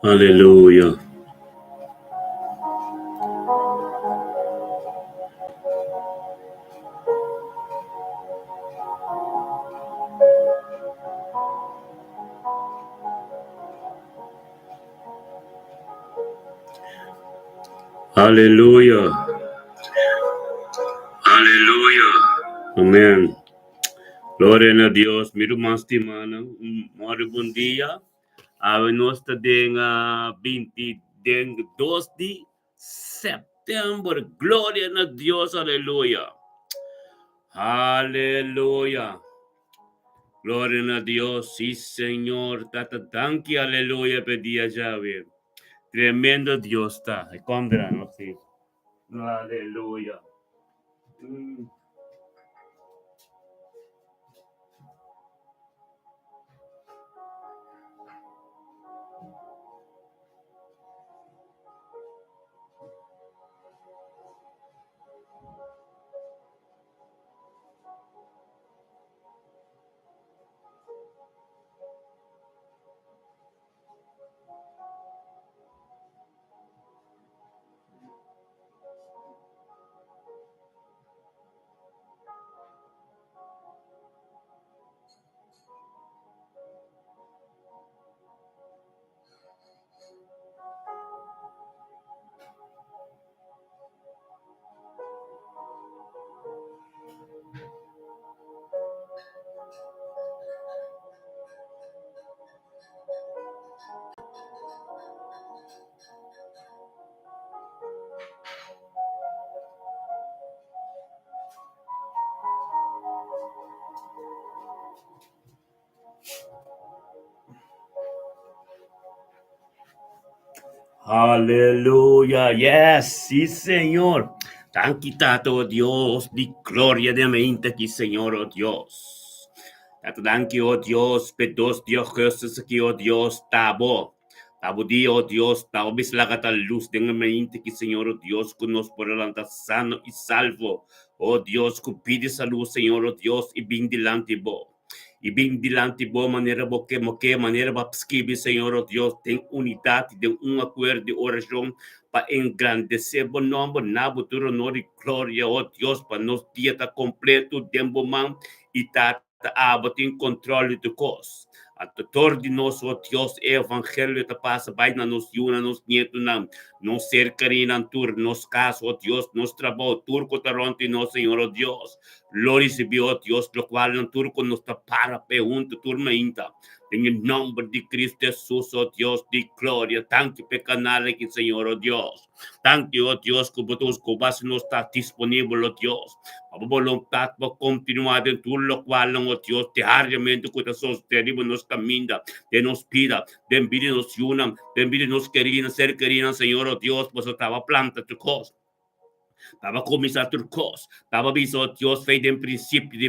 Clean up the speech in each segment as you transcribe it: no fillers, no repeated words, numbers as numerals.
Aleluya. Aleluya. Aleluya. Amén. Glória a Deus. Miro mais de mana. Bom dia. Nós estamos 22 de setembro. Glória a Deus. Aleluia. Aleluia. Glória a Deus. Sim, Senhor. Tata danke. Aleluia. Pedia Javi. Tremendo Deus está. Contra, não sei. Aleluia. Aleluya, yes, sí, Señor. Tan quitado, oh Dios, di gloria de mente aquí, Señor, oh Dios. Tanto oh Dios, pedos Dios, Jesús aquí, oh Dios, tabo. Tabo di, oh Dios, tabo bislagata luz de mente aquí, Señor, oh Dios, que nos por delante sano y salvo. Oh Dios, que pide salud, Señor, oh Dios, y bin delante bo. E bem delante boa maneira porque maneira para escrever, Senhor oh Deus, tem unidade de acordo de oração para engrandecer o nome na futuro honor e glória, oh Deus, para nos dia tá completo, tempo man e tá tem controle do cos. A tutor de nós, oh Deus, evangelho tá passa vai na nos yuna nos nieto não ser carina tur nos caso, oh Deus, nos trabalho turco taronte no Senhor oh Deus. Glória se oh Deus, lo qual não turco nos tá para pergunta turma inta. Em nome de Cristo Jesus, oh Deus, de glória, tanto pecanal aqui, Senhor, oh Deus. Tanto, oh Deus, que botamos que base não está disponível, oh Deus. A vontade para continuar em tudo lo qual, oh Deus, diariamente que nós sostenemos nos caminhos, de nos pida, de vida nos unam, de vida nos querida, ser querida, Senhor, oh Deus, pues estava planta tu costa. Estava começar turcos, estava visto Deus fez de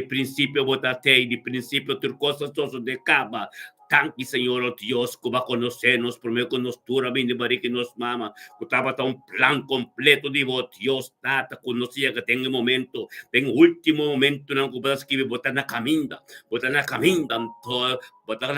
princípio botatei, de princípio turcos, todos de caba. Tanque, Senhor, oh Deus, que vai conhecer-nos, por meio que nos tura, bem de barriga nos mama, que estava um plano completo de oh Deus, tata, conhecia que tem um momento, tem último momento, não que você que botar na caminha, botar na caminha, para botar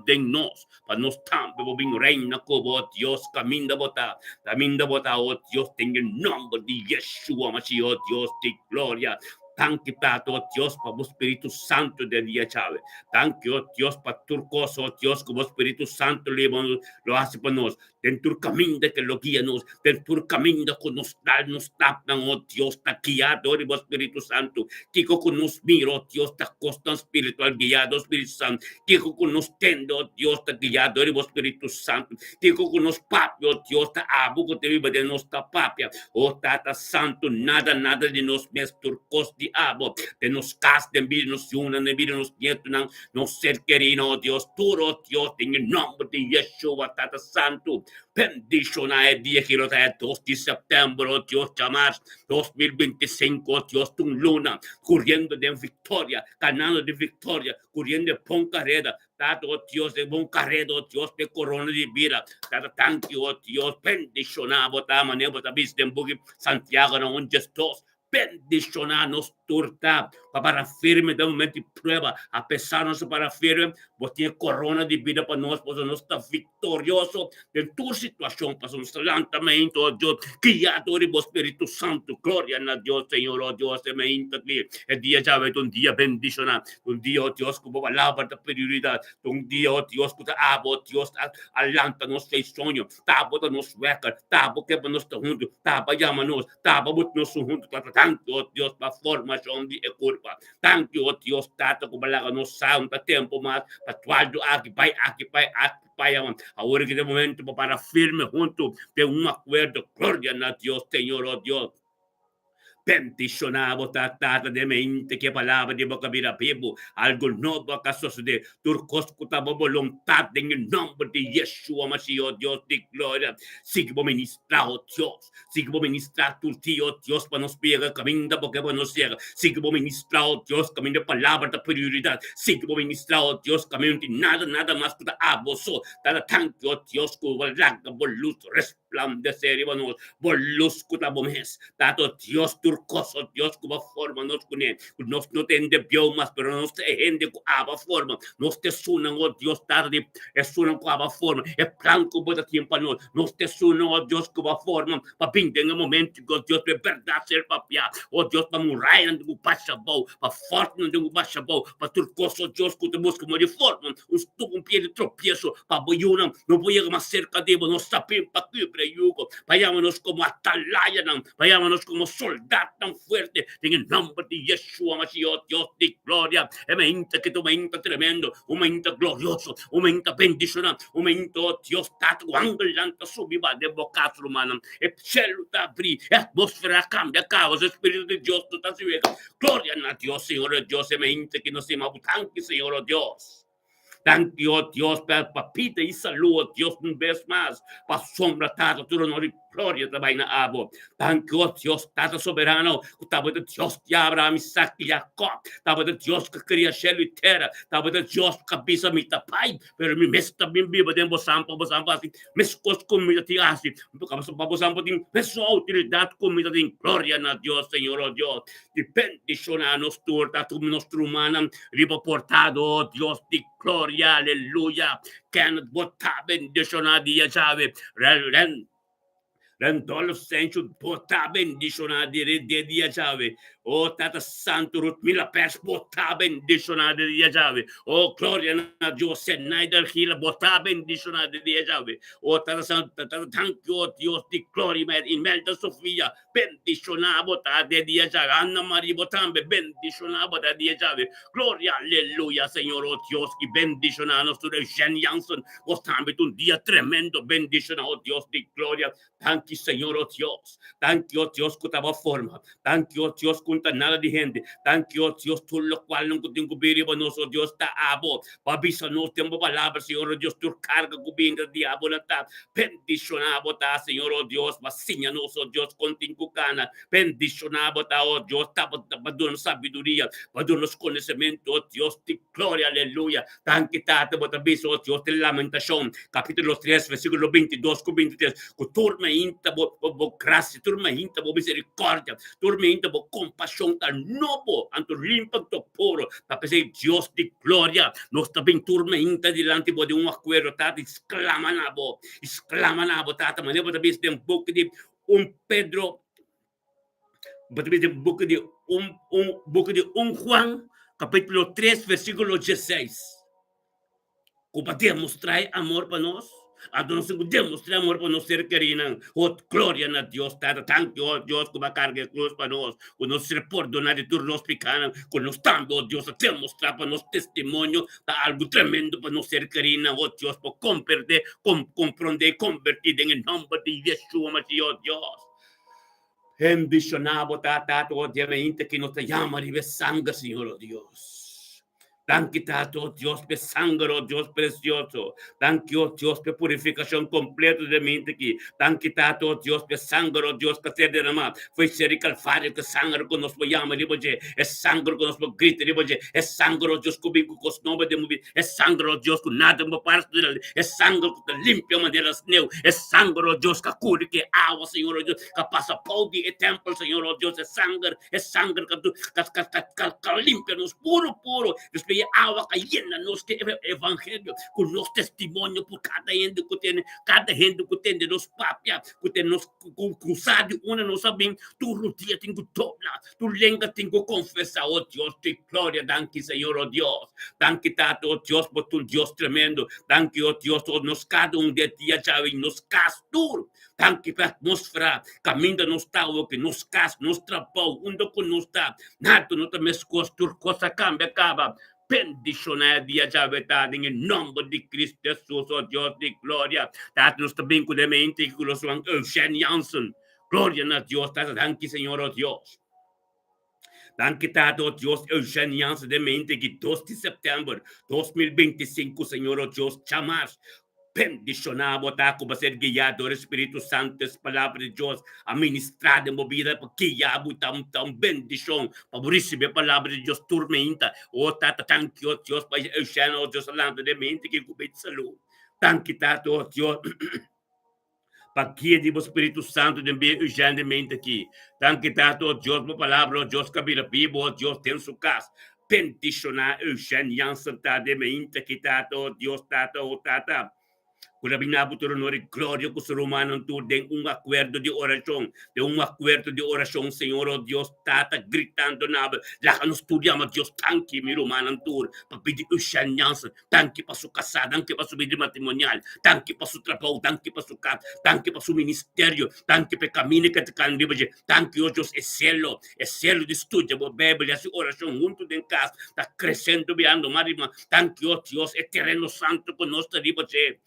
de nós, para nós tampa, para reina, como oh Deus, caminha botar. También de bota, oh Dios, en el nombre de Yeshua, Mashiach, oh Dios, de gloria. Thank you, oh Dios, para vos Espíritu Santo de día, Chávez. Thank you, oh Dios, para turcos, oh Dios, como Espíritu Santo lo hace por nos. Den tu camino de que lo guía nos. Den tu camino que nos da, nos tapan, oh Dios, está guiado, oh Espíritu Santo. Kiko que nos mira, oh Dios, está costa espiritual guiado, Espíritu Santo. Kiko que nos tende, oh Dios, está guiado, oh Espíritu Santo. Kiko que nos papi, oh Dios, está abu que te vive de nuestra papia. Oh Tata Santo, nada de nos mesturcos de abo. De nos cas, de vida nos una, de vida nos nietos, nos ser querido, oh Dios, tú, oh Dios, en el nombre de Yeshua, Tata Santo. Bendicionar el día que lo trae 2 de septiembre, oh Dios, llamar 2025, oh Dios, tu luna, corriendo de victoria, ganando de victoria, corriendo de buen carrera, dado, oh Dios, de buen carrera, oh Dios, de corona de vida, dado, thank you, oh Dios, bendicionar, botar manera, botar vista en Santiago, no un gestos, bendicionar, nos turta, para firme de momento de prueba, apesar de nossa para firme, você tem corona de vida para nós está vitorioso em tua situação, para nós lançamento, ó Deus, criador e Espírito Santo, glória a Deus, Senhor, ó Deus, semente aqui, é dia já vai um dia bendicionado, um dia, ó Deus, com a palavra da prioridade, um dia, ó Deus, com a aba, ó Deus, alanta nos fez sonho, tábua nos weca, tábua quebra nos junto, tábua chama nos, tábua bot nos junto, tanto, ó Deus, para formação de curva, tanto, ó Deus, tata, com a nos sound, para tempo mais, para tuado, aqui, pai, agora que de momento para firme junto de um acordo, glória a Deus, Senhor, ó Deus. Bendicionado tata de mente que palavra de boca vira vivo, algo novo acaso de turcos cutaba voluntad en el nombre de Yeshua Mashiach, Dios de gloria. Sigue ministrado Dios, sigue ministrado tu tío Dios para nos pega camino porque nos ciega, sigue ministrado Dios camino de palabra de prioridad, sigue ministrado Dios camino de nada más que aboso, tada tanto Dios que valaga bolus resplandecer y vanos, bolus cutabomes, tato Dios turcoso, Dios como forma nos cune, nos no tende biomas, pero nos te gente com aba forma, nos te sunan, oh Dios tarde, es sunan com aba forma, é branco bota tiempo nos te sunan, oh Dios com aba forma, para pintar em momento que Deus é verdade ser papia, oh Deus para murai não tem baixa bom, para forte não tem baixa bom, para turcoso Deus que te busca uma de forma, uns tu com pie de tropeço, para boiuna, não vou ir mais cerca de nós sapim para quebrar yugo, vayámonos como atalaya, vayámonos como soldado tan fuerte, en el nombre de Yeshua Mashiach, Dios de gloria, mente que tu mente tremendo, un mente glorioso, un mente bendicionado, un mente, oh Dios, tato, angelante subiva de boca humana, e cielo está abrir, e atmosfera cambia, caos, Espíritu de Dios, tu estás viendo, gloria a Dios, Señor Dios, mente que nos hemos tanque, Señor Dios. Thank you, oh Dios, para papita e saúde, Deus, vez mais, para sombra, tata, tudo no glória também na abo. Thank you, oh Deus, tata soberano, estava de Deus que Abraão, Isaac e Jacó, estava de Deus que cria céu e terra, estava de Deus que cabeça me pai, pero me mesta bem viva, dentro sampa, assim, mescos comida te assim, para sampa tem pessoa utilidade comida tem glória na Deus, Senhor, oh Deus, depende de nos turta, tu nos humana, riba portado, oh Deus, de gloria, aleluya, can botar bendicionado e chave, Randolo senso botar bendicionado de dia chave. Oh, Tata Santo Ruth, mila pers botar bendicionado de dia chave. Oh, glória a Deus, Senaider Hila botar bendicionado de dia chave. Oh, Tata Santo, Tata, thank you, Deus de glória, Imelda Sofia, bendicionado botar de dia chave. Ana Maria botambe, bendicionado botar de dia chave. Glória, aleluia, Senhor, oh Deus, que bendicionado nos tudo. Jen Jansson, botambe um dia tremendo, bendicionado, oh Deus de glória. Thank you, Senhor, oh Deus. Thank you, oh Deus, que estava forma. Thank you, oh Deus, que nada de gente. Thank you, oh Deus, tudo o qual não tem cobrir, nosso Deus está abo. Babisa nos tempo palavra, Senhor, oh Deus, tu carga cobrindo diabo na tá. Bendicionado, tá, Senhor, oh Deus, vacinha nosso Deus, contém cucana. Bendicionado, tá, oh Deus, tá, para dar sabedoria, para dar conhecimento, oh Deus, de glória, aleluia. Thank you, tá, para biso, oh Deus, de lamentação. Capítulo 3, versículo 22, 23. Turma inta bo graça, turma inta bo misericórdia, turma inta bo compaixão tal novo, anto limpa to puro, para ser Deus de glória, nós também turma inta dilante bo de acordo, tá, exclama na bo, tá, maneira também tem um pouco de Pedro, também tem um pouco de pouco de Juan, capítulo 3, versículo 16. Como demonstrar amor para nós, a nós demonstrar amor para nós ser queridos, oh glória a Deus, tá, tanto oh Deus como a carga de cruz para nós, quando nós ser perdonados de todos nós pecados, quando nós estamos, oh Deus, a demonstrar para nós testemunho, tá algo tremendo para nós ser queridos, oh Deus, para compreender, convertir em nome de Yeshua, oh Deus. Ambicionado, tá, oh Deus, que nos chama de sangue, Senhor, oh Deus. Danke-te, oh Dios, por sangre, oh Dios precioso. Danke, oh Dios, por purificação completa da mente aqui. Danke-te, oh Dios, por sangre, oh Dios, que te derramado. Foi ser calvário, que sangue que nós podemos, riboje. É sangue que nós podemos gritar, riboje. É sangue, oh Dios, que com os nomes de mover. É sangue, oh Dios, que nada me parte dele. É sangue que te limpa uma delas neu. É sangue, oh Dios, que cura, que água, Senhor, oh Deus, que passa pau de templo, Senhor, oh Deus. É sangue que limpa nos puro, puro. Despegue água que llena nos que evangelho, com nos testemunho por cada gente que tem de nos papia, que tem nos cruzado, uma não sabem, tu rodia tem que dobrar, tu lenga tem que confessar, oh Deus, te glória, danke, Senhor, oh Deus, danke, tato, oh Deus, por tu Deus tremendo, danke, oh Deus, oh nos cada de dia, já nos castur, danke para atmosfera, caminho nos tal, que nos cas, nos trapou, onde que nos está, nada, não te mescostur, coisa cambia, acaba, bendicionar dia já vetado em nome de Cristo Jesus, oh Deus de glória. Tato nos também com a mente que nós vamos Eugene Janssen. Glória a Deus, tato, danke, Senhor, oh Deus. Danke, tato, oh Deus, Eugene Janssen, de mente que 2 de setembro 2025, Senhor, oh Deus, chamar. Bendicionamos, tá, como ser guiado do Espírito Santo, as palavras de Deus, a ministrar de movida, porque guiado tão bendição, para receber a palavra de Deus, tormenta, oh, tata, thank you, Deus, para Eugênio, oh, Deus, falando de mente, que cubete saúde. Thank you, tato, oh, Deus, para guia do Espírito Santo, de Eugênio de mente aqui. Thank you, tato, oh, Deus, para palavra, oh, Deus, cabira vivo, oh, Deus, tem sua casa. Bendicionar Eugênio Janssen, tá, de mente, que tato, oh, Deus, tata, oh, tata. Kung binabuto rin gloria ko sa Romanos tu de acuerdo de oración, Señor, oh Dios, tata, gritando na, la que nos estudiamos, Dios, tanki, mi Romanos tu, pagpidi usyanyansa, tanki pa su kasada, tanki pa su vida matrimonial, tanki pa su trabajo, tanki pa su kat, tanki pa su ministerio, tanki pa camino que te candibaje, tanki, oh Dios, es cielo de estudio, bo Biblia, su oración, junto de casa, está creciendo, viando, marima, tanki, oh Dios, es terreno santo con nuestra ribaje,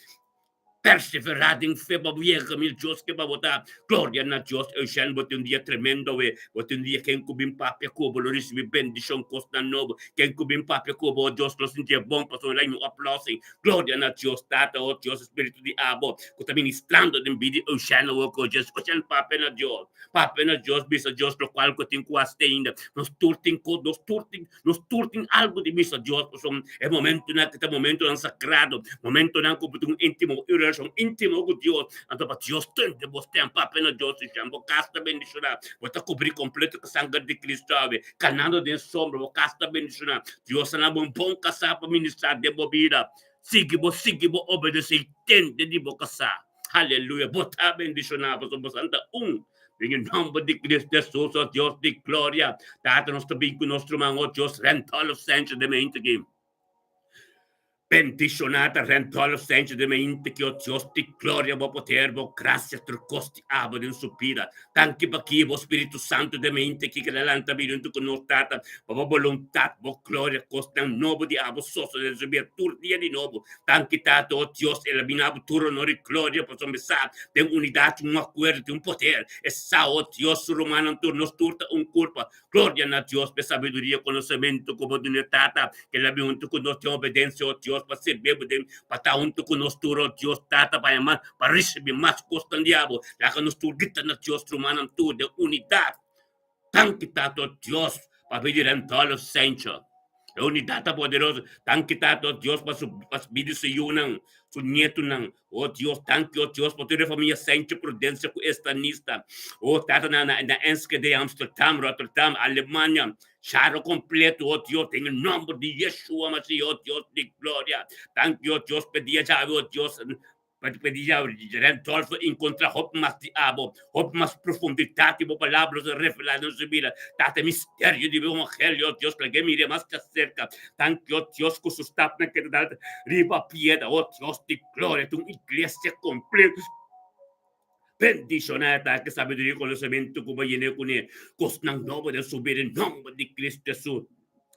perseverado em fé, babuiega, meu Deus, que babota, glória na Deus, eu já botei dia tremendo, botei dia quem cubim papia cubo, lo recebi bendição, costa novo, quem cubim papia cubo, oh Deus, lo sentia bom, passou lá em um aplauso, glória na Deus, tata, oh Deus, Espírito de abo, que está ministrando de vídeo, eu já não vou coger, escutando papia na Deus, bisa Deus, lo qual que tem quase ainda, nos turtem algo de bisa Deus, é momento na que momento na sagrado, momento na que um íntimo, relação íntima com Deus, então para Deus tem de você apenas Deus se chama, casta bendicionar, você cobrir completo com sangue de Cristo, canando de sombra, casta bendicionar, Deus é um bom caçar para ministrar de bobida, siga, obedecer, tende de boca caçar, aleluia, botar bendicionar, para santa em nome de Cristo Jesus, oh Deus de glória, dá nos também com nosso irmão, oh Deus, rental of sense de mente aqui. Bendicionata rentolo senso de mente che ozziosti gloria bo poter bo grazia turcosti abo din supira tanti baki bo Spirito Santo de mente che lanta bilinto con nostata bo volontà bo gloria costa un novo di abo soso del subir tur dia di novo tanti tato ozios e la binabo tur onori gloria po sommessa de unidade un acuerdo un poter e sa ozios romano tur nos turta un culpa gloria na Dios per sabiduria conhecimento como dunetata che l'abbiamo con nostra obbedienza ozios para servir para estar junto con nosotros, Dios, tata, para recibir más cosas del diablo, la que nos turgita na Dios, humano, de unidad, tan quitado Dios, para pedir en todos los sensos, unidad poderosa, tan quitado Dios, para su vida su nieto, oh Dios, tanto oh Dios, por toda a família sente prudência com esta nista, oh tata na Enske de Amsterdam, Rotterdam, Alemanha, Charo completo, oh Dios, en el nombre de Yeshua Mashiach, oh Dios de gloria, tanto oh Dios, pedía ya, oh Dios, pedía Rentolfo encontrar hope mais de abo, hope mais profundidade, tipo palavras reveladas na sua vida, tata mistério de evangelho, oh Deus, para que mire mais cerca, tanto oh Dios, que sustenta que dá riba piedra, oh Dios de glória, tu igreja completa, bendicionata, que sabedoria e conhecimento, como viene com ele, cos nang novo de subir em nome de Cristo Jesus.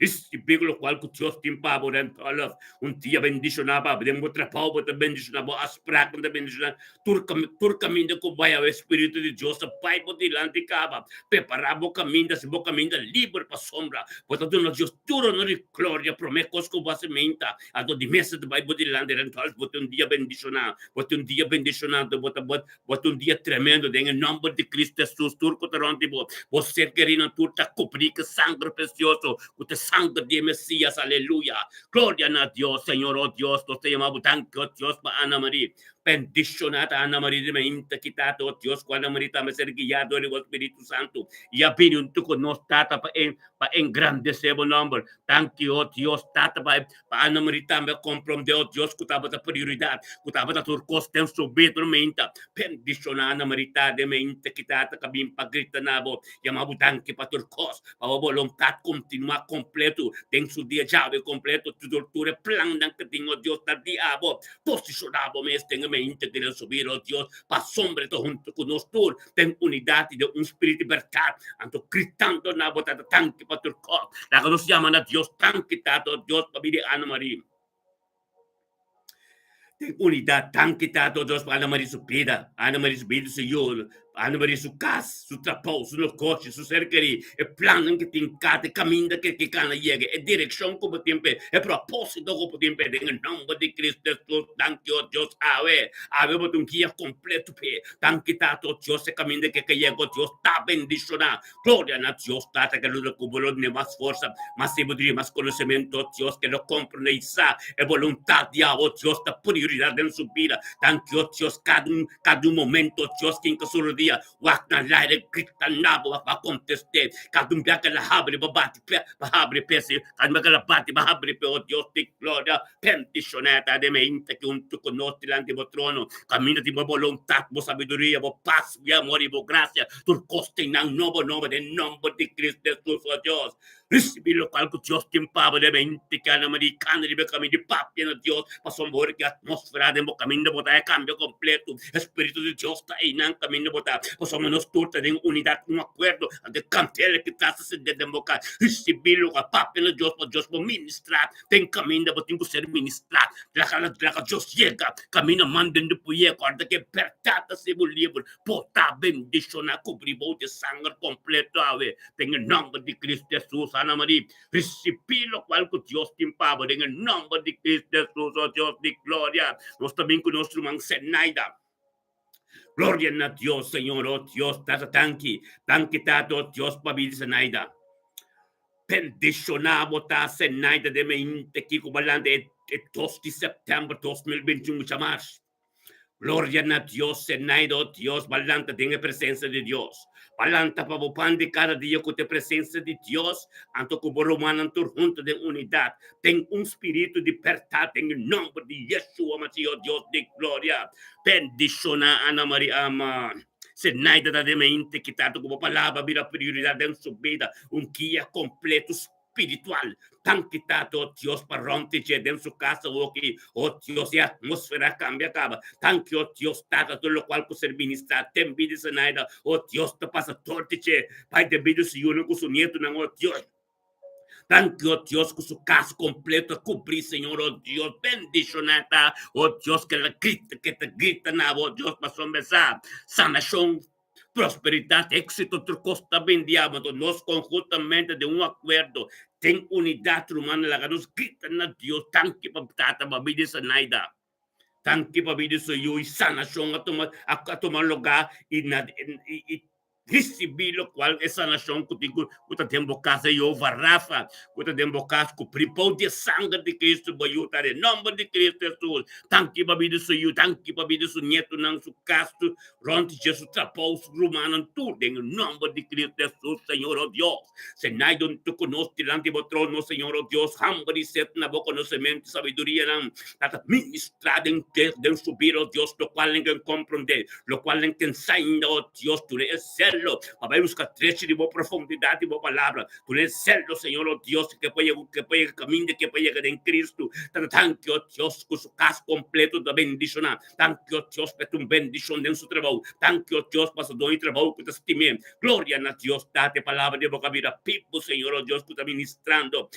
Recibigo lo cual que Dios timpa rental. Un día bendicionaba, podemos trapao, pero bendicionaba, asprak, bendicionaba. Tur caminho que vai ao Espírito de Deus, Pai, por delante cava, preparar boca minda, se boca minda livre para sombra, portanto nós Deus tudo na glória, promete que você menta, a do dimessa de vai por delante, rental, bote dia bendicionar, bote dia bendicionado, bote dia tremendo, em nome de Cristo Jesus, turco taronte, você querendo turta cobrir que sangue precioso, com o sangue de Messias, aleluia, glória a Deus, Senhor, oh Deus, nós te chamamos tanto, Deus, para Ana Maria. Bendicionada Ana Maria de Meinta, quitado, oh Dios, cuando Marita me ser guiado del Espíritu Santo. Y a pino un tuco nos tata pa engrandecer o nombre. Thank you, oh Dios, tata pa Ana Marita me compromete, oh Dios, kutaba da prioridad, kutaba da turcos tem subido meinta. Bendicionada Ana Marita de Meinta, quitata, cabim pa grita nabo, yamabu tanque pa turcos, pa voluntad continua completo, tem su dia chave completo, tu tortura plan dan que tengo Dios da diabo, posicionado me estén mente de subir, oh Dios, para sombra junto con nosotros, ten unidad de un espíritu de libertad, ando gritando na bota de tanque para tu corpo, la que nos llaman a Dios, tanque tato, Dios, para vivir Ana María. Ten unidad, tanque tato, Dios, para Ana María su vida, Senhor, Ana Maria su casa, su trapão, su coche, su cerqueria, e plano que tem cada caminho que cana chega, e direção como tempo, e propósito como tempo, em nome de Cristo Jesus, danke o Deus, ave botar um guia completo, danke tato, Deus, e caminho que chega, Deus, tá bendicionado, glória a Deus, tata que lo recuperou de mais força, mais sabedoria, mais conhecimento, Deus, que lo compreende, e vontade de Deus, da prioridade em sua vida, danke o Deus, cada momento, Deus, que em dia, wakna laire grita nabo va conteste, kadum biaka la habri babati bahabri pesi, kadum la bati bahabri pe o Dios di gloria, pendicionata de mente che un tu conosci l'anti bo trono, cammina di bo volontà, bo sabiduria, bo paz, bo amor, bo gracia, tur coste in novo nome del nome di Cristo Gesù, o Dios. Recibi lo qual Dios tiempava de mente che hanno americani di becami di papi na Dios, ma son vuoi che atmosfera de bo cammino bo da cambio completo, Espíritu de Dios sta in cammino bo da, possiamo nos turta in unità, un accordo, de cantele che tassa se de demboca, recibi lo qual papi na Dios bo ministrar, ten cammino bo tingo ser ministrar, la Dios llega, cammino mandando puie, guarda che per tata se bo livre, porta bendizione, coprivo de sangue completo ave, ten il nome di Cristo Gesù, Ana Maria, recibi lo qual Dios tiempava, en el nombre de Cristo Jesús, oh Dios de gloria, nos también con nuestro man Senaida. Gloria a Dios, Señor, oh Dios, tata tanki tato, Dios, pabil Senaida. Bendicionado ta Senaida de mente, que cubalante, el 2 de septiembre 2021, chamás. Gloria a Dios, Senaida, oh Dios, balanta, tenga presencia de Dios. Balanta para pan de cada día con la presencia de Dios, anto como romano junto de unidad. Ten un espíritu de libertad en el nombre de Yeshua, Mashiach, Dios de gloria. Bendiciona Ana María, amén. Senaida de mente, quitado como palabra, mira prioridad en su vida, un guía completo espiritual, tan quitado, Dios, para romper en su casa, oh Dios, y atmósfera cambia, acaba, tan que, oh Dios, tata, todo lo cual puede ministrar, ten vida, Senaida, oh Dios, te pasa todo, pai de vida, si uno con su nieto, no, oh Dios. Tanto, oh Dios, con su casa completo, cubrir, Señor, oh Dios, bendicionata, oh Dios, que te grita, oh Dios, para sombrear, sanación, prosperidad, éxito, tu costa bendiamos, nos conjuntamente de un acuerdo, ten unidad humana, la que nos gritan a Dios, tan que papata, babidi sanaida. Tan que babidi soy yo, y sanación a tomar lugar, y recebi lo qual essa nação que tem casa e ova Rafa, que tem casa com pripou de sangue de Cristo, boiutar em nome de Cristo Jesus, tanque para vida seu, tanque para vida seu neto, não seu casto, ronte Jesus trapou os romanos, tudo em nome de Cristo Jesus, Senhor, oh Deus, se nada tu conosco diante do trono, Senhor, oh Deus, hambre e sete na boa conhecimento, sabedoria, não, está ministrado em subir, oh Deus, lo qual ninguém compreende, lo qual ninguém sai, oh Deus, tu és celo. Papai, busca trecho de boa profundidade de boa palavra. Tu eres celo, Senhor, oh Deus, que puede caminhar, que puede llegar en Cristo. Thank you, oh Deus, con su caso completo de bendición. Thank you, oh Deus, por tu bendición en su trabajo. Thank you, oh Deus, por su don y trabajo que te estimé. Gloria a Dios, date palabra de boca vida. Pipo, Senhor, oh Deus, que está ministrando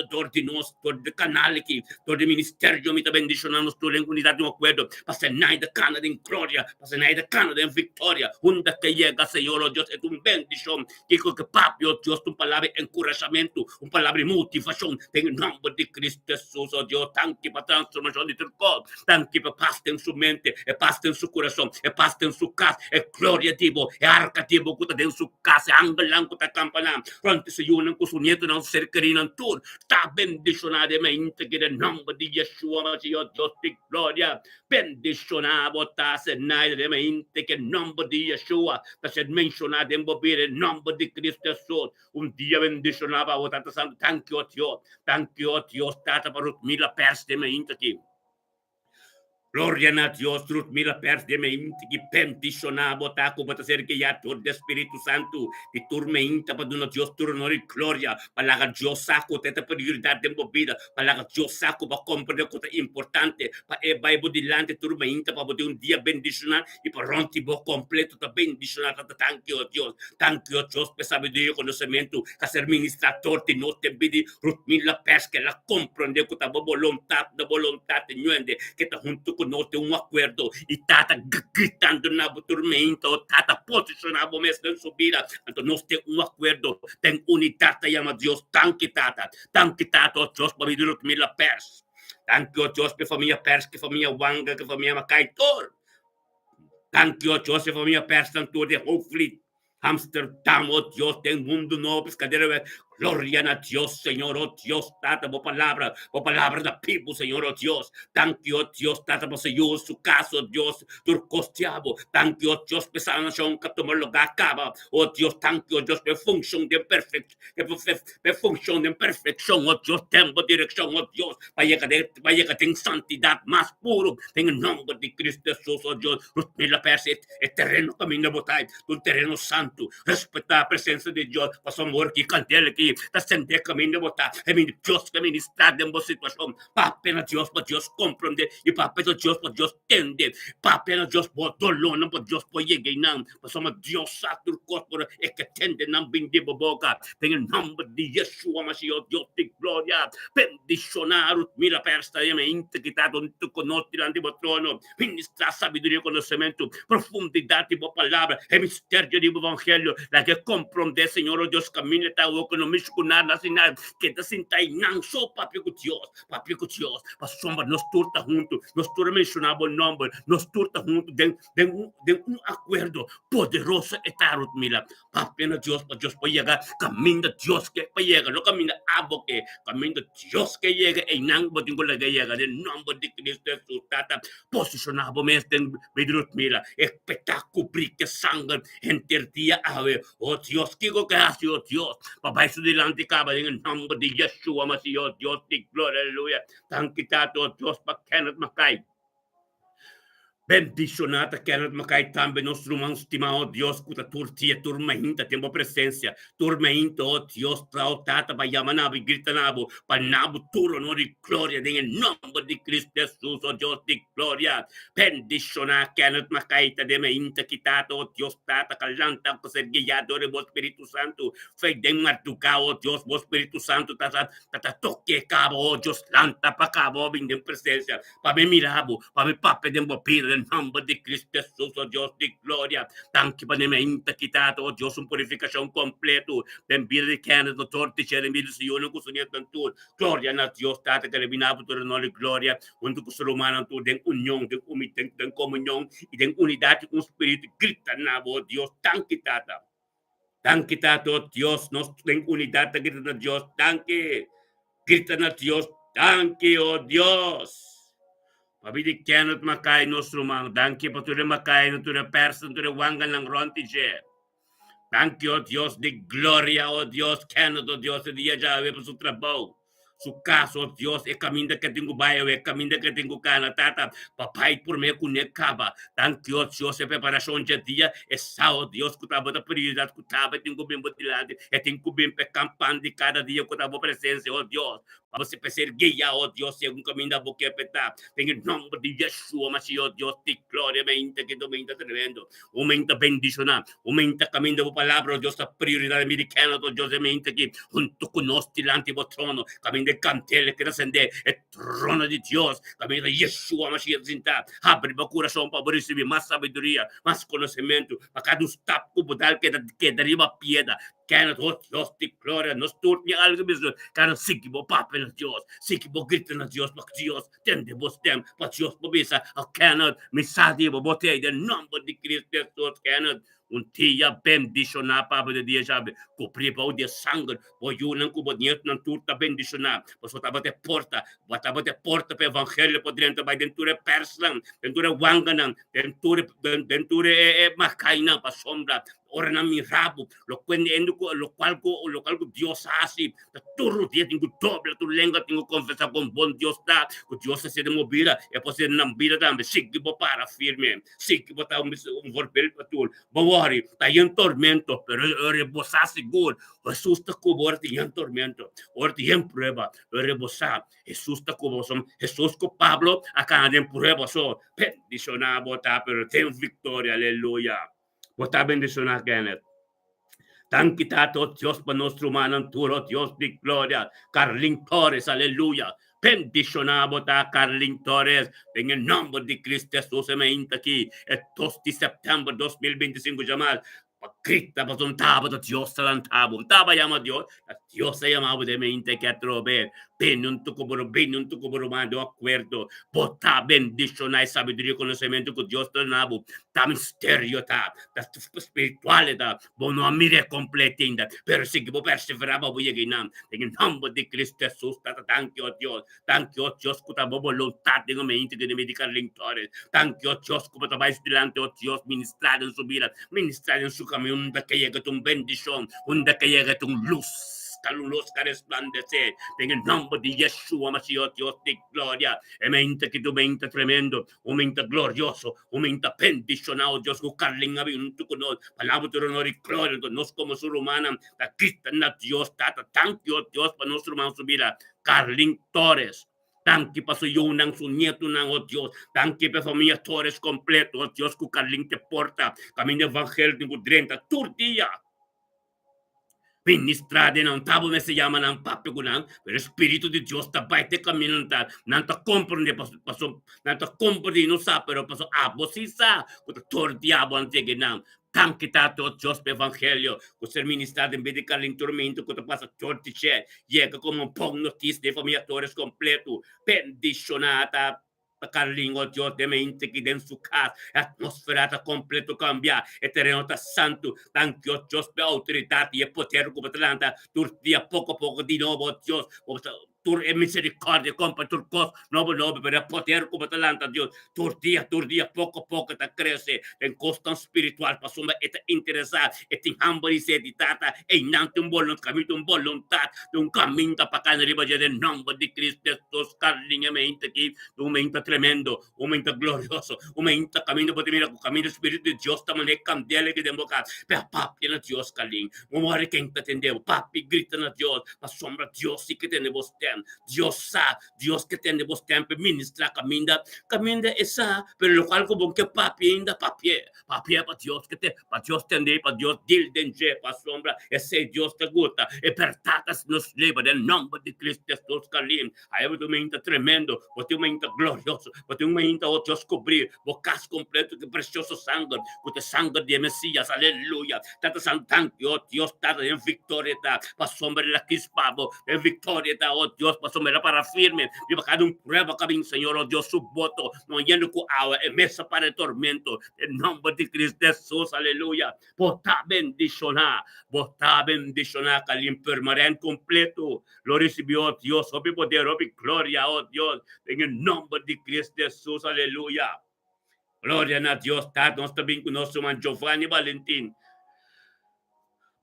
dor de nós, dor de canal aqui, dor de ministério, me está bendicionando, estou em unidade de acordo, para ser nada Canadá em glória, para ser nada Canadá em vitória, onde que chega, Senhor, oh Deus, é uma bendição, que papi, oh Deus, uma palavra de encorajamento, uma palavra de motivação, tem o nome de Cristo Jesus, oh Deus, tanque para transformação de teu corpo, tanque para paz em sua mente, é paz em seu coração, é paz em sua casa, é glória de Deus, é arca de Deus, que está em sua casa, é angelang que está campanando, pronto, se eu não consumo nieto, não ser querido, tudo, está bendicionadamente que nel nome di Yeshua, ma Dio Dio di gloria, bendicionavo ta senadamente che nel nome di Yeshua, ta se menzionate in bobire il nome di Cristo Gesù, un dia bendicionava o tata santo, thank you Dio, stata per 1000 perste me intaki. Gloria a Dios, truth mila perdemente que bendicionava taco para ser que ya todo Espírito Santo de turmenta para do Dios turno de glória para que Dios saco teta prioridade de vida para que Dios saco para compreender coisa importante para e Bible dilante turmenta para poder dia bendicionar e para ronti bo completo ta bendicionar thank you Dios per sabedoria e conhecimento a ser ministrador de nós te bidi truth mila pers que la compreender com a vontade nuende que tá junto com nós tem acordo e tata gritando na tormenta, tata posicionado mesmo em subida. Então nós temos acordo, tem unidade, chama Deus, tanque tata, oh Deus, para me dizer que pers. Tanque, oh Deus, para família pers, que família wanga, que família macaitor. Tanque, oh Deus, para família pers, tanto de Hopefully, Amsterdam, oh Deus, tem mundo novo, escadeira. Gloria a Dios, Señor, oh Dios, tata, por palabra da people, Señor, oh Dios. Thank you, oh Dios, tata, por Señor, su caso, Dios, turcostiavo. Thank you, oh Dios, por esa nación que tomó lugar acaba. Oh Dios, thank you, oh Dios, por función de perfección, oh Dios, tempo, dirección, oh Dios, para llegar en santidad más puro, en el nombre de Cristo Jesús, oh Dios, la perse, el terreno camino botai, un terreno santo, respetar la presencia de Dios, para su amor que cantele que está sentado caminho botar, é Deus que ministrar em uma situação, papai na Deus para Deus compreender e papai na Deus para Deus entender, papai na Deus para dolor não para Deus para chegar não, para somos Deus sato o corpo é que tende não bindi boca, em nome de Yeshua Mashiach, Deus de glória, bendicionar o mira persta e me integrado junto conosco diante do trono, ministrar sabedoria e conhecimento, profundidade da palavra, é mistério do evangelho, lá que compreender, Senhor Deus, caminho está o que não me escunar na sinal, que te sintai não só papi com Deus, para sombra nós turta junto, nós turta mencionar o nome, nós turta junto, de acordo poderoso e tarot mila, papi na Deus, para Deus para chegar, caminho de Deus que para chegar, não caminho de abo que, caminho de Deus que chega, e não botinho que chega, em nome de Cristo Jesus, tata, posicionado mesmo, em vidrut mila, espetáculo, brique, sangue, enter dia ave, oh Deus, que hace, oh Deus, papai su delante caba, en el nombre de Yeshua Mashiach, Dios de gloria, aleluya, tan quitado, Dios, para Kenneth Mackay. Bendicionata Kenneth Mackay também nosso irmão estimado Deus que turtia turmenta tempo presença turmenta oh Deus trautata para yamanabo grita nabo para nabo turo no de glória em nome de Cristo Jesus oh Deus de glória bendicionar Kenneth Mackay também quitado oh Deus tata calanta para ser guiado do Espírito Santo fei de martucar oh Deus o Espírito Santo tata toque cabo oh Deus lanta para cabo bem de presença para me mirabo para me pape de bopir em nome de Cristo Jesus, oh Deus de glória, tanque para mim, quitado, oh Deus, purificação completo, bem vida de Kenneth, no torte, em vida de Senhor, no cozinha tanto, glória na Deus, tata, que levinava toda a glória, onde o ser humano, tem união, tem comunhão, e tem unidade com o Espírito, grita na oh Deus, tanque, tata, oh Deus, nós temos unidade, grita na Deus, tanque, grita na Deus, tanque, oh Deus. Pabidi Kenneth Mackay nosso irmão, danke para tudo Mackay, no tudo persa, no tudo wangan ng rontige. Danke, oh Deus de glória, oh Deus, Kenneth, oh Deus, de dia já para seu trabalho. su casa, oh Dios, e caminda que tengo bayo, e caminda que tengo cana, tata, papai por me kunekaba, thank you, oh Dios, e preparação de dia, e sao, Dios, que tava da prioridade, que tava, tengo bem botilade, e tengo bem pe campan de cada dia, que tava presença, oh Dios, para você perseguir, oh Dios, e um caminho da boca petar, tem o nome de Yeshua, mas oh Dios, te glória, mente que domina tremendo, aumenta bendicionar, aumenta caminho da palavra, oh Dios, a prioridade americana, oh Dios, mente que junto con nos delante del trono, camino de cantele que descende, el trono de Dios, camino de Yeshua Mashiach Zinta, abre mi corazón para recibir más sabiduría, más conocimiento, para cada stop como que derriba piedra, que oh Dios de gloria, nos turnia algo mismo, que siquibo papi na Dios, siquibo grita na Dios, para Dios, tende vos tem, para Dios pobisa, cannot, misadi, bobote, the number de Cristo Jesus, cannot, un dia bendicionar para o dia já cobrir para o dia sangue o não cubo dinheiro não turta bendicionar você tava de porta para o evangelho para dentro vai dentro é perslan dentro é wanganan dentro é macaina para sombra ora na mirabo lo qual Deus hace todo dia tenho doble tu lengua tenho confessar com bom Deus tá o Deus se de mobila é você não vira também sigue para firme sigue botar verbel para tu worry, está en tormento, pero rebosa seguro. Jesús está como en tormento, ahorita en prueba, rebosa. Jesús está como son, Jesús con Pablo, acá en prueba, so, bendicionar, botar, pero ten victoria, aleluya. Botar bendicionar, Kenneth. Tan quitado Dios para nuestro humano, Dios de gloria. Carlin Torres, aleluya. Bendicionado a Carlin Torres en el nombre de Cristo Jesús. Se me inta aquí el 2 de septiembre de 2025. Llamar Cristo para un tabo de Dios talantabo. Un tabo llama Dios. Dios se llamaba de mente que atrover. Ben un tucuboro mando acuerdo. Bota bendición y sabiduría y conocimiento que Dios te nabo. Ta misterio ta spiritualidad. Bono a mire completinda. Pero si que perseveraba voy a ganar. En el nombre de Cristo Jesús. Thank you Dios. Thank you Dios. Que ta voluntad de mente de medicar lintores. Thank you Dios. Que ta vais delante oh Dios. Ministrar en su vida. Ministrar en su camino. Donde que llegue tu bendición. Donde que llegue tu luz. Luz que resplandece en el nombre de Yeshua Mashiach, Dios de gloria, mente que tu mente tremendo, un mente glorioso, un mente bendicionado, Dios, que Carlin había con nos, palabra de honor y gloria, nos como su humana, la cristiana Dios, tata, thank you, Dios, para nuestro hermano su vida, Carlin Torres. Tanque para su yunan, su nieto, oh Dios. Tanque para familia Torres completo, oh Dios, que Carlin te porta, camino evangelio de Gudrenta, tu día. Ministrade não tabo me se llama não papi gunang, pero espírito de Dios ta baite caminho não ta comprende paso não ta comprende não sa pero paso abo si sa o tor diabo antege não tanque tato Dios pe evangelho o ser ministrado em vez de caling tormento que passa tortiche llega como um pão notícia de família Torres completo bendicionata Carlinho, Dios de mente que dentro su casa, atmosfera está completo cambiar, el terreno está santo, tanto Dios de autoridad y el poder como Atlanta, tu día poco a poco de nuevo, Dios, tu misericordia, compa, tu cos, no, pero el poder como Atlanta, Dios, tu día, poco a poco te crece, en constante espiritual, para suma, está interesado, está hambre y sed, tata, e nante un voluntad, de un camino para acá, arriba, del nombre de Cristo, Jesús, Carlinho, mente aquí, tu mente tremendo, un momento glorioso, un momento camino por mira, camino espíritu de Dios, también candela que demos acá, pero papi na Dios, Carlinho, un muere que entendemos, papi grita na Dios, la sombra Dios sí que tenemos tempo, Dios sabe, Dios que tenemos tempo, ministra, camina esa, pero lo cual como que papi ainda, papi para Dios que te, para Dios tende, para Dios dil denje, para sombra, ese Dios te gusta, e per tatas nos leva, del nombre de Cristo Jesús, Carlinho, aí un momento tremendo, un momento glorioso, porque un momento oh Dios cobrir, bocas completo que precioso sangue, con el sangue de Mesías, aleluya, tanta santanque, oh Dios, tanta en victoria, para sombra la quispavo, en victoria, oh Dios, para sombra para firme, viva cada un prueba, cabin, Señor, oh Dios, su voto, no yendo con agua, en mesa para el tormento, en nombre de Cristo Jesús, aleluya, vota bendicionar, calim permanente completo, lo recibió Dios, oh poder, oh gloria, oh Dios, en el nombre de Cristo Jesús, aleluya. Gloria a Dios, está, nos también con nuestro man Giovanni Valentín.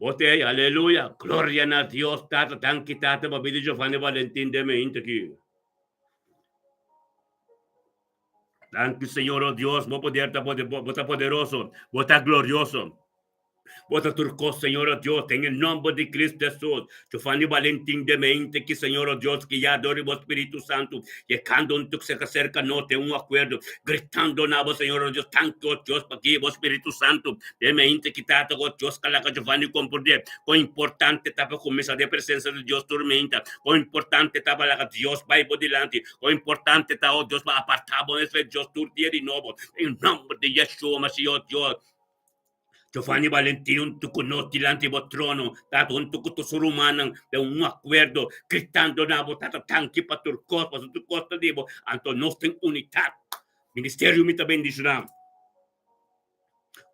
Bote, aleluya. Gloria a Dios, Tata, tanki Tata, babidi Giovanni Valentin de Mente aqui. Tanki Senhor, oh Dios, vos está poderoso, vos está glorioso. Bota turcos, Senhor, oh Dios, en el nombre de Cristo Jesús. Giovanni Valentín de mente que, Senhor, oh Dios, que ya adore o Espíritu Santo, llegando un se acerca, no te un acuerdo, gritando na vos, Senhor, oh Dios, tanto, oh Dios, para que o Espíritu Santo, de mente que tato, oh Dios, calaca Giovanni comprender, con importante tapa começa de presença de Deus tormenta, com importante tapa la Deus vai por delante, com importante tá, oh Deus, para apartar, bom, esse Deus tur dia de novo, em nome de Yeshua, Masihi, oh Deus, Giovanni Valentino, tu conosci l'antico trono, dato un tuco surumanang, de un acuerdo, gritando na botata tanki pa turcos, pa tu costa debo, anto nostra unità. Ministério me também diz não.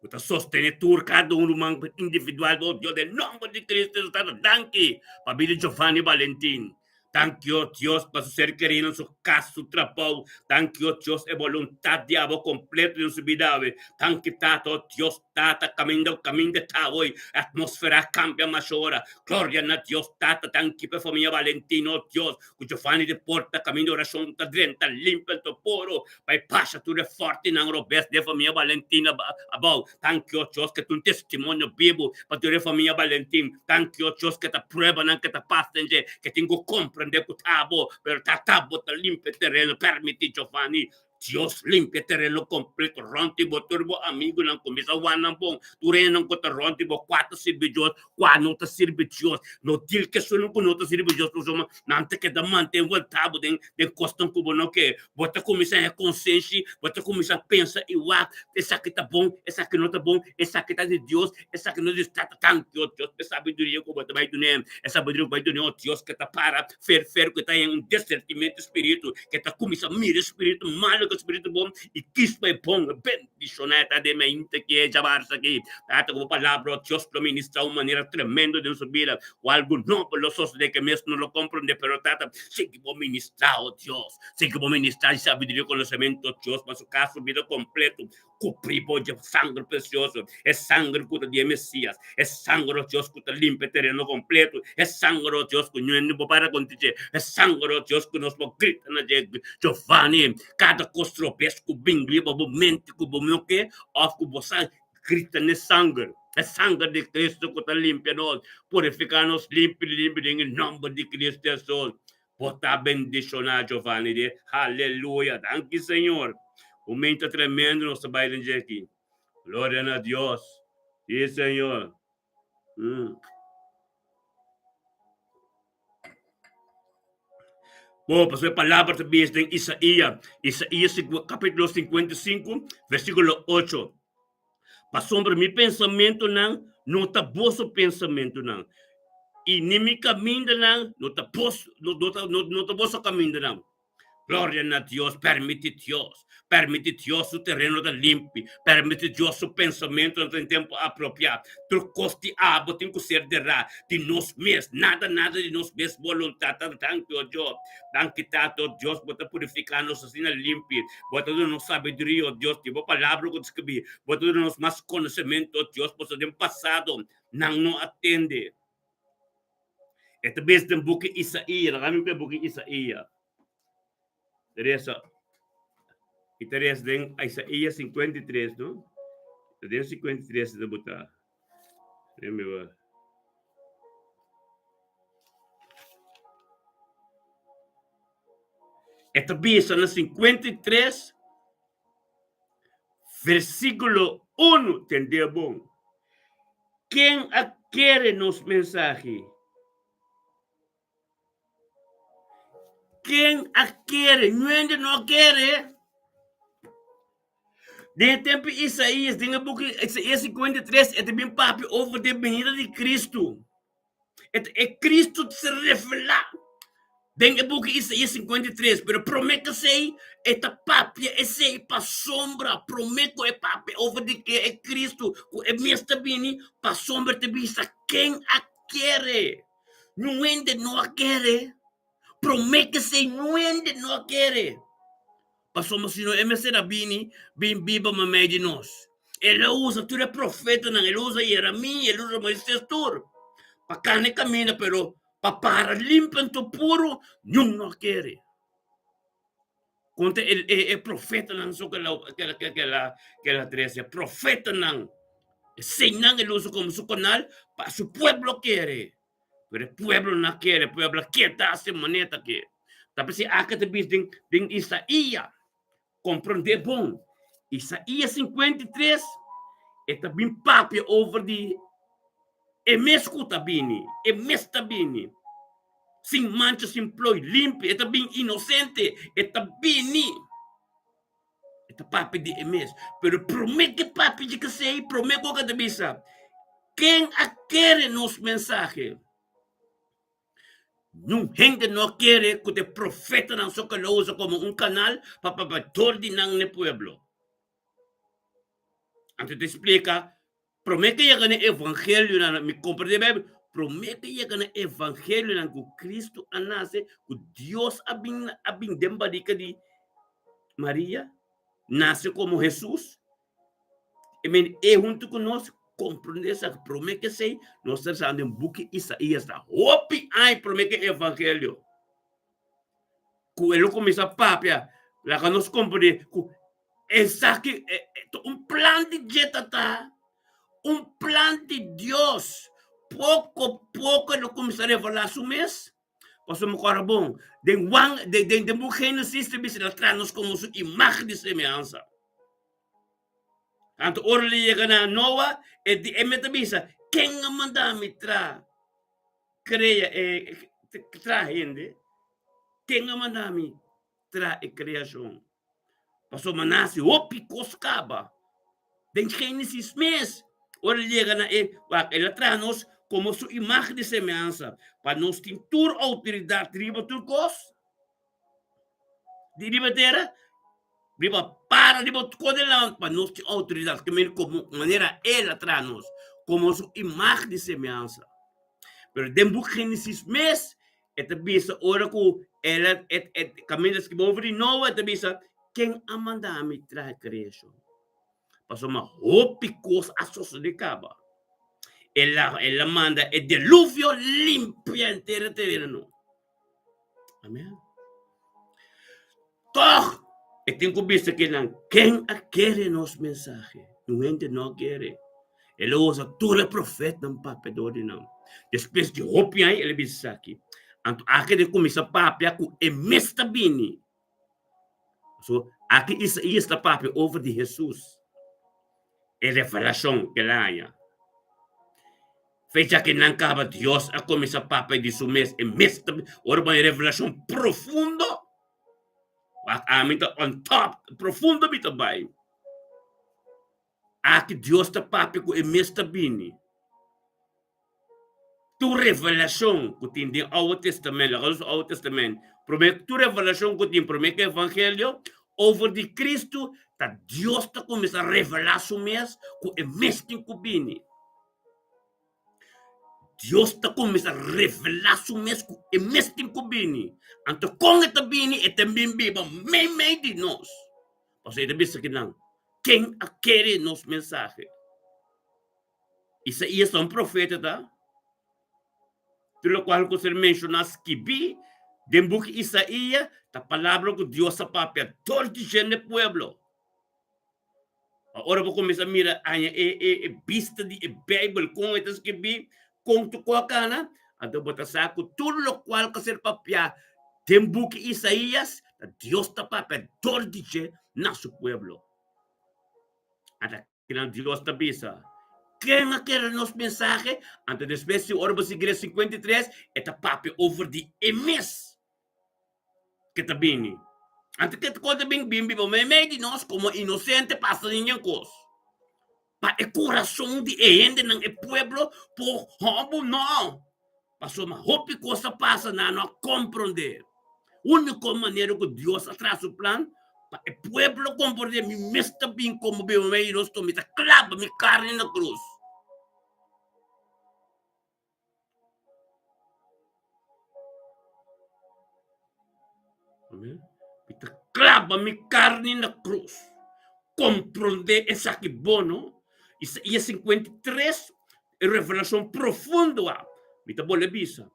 Uta sostener cada um humano individual, oh Deus, em nome de Cristo, está danke, para Giovanni Valentino. Thank you, Dios, para ser querido en su casa, su trabajo. Thank you, Dios, es voluntad de abo completo en su vida. Thank you, Tato, Dios, Tata, camino de hoy. Atmósfera cambia más ahora. Gloria a Dios, Tata, thank you, por familia Valentino, Dios. Cuyo fan de porta, camino de oración, ta drenta, limpia el toporo. Pai, pasa tu de forte, en robes de familia Valentina, abau. Thank you, Dios, que tu testimonio vivo, para tu de familia Valentín. Thank you, Dios, que te prueban, que te pasen, que tengo compra. Prende cutabo, per tatabo ta limpia terreno, permiti Giovanni, Dios limpia terreno completo, ronti bo turbo amigo não começa o ano bom, tureno com ta ronti bo quatro serviços, quatro ta serviços, no til que sono com outros serviços, tu chama, não te que da mantém o tabo de costam como não que, bota começa a consciência, bota começa a pensar igual, essa aqui tá bom, essa aqui não tá bom, essa aqui tá de Deus, essa aqui não está tanto, Deus, essa sabedoria que bota vai do nem, essa sabedoria vai do nem, Deus que tá para fer que tá em um discernimento espírito, que tá começa a mirar espírito mal, que espírito bom e quis vai bom, bendicioneta de mente que é jabarsa aqui, tá como palavra Deus lo ministra uma maneira tremenda de sua vida, o algo não lo sos de que mesmo não lo compreende, pero tata, sei que vou ministrar, oh Deus, sei que vou ministrar e sabedoria, conhecimento, Deus, mas o caso vida completo, cuprivo de sangue precioso, é sangue de Messias, é sangue, Deus, que limpa terreno completo, é sangue, Deus, que não para contigo, é sangue, Deus, que nos grita na Giovanni, cada costropesco, bingli, mente, que o que, of que você grita nesse sangue. É sangue de Cristo que está limpa nós, purificar-nos limpo em nome de Cristo Jesus. Bota bendicionar, Giovanni, aleluia, danke, Senhor. Momento tremendo no nosso baile aqui. Glória a Deus. Sim, Senhor. Bom, pastor, a palavra também está em Isaías capítulo 55, versículo 8. Passou para meu pensamento, não está bom o pensamento, não. E nem me caminho, não está bom o caminho, não. Glória a Deus, permite Deus o terreno da limpe, permite Deus o pensamento em tempo apropriado. Tu coste abo tem que ser de nós mesmos, nada de nós mesmos, vontade, tanto Deus, tanto tato Deus, bota purificar-nos assim na limpe, bota tudo nos sabedoria, Deus, tipo palavra que escrevi, bota tudo nos mais conhecimento, Deus, pois o passado não atende. Esta vez tem book Isaías, kami tem book Isaías. Teresa, e Teresa tem Isaías 53, não? Isaías 53 de botar. Lembra? Esta vez na 53, versículo 1, entendeu bom? Quem adquire nos mensagens? Quem adquire, não quer. De tempo Isaías, tem a boca Isaías 53, é também papo over de venida de Cristo. É Cristo se revelar. Tem a boca Isaías 53, pero prometo sei, esta papo é sei para sombra, prometo é papo over de que é Cristo, é mesmo também para sombra também está quem adquire. Não quer. Promete se nuende não quer. Passamos se não é ser bini, bim biba mamãe de nós. Ele usa, tu é profeta, não, ele usa Jeremias, ele usa Moisés, tudo. Para carne camina, pero para limpar tu puro, não quer. Conta é profeta, não só que ela trece, profeta, não. Sem não, ele usa como su canal, para su pueblo quer. Pero el pueblo no quiere, el pueblo quiere hacer maneta que. Tapi si acá te ding Isaías, comprende bom. Isaías 53, está bem papi over die, e mesco tá bini, e mes tá bini. Sem mancha, sem ploi, limpo, está bem inocente, está bini. Está papi de emes. Pero promete papi de que sei, promete que te bisa. Quem a quer nos mensajes? Não gente não quer que o profeta não só que lo usa como um canal para tordinar no pueblo. Antes te explica, promete que chega no evangelho, me compreende bem? Promete que chega no evangelho que Cristo nasce, que Deus abin dembadica de Maria, nasce como Jesus. E junto conosco, compreende essa promete que sei, nós estamos em um book Isaías, hope ai promete que evangelho. Ele começa a papia, lá que nós compreendemos, que um plano de jetata, um plano de Deus, pouco a pouco ele começa a revelar o mês, passou um cara bom, de Gênesis, ele traz como sua imagem de semelhança. Tanto ora ele chega na Noa, e de emetabisa, quem a mandar me tra, creia, gente, quem a mandar me tra e criação. Passou manasi, opi coscaba. Den Gênesis mês. Ora chega na ele traz como sua imagem de semelhança. Para nós ter autoridade riba turcos. De riba terra. Riba para riba codelan. Para nós ter autoridade. Que como maneira ele traz como sua imagem de semelhança. Pero den Gênesis mês. Eta bisa ora que ela caminha que over de novo. Eta bisa quem a mandar me traz criação. Passou uma roupa a de caba. Ela manda o dilúvio limpia inteiro terreno. Amém? Toch, e tem que ver que não, quem quer nos mensagens, não gente não quer. Ele usa todo o profeta não papel de não. Depois de roupa aí, ele diz aqui. Anto aquele começa a papel com e mesta bini. So, aqui isso está papel over de Jesus. É revelação que lá há. Fecha que não acaba Deus a começar a papel de su mês. E mês também, ora uma revelação profunda. A mim tá on top, profundo me também. Aqui Deus está papel com e mês também. Tu revelação que tem no Antigo Testamento, no Antigo Testamento, promete tu revelação que tem, promete o Evangelho, over de Cristo, tá Deus está começando a revelar su mês com e mês que bini. Deus está começando a revelar su mês com e mês que bini. Então, com esta bini, é também viva meio de nós. Você deve saber que não. Quem quer nos mensagens? Isaías é um profeta, tá? Pelo qual você menciona que vi, dentro de Isaías, a palavra que Deus apapia todo o pueblo. Agora vou começar a mirar a vista de Bíblia com essas que vi, com tu coacana, então botar saco tudo o qual que ser papia dentro de Isaías, Deus apapia todo o nosso pueblo. Até que Deus está bisa. Quem quer nos mensagens, antes de espécie, ora você igreja 53, é papel over de emes. Que está bem. Antes que coisa bem, meio de nós, como inocente, passa ninguém coisa. Para o coração de gente, não é pueblo, por roubo, não. Passou uma roupa coisa passa, não compreender. Única maneira que Deus atrás o plano, para o pueblo compreender, me está bem como bem, meio nós, me está clava, me carne na cruz. Amém? Clava-me carne na cruz. compreender essa que bono. Isaías 53 é revelação profunda. Mita boleh bisa.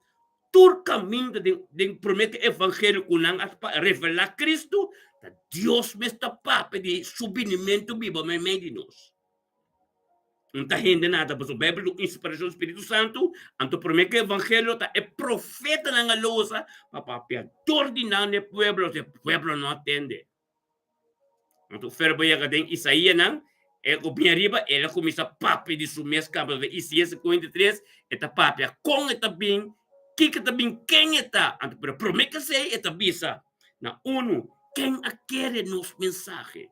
Tur caminho de promete evangelho kunang at revelar Cristo, Deus me está pape de sublimento biba me medinos. Não está rende nada, mas o Bíblia, inspiração do Espírito Santo, anto promete evangelho tá é profeta na lousa, papapia ordinar ne pueblo não atende. Anto ferbo ya gadeng Isaías nang o bem riba, ela começa pape de sumes campo de Isaías 53, eta pape com eta bem que também quem está, pero promete ser eta bisa. Na uno, quem a quer nos mensaje.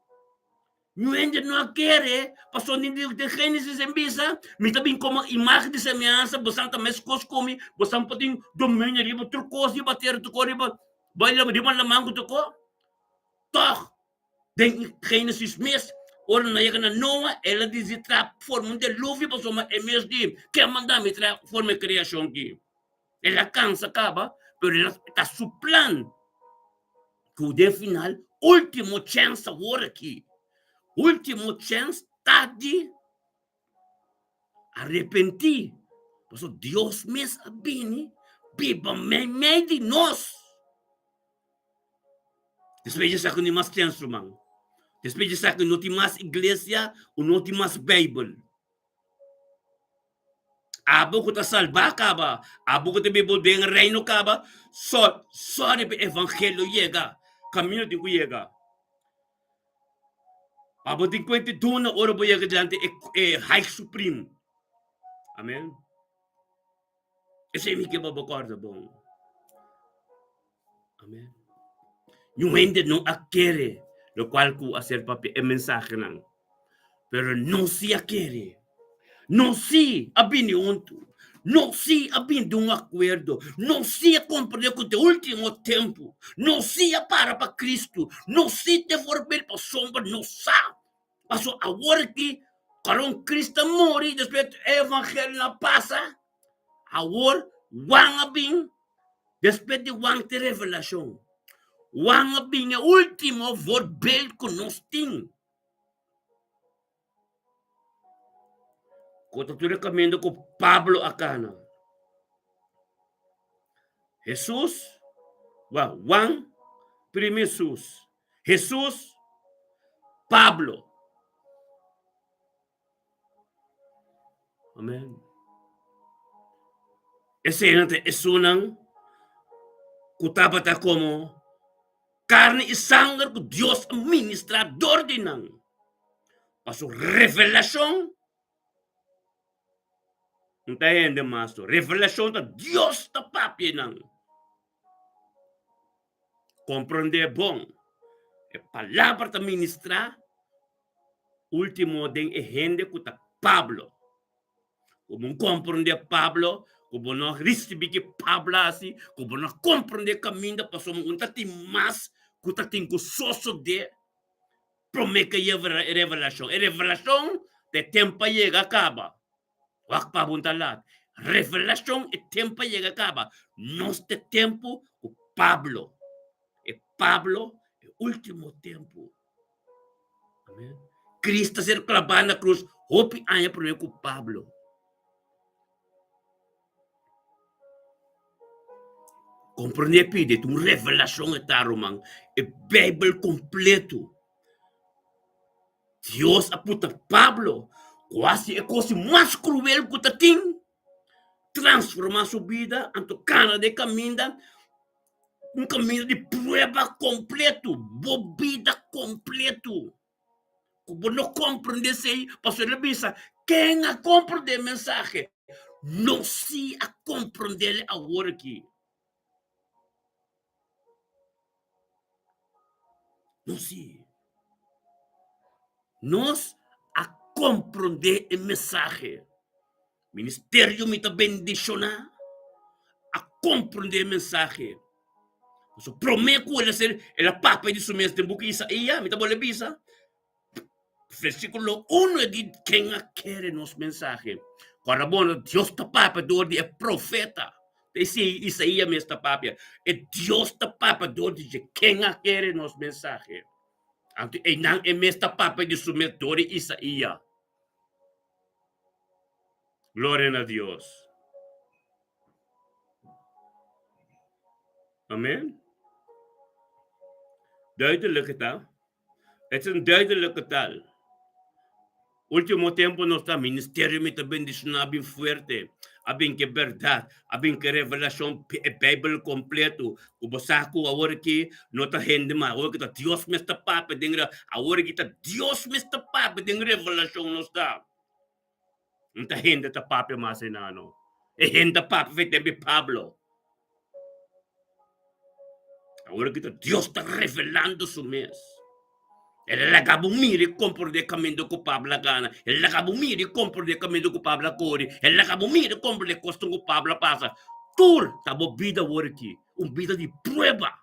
Não ainda não quer, passou de Gênesis em bisa, mas também como imagem de semelhança, você também escolhe como, você pode domínio riba, trucos de bater, trucos riba, vai lá riba na mão truco. Toch, de Gênesis mês, ora na chega na Noa, ela diz tra forma de luve, passou uma mês de que mandar me tra forma criação aqui. Ela cansa, acaba, pero ela está su plan. Que o de final, último chance agora aqui. Último chance está de arrepentir. Por isso, Deus mesmo abine, biba meio de nós. Depois de sair com mais chance, irmão. Depois de sair com não tem mais igreja, não tem mais Bíblia. Abo ko ta salba kaba, abo ko te bibodeng reino kaba, só de evangelho llega, caminho de llega. Abo de 52 na hora boia diante é high supreme. Amém. Esse é me que babo corda bom. Amém. Não ainda não aquele, lo qual ku hacer papi é mensagem não. Pero não se aquele. Não se opinião, não se de um acordo, não se compreender com o último tempo, não se para Cristo, não se devolver para a sombra, não sabe. Passou agora que, quando Cristo morre, depois do evangelho não passa, agora, wang bem, depois de wang de revelação, wang bem é o último vorbel que nós temos. Quando tu recomendo com Pablo Acana. Jesus, Juan, primeiro Jesus. Jesus, Pablo. Amém. Esse é unang kutabata como carne e sangue que Deus administrador de nang. A sua revelação. Não está ainda mais. Revelação de Deus está papi nang. Compreender bom. É palavra de ministrar. Último den é gente que está Pablo. Como compreender Pablo, como não receber Pablo assim, como não compreender caminho, passou um tanto mais que está tem que sosso de promete que é revelação. É revelação de tempo chega acaba. Wak pa buntalat. Revelação e tempo chega acaba. Nós de tempo o Pablo. E Pablo é o último tempo. Amém. Cristo ser clavado na cruz. Hope aya primeiro com Pablo. Compreender pide uma revelação está romano. É Bíblia completo. Deus aputa Pablo. Quase é coisa mais cruel que tu tem. Transformar sua vida em cana de caminho, um caminho de prova completo, bobida completo. Como não compreender isso, pastor Lebisa, quem a compreender a mensagem, não se a compreender agora aqui. Não se. Nós a compreender a mensagem. Ministério me está bendicionar a compreender a mensagem. So, prometo ela ser ela papa de sumes de book Isaías, me está boleh bisa. Versículo 1 diz quem a quer nos mensagem. Quando bom Deus está papa do de profeta. Esse Isaías me está papa. É Deus está papa do de quem a quer nos mensagem. Anto nang emesta papa de sumetori Isaia. Gloria a Dios. Amen. Duidelijk taal. Het is een duidelijke taal. Último tempo no está ministerio me também abin fuerte, abin que verdade, abin que revelação Bible completo. O bosaco agora que não está rende mais, agora que tá Deus me está papa dengra, agora que tá Deus me está papa dengra revelação não está. Não está rende tá papa mais enano. E rende papa vai ter Pablo. Agora que tá Deus está revelando su mês. Ele acabou de comprar de caminho com Pablo Gana. Ele acabou de comprar de caminho com Pablo Cori. Ele acabou de comprar de costume com Pablo Passa. Tur, tá bom vida aqui. Vida de prueba.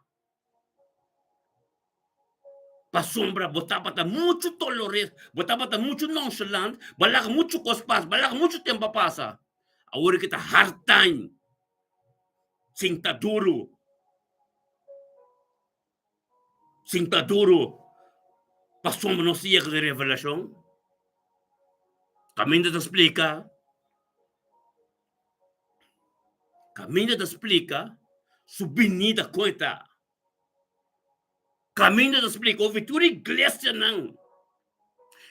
Para sombra, botava tá muito tolerante, botava tá muito nonchalant, balaga muito cospas, balaga muito tempo passa. Agora que tá hard time. Sinta duro. Sinta duro. Para sombra não se de revelação. Caminho te explica. Caminho te explica. Subir da coita. Caminho te explica. O vitória igreja não.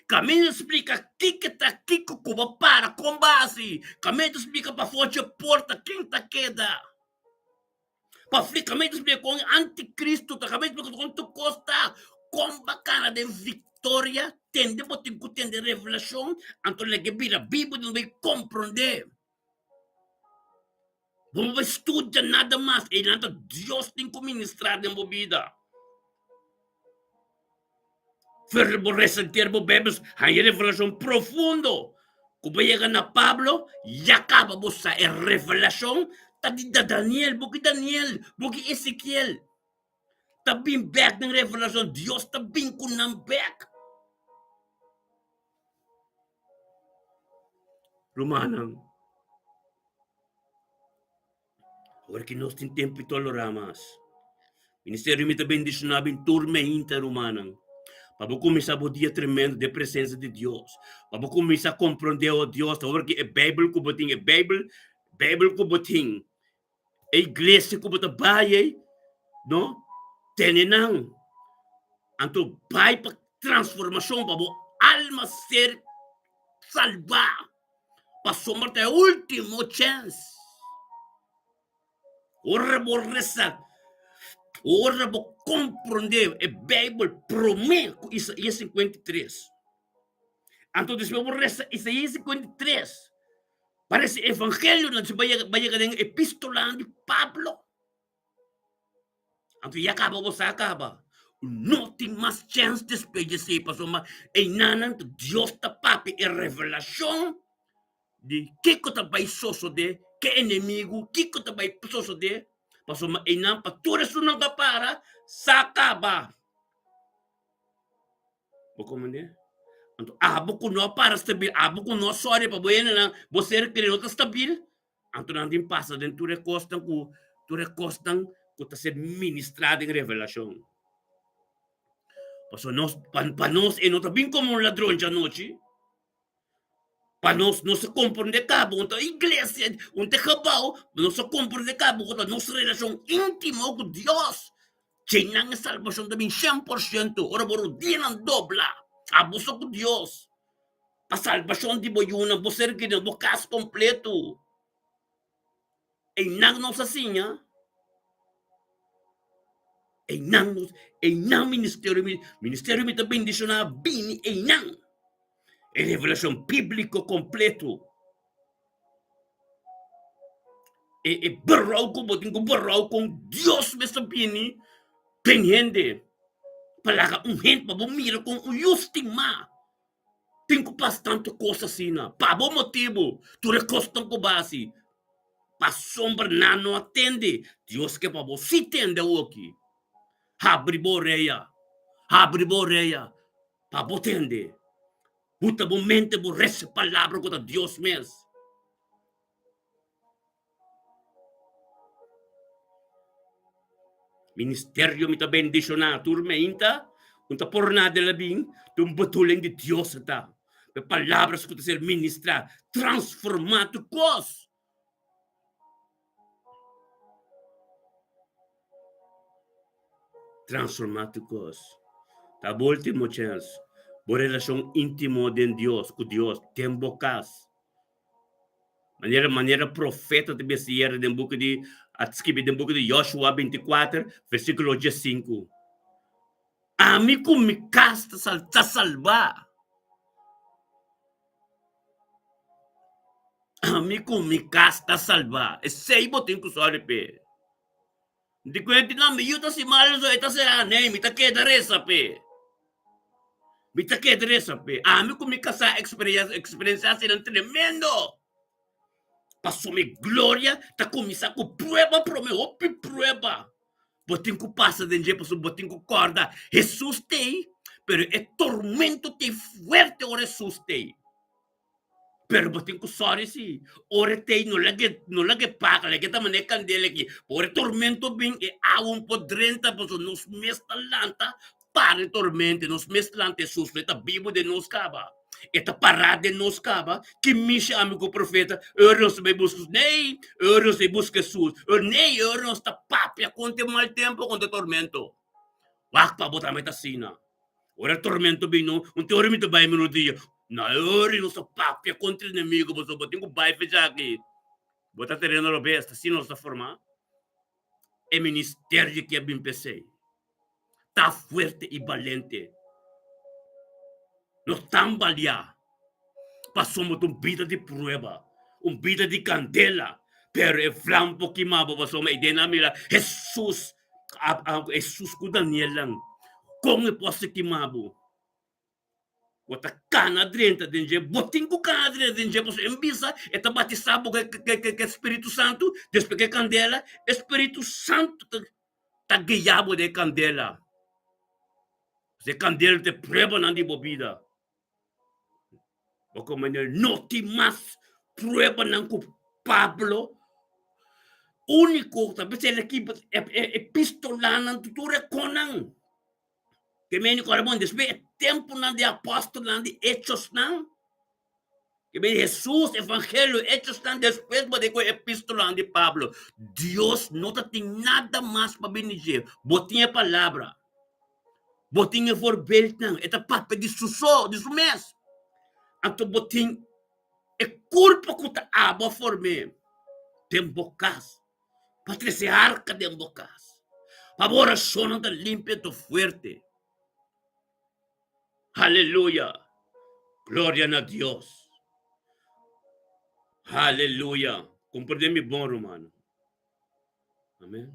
Caminho te explica que tá aqui como para com base. Caminho te explica para fora a porta quem tá queda. Caminho te explica com anticristo. Caminho te explica com tu costa. Com bacana de vitória. Tende botin que tende revelação. Anto lege a Bíblia não vai compreender. Vamos estudar nada mais. E nada Deus tem que ministrar em vida. Verbo ressentir bebes a revelação profundo. Como chega na Pablo, já acaba você a revelação. Tá de Daniel, porque Ezequiel. Tá bem back na revelação. Deus tá bem com nam back. Romanang. Agora que nós temos tempo e toleramos. Ministério me também diz na turma interhumanang. Para começar o dia tremendo de presença de Deus. Para começar a compreender o Deus. Agora que é Bíblia que botem, Bíblia que botem. A igreja que botem baie, não? Tem não. Então, vai para transformação, para a alma ser salva. Para somar até a última chance. Ora, borressa. Ora, vou compreender a Bíblia promete Isaías 53. Então, vou rezar Isaías 53. Parece evangelho, não se vai chegar em epístola de Pablo. Então, já acaba, você acaba. Não tem mais chance de despedir-se, pastor, mas em nada, Deus está papi e revelação de que está vai suceder, que inimigo, que está vai suceder. Pastor, mas em nada, para tudo isso não para, se acaba. Vou compreender? Então, buku não para stabil, buku não sorry para bueno na, você querer outra stabil. Então, não tem passa dentro do recostam que está sendo ministrado em revelação. Pastor, nós, para nós, e não está bem como um ladrão de noite. Para nós, não se compreende cabo, então a igreja, onde acabou, não se compreende cabo, com a nossa relação íntima com Deus. Tinha a salvação também 100%, ora, por dia não dobla. Abuso com Deus. A salvação de boiuna, você que não do caso completo. E não assim, hein? E não ministério me também deixa na bini, e não. É revelação bíblica completo. E barrou com Deus me sabini, tem gente. Para gente, para mira com o justima. Tem que bastante coisa assim, para bom motivo, tu recostam com base. Para sombra não atende. Deus que para você atende aqui. Abre boreia, para você atende. Buta momento, vou receber palavra com Deus mesmo. Ministério me também deixou na turma ainda. Unta por nada labing, tum betuling de Dios ata. Pe palavras que tu ser ministrar, transformar tu cos. Transformar tu cos. Ta último chance. Por relação íntimo de Deus, com Deus, tem bocas. Maneira profeta de Messias, de book de, escrever de book de Joshua 24, versículo 5. Ami com me casta salvar. Ami com me casta salvar. E sei botin com sorry pe. Di kwenti na mi yuta si malo so ita sera ne mi ta queda resa pe. Mi ta queda resa pe. Ami com me casa experiencia silang tremendo. Passou me glória, tá começar com prueba, promeu prueba. Botin ko passa de dia, passou botin ko corda. Jesus tem, pero é tormento tem fuerte o Jesus tem. Pero botin ko sorry si, ore tem no lage paga, lage ta mané candela aqui. Ore tormento bem e awon podrenta, passou nos mestalanta, para tormento, nos mestalante Jesus, tá bibo de nos caba. Eta parada de nos caba, que misha amigo profeta, euros me busca, nem, euros me busca Jesus, nem euros ta papia, conte mal tempo, conte tormento. Wak pa botar meta sina. Ora tormento bino, teori me vai no dia. Na ori no sa papia contra inimigo, mas eu botinho vai fechar aqui. Bota terreno no besta, se não está formar. É ministério que é bem pensei. Tá forte e valente. Não tambalha. Passamos vida de prova, vida de candela, pero é flampo que mabo, passamos a ideia na mira, Jesus, Jesus com Daniel lang, como é possível que mabo? Wata cana drenta denje, botin ko cana drenta denje, posso embisa, eta batisabo que Espírito Santo, después que candela, Espírito Santo tá guiabo de candela. Se candela te prueba na di bobida. O como não tem mais prueba não com Pablo. Único, talvez ele aqui epistolar não tudo reconam. Que me correspond después tempo não de apóstolo não de hechos não. Que me Jesus evangelho hechos não después de que epistolar de Pablo. Deus não tem nada mais para bendizer. Botinha palavra. Botinha voorbeeld não. Eta papa de suso, de sumes. Anto botin é culpa que tá aba formé. Tem bocas. Patrícia arca de bocas. Favor sona da limpia do fuerte. Aleluia. Glória a Deus. Aleluia. Compreende-me bom, romano. Amém.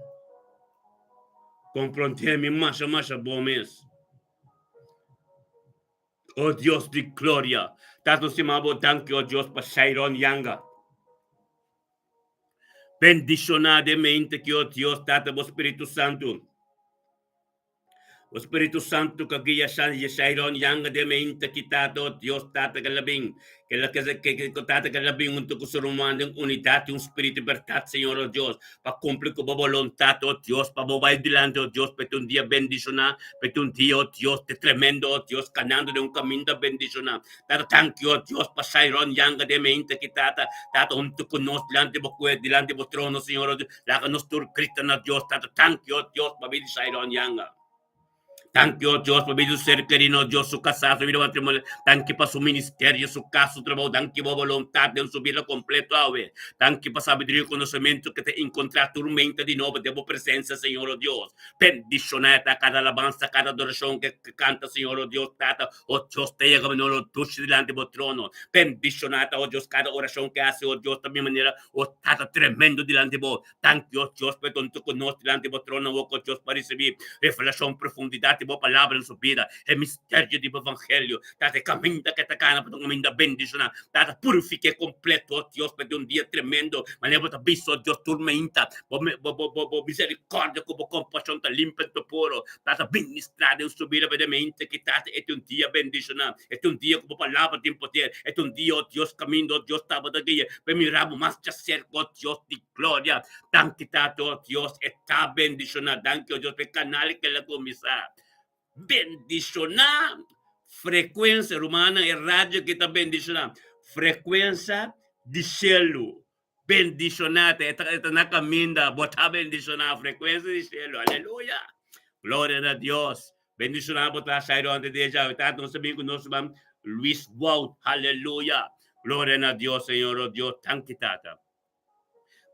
Compreende-me macha bom mesmo. Oh Deus de glória. Tato si mabo danke, oh Deus, para Shairon Yanga. Bendicionademente que, oh Deus, Tata, o Espírito Santo. O Espírito Santo que guia Shairon Yanga de mente que Tata, oh Deus, Tata, galabing. Que Tata, galabing, unto ko surumando unidade, Espírito de verdade, Senhor, oh Deus. Para cumprir com a vontade, oh Deus, para bobar dilante, oh Deus, para um dia bendicionar, para um dia, oh Deus, de tremendo, oh Deus, canando de caminho de bendicionar. Tata, thank you, oh Deus, para Shairon Yanga de mente que Tata, unto conosco, dilante do trono, Senhor, oh Deus, laga nos tur Cristo na Deus, Tata, thank you, oh Deus, para vir Shairon Yanga. Thank you, Dios, por meio do ser querido, Deus, su casado, vida matrimônio. Thank you para su ministério, su casa, su trabalho. Thank you para a vontade de su vida completo, ave. Thank you para sabedoria e conhecimento que te encontrar turmenta de novo, de boa presença, Senhor, oh Deus. Bendicioneta cada alabança, cada adoração que canta, Senhor, oh Deus, tata, oh Deus, te llega, no tuche delante do trono. Bendicioneta, oh Deus, cada oração que hace, oh Deus, da minha maneira, oh tata, tremendo delante de vos. Thank you, oh Deus, por tanto conosco delante do trono, oh Deus, para receber revelação, profundidade, boa palavra em sua vida, é mistério do evangelho, tata, caminho que te cana, para um caminho da bendição, tata, purifique completo, oh Deus, para um dia tremendo, mas eu te biso, oh Deus, turmenta, misericórdia, com compaixão, tá limpa, tá puro, tata, ministrado em sua vida, verdadeiramente, que tata, é um dia bendição, é um dia com a palavra de poder, é um dia, oh Deus, caminho, oh Deus, estava daqui, para mirarmos mais de cerca, oh Deus, de glória, thank you, tata, oh Deus, está bendicionado, thank you, oh Deus, para canal que ela começar. bendicionar frequência romana e rádio que está bendicionar frequência de cielo bendicionada está na caminha botar bendicionar frequência de cielo aleluia glória a Deus bendicionar botar sair onde deja está nós sabemos que nós vamos Luis Walt aleluia glória a Deus Senhor oh Deus thank you tata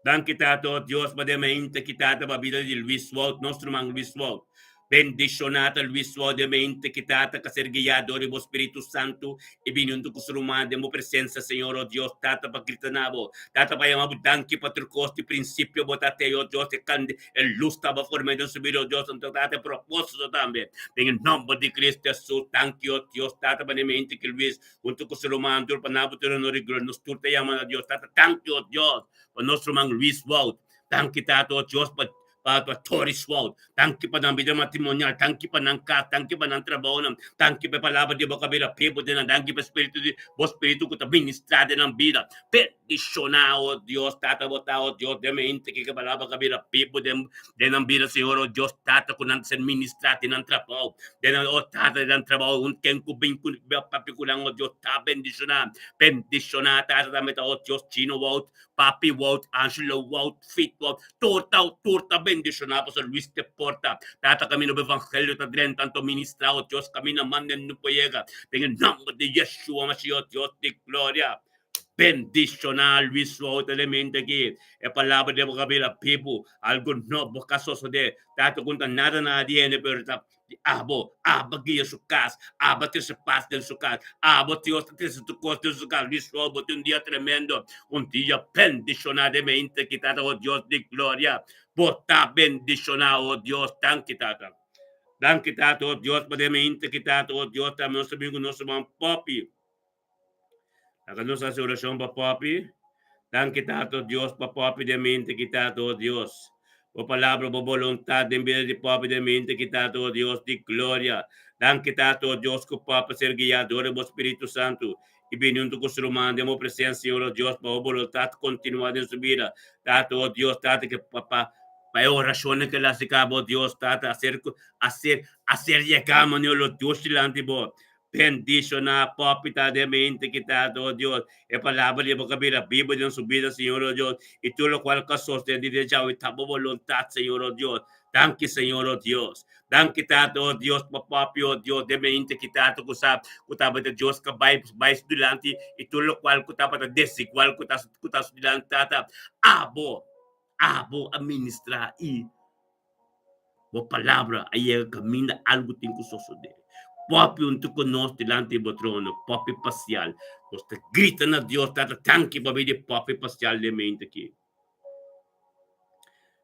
thank you tata oh Deus padamente kita ta vida de Luis Walt nostro mang Luis Walt bendicionata Luis suavemente kitata ser guiado por Espírito Santo e vindo com sua demo presença Senhor oh Deus tata para gritanabo tata para amar danke para coste princípio botate oh Deus e cande e luz estava formando subir oh Deus então tata propósito também em nome de Cristo Jesus thank you oh Deus tata para mente que Luis junto com sua mãe dur para nabo ter no rigor nos turte llama a Deus tata thank you oh Deus para nosso irmão Luis Walt thank you tata oh Deus para Toris Walt, tanki pa ng vida matrimonial, tanki pa ng kat, tanki pa ng trabaho ng, tanki pa palabra di ba kabila, pipo din ang, tanki pa spiritu di, bo spiritu ko ta ministrade ng vida, peticionao Dios, tatabotao Dios, de mente que palabra kabila, pipo din ang vida, Señor, oh Dios, tata ko nang sen ministrate ng trabaho, den ang o tata ng trabaho, un ken ko bin ko papikulang o Dios, ta bendicionata, tata damit o Dios, Chino Walt, Papi Walt, Angelo Walt, Fit Walt, torta bendicionado sa Luis de Porta. Tata kami no evangelio ta dren tanto ministrado Dios kami na manen no payega. Dengan nombre de Yeshua Mashiach Dios de gloria. Bendicionar Luis Walt elemente aqui. É palavra de kabila people. Algo novo caso de tato kunta nada na adiene pero aba guia su casa, aba ter se paz dentro de su casa, aba Dios ter se tu costa dentro de su casa. Luis Walt bote un dia tremendo, un dia bendicionadamente quitado oh Dios de gloria. Bota bendicionado oh Dios tan quitado. Dan quitado oh Dios padamente quitado oh Dios também nosso amigo nosso irmão Poppy. Acá nos hace oración para Poppy. Dan quitado Dios para Poppy de mente quitado oh Dios. O palabra, o voluntad de enviar de Poppy de mente quitado oh Dios de gloria. Dan quitado oh Dios que Poppy ser guiador do Espírito Santo. E vindo com o humano, demos presença, Senhor oh Deus, para a voluntade continuar em sua vida. Tato oh Deus, tato que papá para oraciones que las acabo Dios tata hacer llegar mano los Dios delante bo bendicionar papita de mente que oh Dios es palabra de boca vida Biblia en su vida Señor oh Dios y tú lo cual casos de ya y tabo voluntad Señor oh Dios danke Señor oh Dios danke oh Dios papi oh Dios de mente que tato kutaba de Dios que vai delante y tú lo cual kutaba de desigual kutas delante tata abo administrar e a palavra aí caminha algo tem que suceder. Papi untuk nós delante do trono, papi parcial. Nós grita na Deus, tata tanque para ver papi parcial de mente aqui.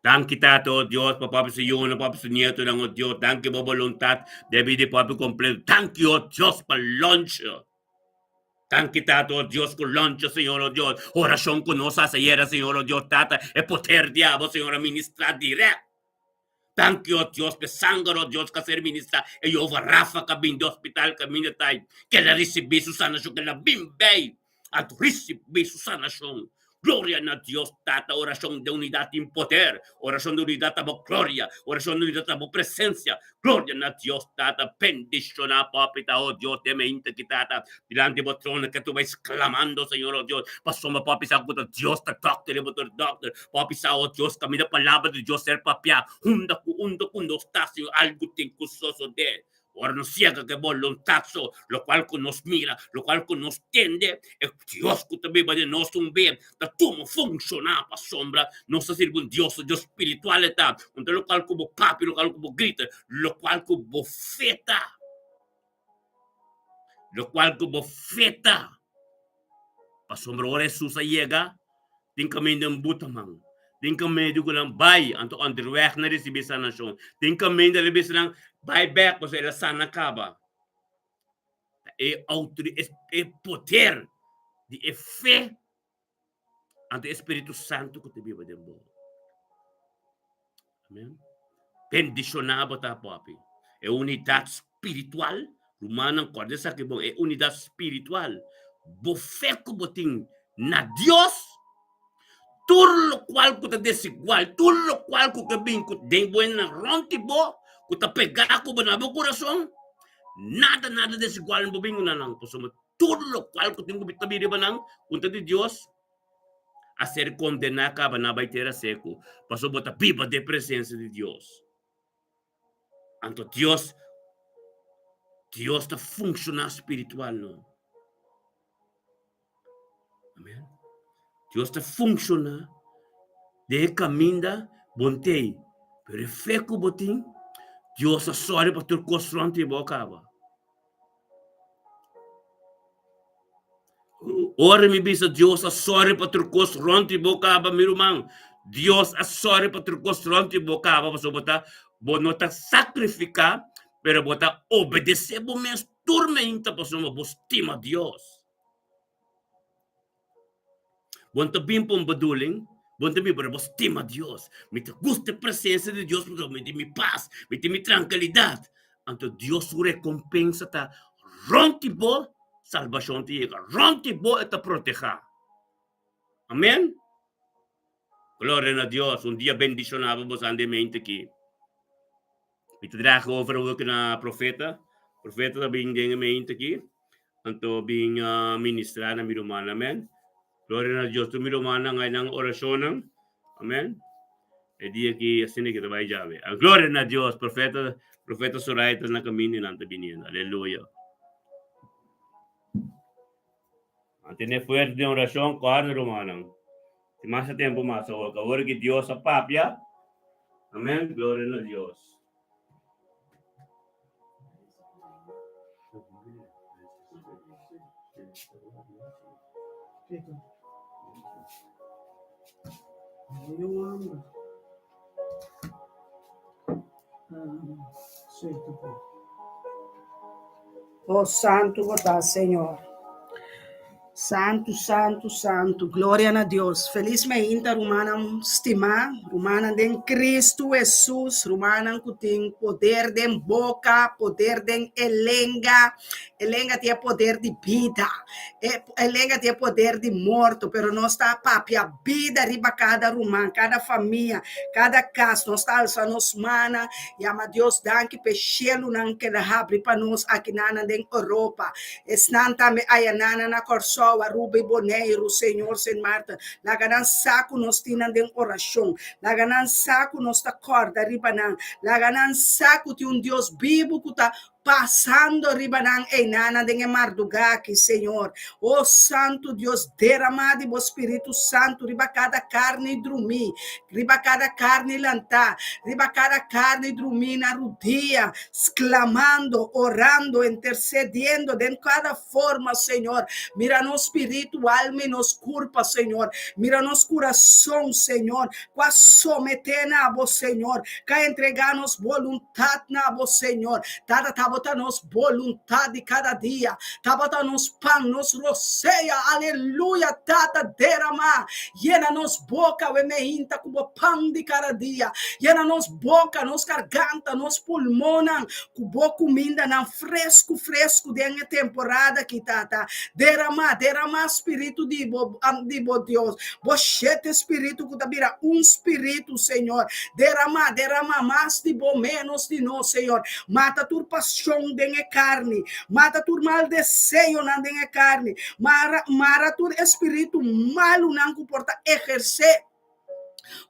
Tanque tato Deus, papi Senhor, papi Senhor, o Deus, tanque para vontade, deve de papi completo. Tanque o Deus para longe. Tanque tato Deus con longe, Senhor oh Deus. Oração con nos ayer, Senhor oh Deus, tata, e poder diabo, Senhor, ministrar direto. Tanque oh Deus, pe sangue oh Deus, que ser ministrar. E eu vou Rafa, que vem do hospital, que vem tai, que ela recebi sua sanação, que ela bem bem, a recebi sua sanação. Glória a Deus, tata, oração de unidade em poder, oração de unidade a glória, oração de unidade a presença. Glória a Deus, tata, bendicionar, papita, oh Deus, de mente que tata, delante do trono que tu vais clamando, Senhor, oh Deus, passou papi sa kuta Deus, ta doctor, papi sa oh Deus, camina palavra de Deus ser papia, hunda kundo está, Senhor, algo tem que suceder. Ora nos ciega que voluntazo, lo cual que nos mira, lo cual que nos tende, e Dios que também vai de nós bem, da como funcionar para sombra, nós servir um Deus espiritualidade, onde lo qual como papi, lo qual como grita, lo qual como feta, para sombra ora Jesus chega, tem caminho de butamang. Tem caminho de lang bay, anto underweg na receber sa nasyon. Tem caminho de receber lang buyback o sa ila sana kaba. E poder de fé ante Espírito Santo que te viva de bom. Amen. Bendicionado ta papi. É unidade espiritual. Romana corda sa que bom, é unidade espiritual. Bo fé ko boting na Dios. Todo lo cual que te desigual, todo lo cual que bem que tem buena ronti bo, Kuta pegar ko ba na mo coração? Nada desigual no bingo na nang poso tudo lo qual ko tingo bitabiri ba nang punta de Dios a ser condenado ka ba na vai ter a seco, paso bota viva de presença de Deus. Anto Deus está funcionando espiritual, não? Amém? Deus está funcionando de caminho bontei, pero feco botim, Deus a sorry para tu construante e bocava. Ora mi bisa Deus a sorry para tu construante e bocava, meu irmão. Deus a sorry para tu construante e bocava, para botar, bonota sacrificar, pero botar obedecer, bom mesmo, turmenta para soma, estima Deus. Bonta bem para bedoeling, bonta bem para estima Deus. Me te gusta a presença de Deus, me te mi paz, me te mi tranquilidade. Então Deus recompensa ta ronti bo salvação te chega, ronti bo e te proteger. Amém? Glória a Deus. Um dia bendicionado vos andemente aqui. Me te draag over ook na profeta. Profeta também tem mente aqui. Então bem ministrar na mirumana. Amém? Glória a Deus. Tu mirumana ngay ng orasyon. Amém? E di aqui assim que vai já ver. Glória a Deus. Profeta Soraya na caminho nanta biniendo. Aleluia. Antene fuerte de oração, claro, hermano. Si más tempo más, ahora que Dios apapia. Amén. Gloria a Dios. Oh, santo você, Senhor. Santo, santo, santo. Glória a Deus. Felizmente, Romana estima, Romana de Cristo Jesus, Romana que tem poder de boca, poder de elenga. Elenga tem poder de vida. Elenga tem poder de morto, pero não está papia vida riba cada romano, cada família, cada casa, nós está alça nos mana, e ama Deus danke pechelo nan que abre para nós aqui na Europa. Esnanta me ayanana na corso a Rubi Boneiro, Senhor, Sem Marta, la ganan saco nos tinan de oração, la ganan saco nos ta corda ribanan, la ganan saco de Deus vivo que está passando ribanan enana de mardugaki, Senhor. Oh Santo Deus, derramado o Espírito Santo, riba cada carne drumi, riba cada carne lanta, riba cada carne drumi na rodia, clamando, orando, intercedendo de cada forma, Senhor. Mira nos espírito, alma e nos corpo, Senhor. Mira nos coração, Senhor. Quase someter na vos, Senhor. Que entregar nos vontade na vos, Senhor. Tata nos vontade cada dia. Tata nos pão, nos roceia. Aleluia, tata derama. Llena nos boca, we meinta como pão de cada dia. Llena nos boca, nos garganta, nos pulmona. Cubo comida na fresco de temporada que tata. Derama espírito de Deus. Bochete espírito que tabira espírito, Senhor. Derama mais de bom menos de nós, Senhor. Mata tu paixão de carne. Mata tu mal desejo na de carne. Mara tu espírito malo não comporta exercer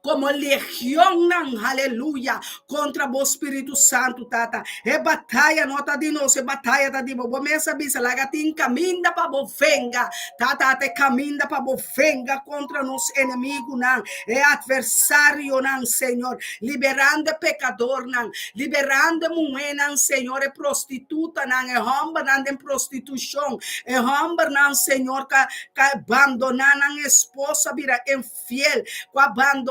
como legião, aleluia, contra o Espírito Santo, tata. É batalha, nota de nós, é batalha, tá de boa mesa, bisa, lagatim, caminha para bofenga, tata, até caminha para bofenga contra nos inimigos, não. É adversário, não, Senhor, liberando pecador, não, liberando mulher, não, Senhor, é prostituta, não, é homem, não, em prostituição, é homem, não, Senhor, que abandonar, não, esposa, vira infiel, que abandonar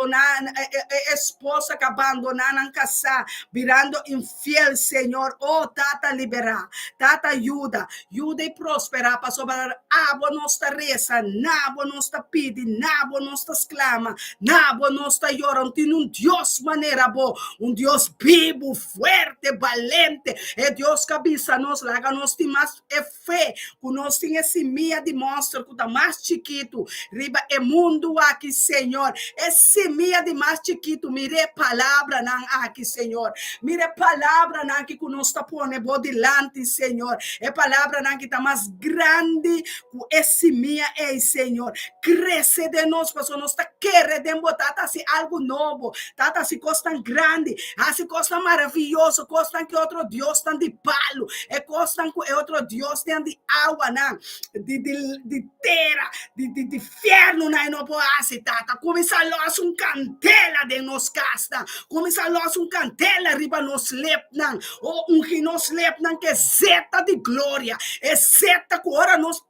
esposa que abandonaram casa, virando infiel, Senhor. Oh, tata liberar, tata ajuda e prosperar para sobrar. Abo nossa reza, nabo nossa pide, nabo nossa clama, nabo nossa llora. Tem Deus maneira boa, Deus vivo, forte, valente. É Deus que avisa nos, laga nós tem mais fé, que nós tem esse meia de mostra que está mais chiquito, riba é mundo aqui, Senhor. Esse semilla de mais chiquito, mire palavra nan aqui, Senhor. Mire palavra nan que nós está pondo bodilante, Senhor. É palavra nan que está mais grande que esse minha é, Senhor. Cresce de nós, porque nós está querendo botar assim algo novo, tá assim coisa tão grande, assim coisa maravilhosa, coisa que outro Deus tem de palo, é coisa que outro Deus tem de água, não, de terra, de ferro, não pode assim, tata. Começa a lançar cantela de nos casta, começa a lançar cantela riba nos lep, não, ou que nos lep, não, que é zeta de glória, é zeta que ora nos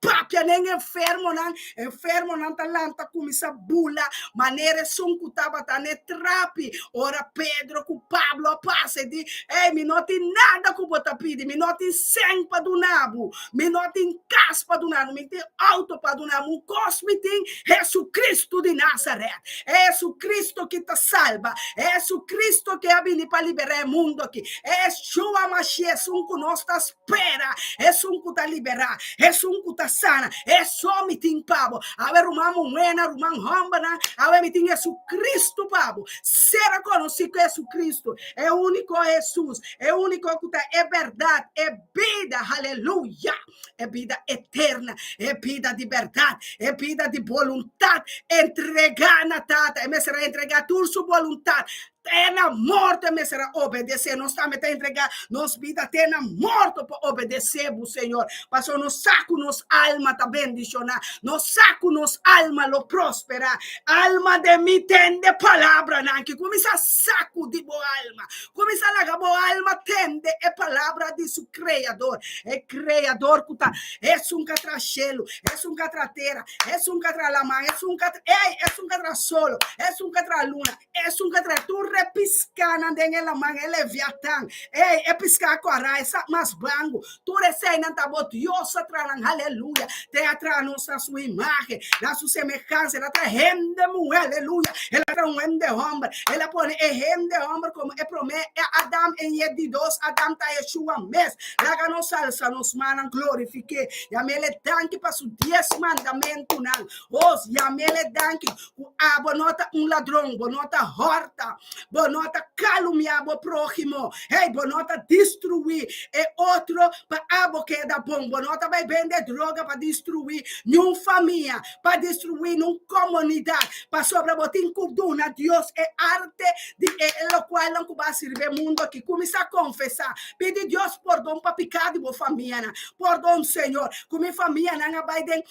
papia nem enfermo não talanta começa bula maneira sunku tava tá ne trapi ora Pedro com Pablo passa de me não tem nada que bota pidi me não tem sangue para do nabo me não tem caspa do nabo me tem auto para do nabo cosme tem Jesus Cristo de Nazaré Jesus Cristo que te salva Jesus Cristo que abili para liberar o mundo aqui Yeshua Mashiach sunku nós tá espera sunku tá liberar sunku tá sana, é só me tem pabo. A ver uma moeda, uma rombana, a ver me tem Jesus Cristo pabo. Será conhecido Jesus Cristo? É o único Jesus, é o único que é verdade, é vida, aleluia, é vida eterna, é vida de verdade, é vida de vontade. Entregar na tata, me será entregar tudo sua vontade. Até na morte me será obedecer. Nós estamos a entregar nossa vida até na morte para obedecer, Senhor. Passou no saco, nos alma tá bendicionar. No saco, nos alma lo prosperar. Alma de mim tende palavra, não. Que começa saco de boa alma. Começa a lagar boa alma, tende é palavra de seu Criador. É Criador que tá. É um catrachelo, é um catrateira, é um catralamã, é um catra solo, é um catraluna, é um catratura. Piscar na dengue la manga leviatã piscar corá essa mas bango tu recém não tá botiosa tranan aleluia te atra nossa sua imagem na sua semelhança ela tá rende mulher aleluia ela tá rende homem ela põe rende homem como é promete Adam em Edidos Adam tá Yeshua mes lá nos salsa nos manan glorifique e a mele danke para os 10 mandamentos não os e a mele danke bonota ladrão bonota horta bonota caluniar o próximo, bonota destruir, outro para abo que é da bom, bonota vai vender droga para destruir nenhuma família, para destruir nenhuma comunidade, para sobrebotar cuduna, Deus é arte de o qual não vai servir mundo aqui, começa a confessar, pedir Deus perdão para picar de boa família, perdão Senhor, como minha família não vai de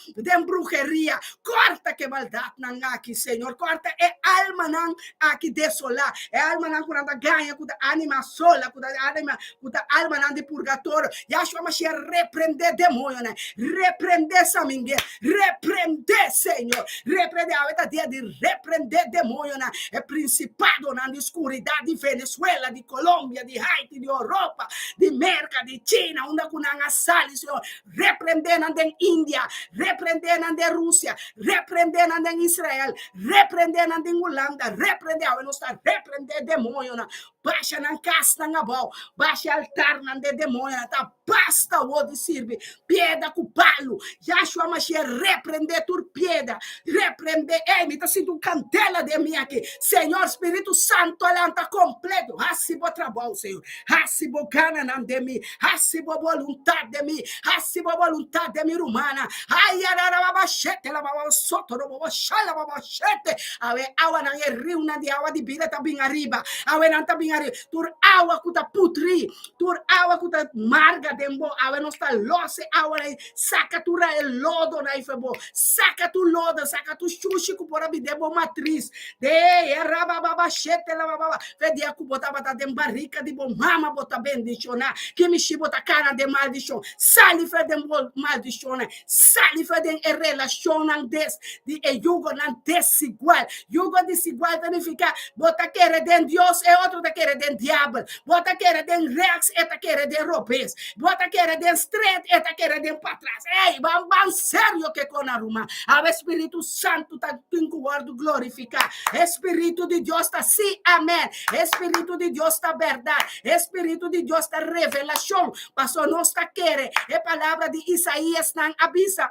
bruxeria, corta que maldade não aqui Senhor, corta alma não aqui desolar, alma não quando ganha com a anima sola com a alma não de purgatório Yahshua Mashiach repreender demônio né repreender samingue repreender Senhor repreender a dia de repreender demônio né é principado na escuridade de Venezuela de Colômbia de Haiti de Europa de América de China onde com a sali Senhor repreender na Índia repreender na Rússia repreender na Israel repreender na Holanda repreender nós está repreender demônio na baixa na casa na bal baixa altar na demônio tá basta o de servir pieda com palo Yahshua Mashiach repreender tur pieda repreender me tá sentindo cantela de mim aqui Senhor Espírito Santo alanta completo hasibo trabalho Senhor hasibo gana na de mim hasibo vontade de mim hasibo vontade de mim humana ai ara babachete la babasoto robo shala babachete ave awa na rio na de awa de vida tá bem arriba awe não tá bem arriba tur awa kuta putri tur awa kuta marga dembo awe não está losse awa saca tu el lodo na ifebo saca tu lodo saca tu xuxi ku por abidebo matriz de era babachete la baba fedia ku botar bata dem barrica de bom mama botar bendicionar que me chibota cara de maldição sali fedem maldição sali fedem relação des de jugo nan desigual jugo desigual significa bota querer de Deus é outro da querer de diabo bota querer de rex é ta querer de robes bota querer de straight é ta querer de para trás bam sério que com a ruma o Espírito Santo tá tinco guardo glorificar Espírito de Deus tá sim amém Espírito de Deus tá verdade Espírito de Deus tá revelação passou nós tá querer é palavra de Isaías não avisa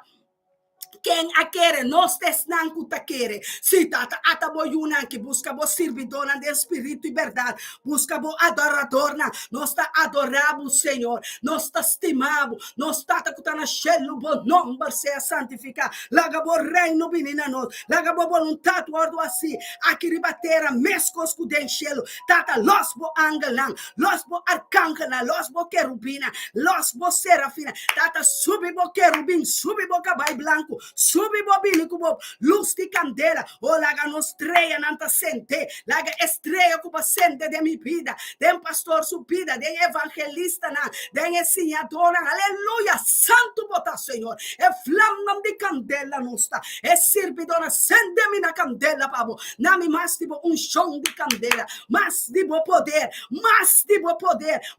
quem a querer, nós tesnan kuta querer. Se tata atabo yunan que busca bo servidona de espírito e verdade, busca bo adoradorna, nós tá adoramos Senhor, nós tá estimamos, nós tata kutana shelu bo nombre seja santificado, laga bo reino binina nós, laga bo vontade ordo assim, aqui ribatera mescos ku den shelu, tata los bo angelang, los bo arcangela, los bo querubina, los bo serafina, tata subi bo querubim, subi bo cabai blanco, subi bobili kubo luz de candela, o laga no estreia nanta sente, laga estreia kuba sente de mi vida, den pastor subida, den evangelista na, den ensinadora, aleluia, santo bota Senhor, e flamma de candela nosta, e servidora, sende-me na candela, pabo, nami mais tipo chão de candela, mais de bo poder,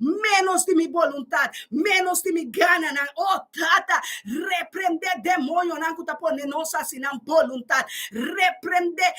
menos de mi vontade, menos de mi gana, oh tata, repreender demônio, não que tá pone nossa assim não vontade, repreender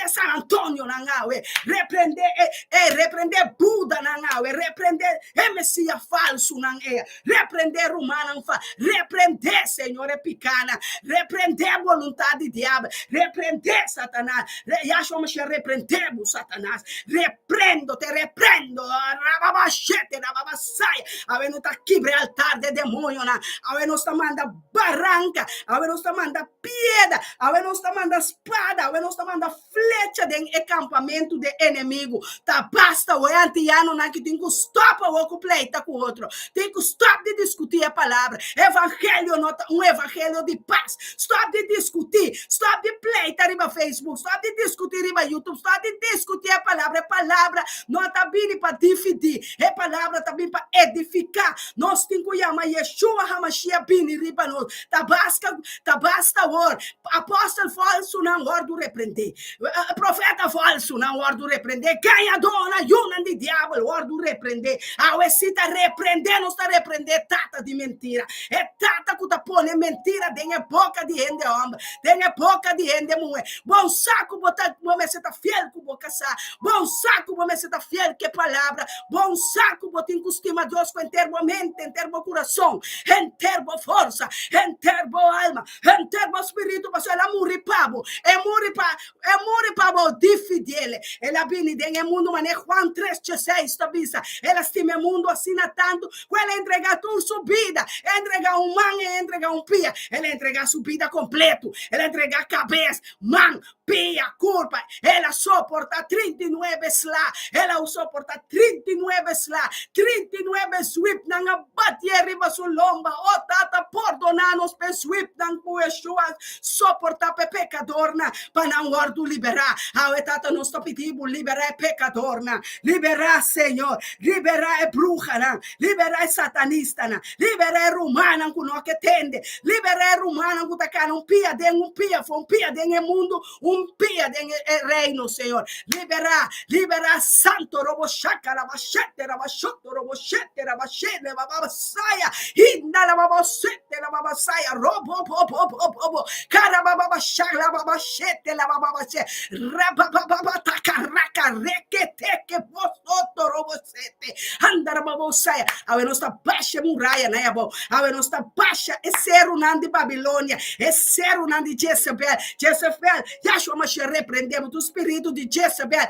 San Antônio na ngawe, repreender Buda na ngawe, repreender Messias falso na ngawe, repreender humano fa, repreender Senhor picana, repreender a vontade de diabo, repreender Satanás, Yahshua Mashiach repreendemos Satanás, te reprendo, rababachete, rababasai, ave não tá quebre altar de demônio na, ave não está manda barranca, ave não está manda piedra, ave não está manda espada, ave não está manda flecha de acampamento de inimigo, tá basta o antiano na que tem que stop o pleita com o outro, tem que stop de discutir a palavra, evangelho não um evangelho de paz, stop de discutir, stop de pleita riba Facebook, stop de discutir riba YouTube, stop de discutir a palavra não está vindo para dividir, a palavra está vindo para edificar, nós temos que chamar Yeshua HaMashiach bini riba nós, tá basta o apóstolo falso não ordo repreender, profeta falso não ordo repreender, ganhador na yuna de diabo ordo repreender, a uesita repreender, não está repreender tata de mentira, é tata que tá pone mentira dentro boca de gente homem, dentro boca de gente mulher, bom saco botar, você tá fiel com boca sa, bom saco você tá fiel que palavra, bom saco botar em costuma Deus com termo mente, em termo coração, em termo força, em termo alma, em termo espírito, mas ela morre pabo, é morre pabo difidele, ela vem dentro do mundo, mas Juan 3:6 tabisa, ela estima o mundo assina tanto, ela entrega tudo subida, entrega man, entrega pia, ela entrega subida completo, ela entrega cabeça, man, pia, culpa, ela suporta 39 slá, ela suporta 39 slá, 39 sweep, nanga bate arriba su lomba, o tata perdonanos pe sweep, nang po Yeshua, suporta pe pecadorna, para não guardo liberar, a tata nos pedindo liberar pecadorna, liberar Senhor, liberar bruxa, liberar satanista, liberar romana, que não que tende, liberar romana, que tá cá, pia den mundo, pia den reino, Senhor, liberar santo, robochaca, rabachete, robochete, rabachete, bababasaya, inda la babasete, la babasaya, robo, carabababachaka, la babachete, la bababachete, rabababatacarraca, requeteque, bosoto, robosete, andara babosaya, ave nossa baixa muralha, né, abo, ave nossa baixa, é ser unando de Babilônia, é ser unando de Jezebel, Yahshua Mashiach repreendemos do espírito de Jezebel,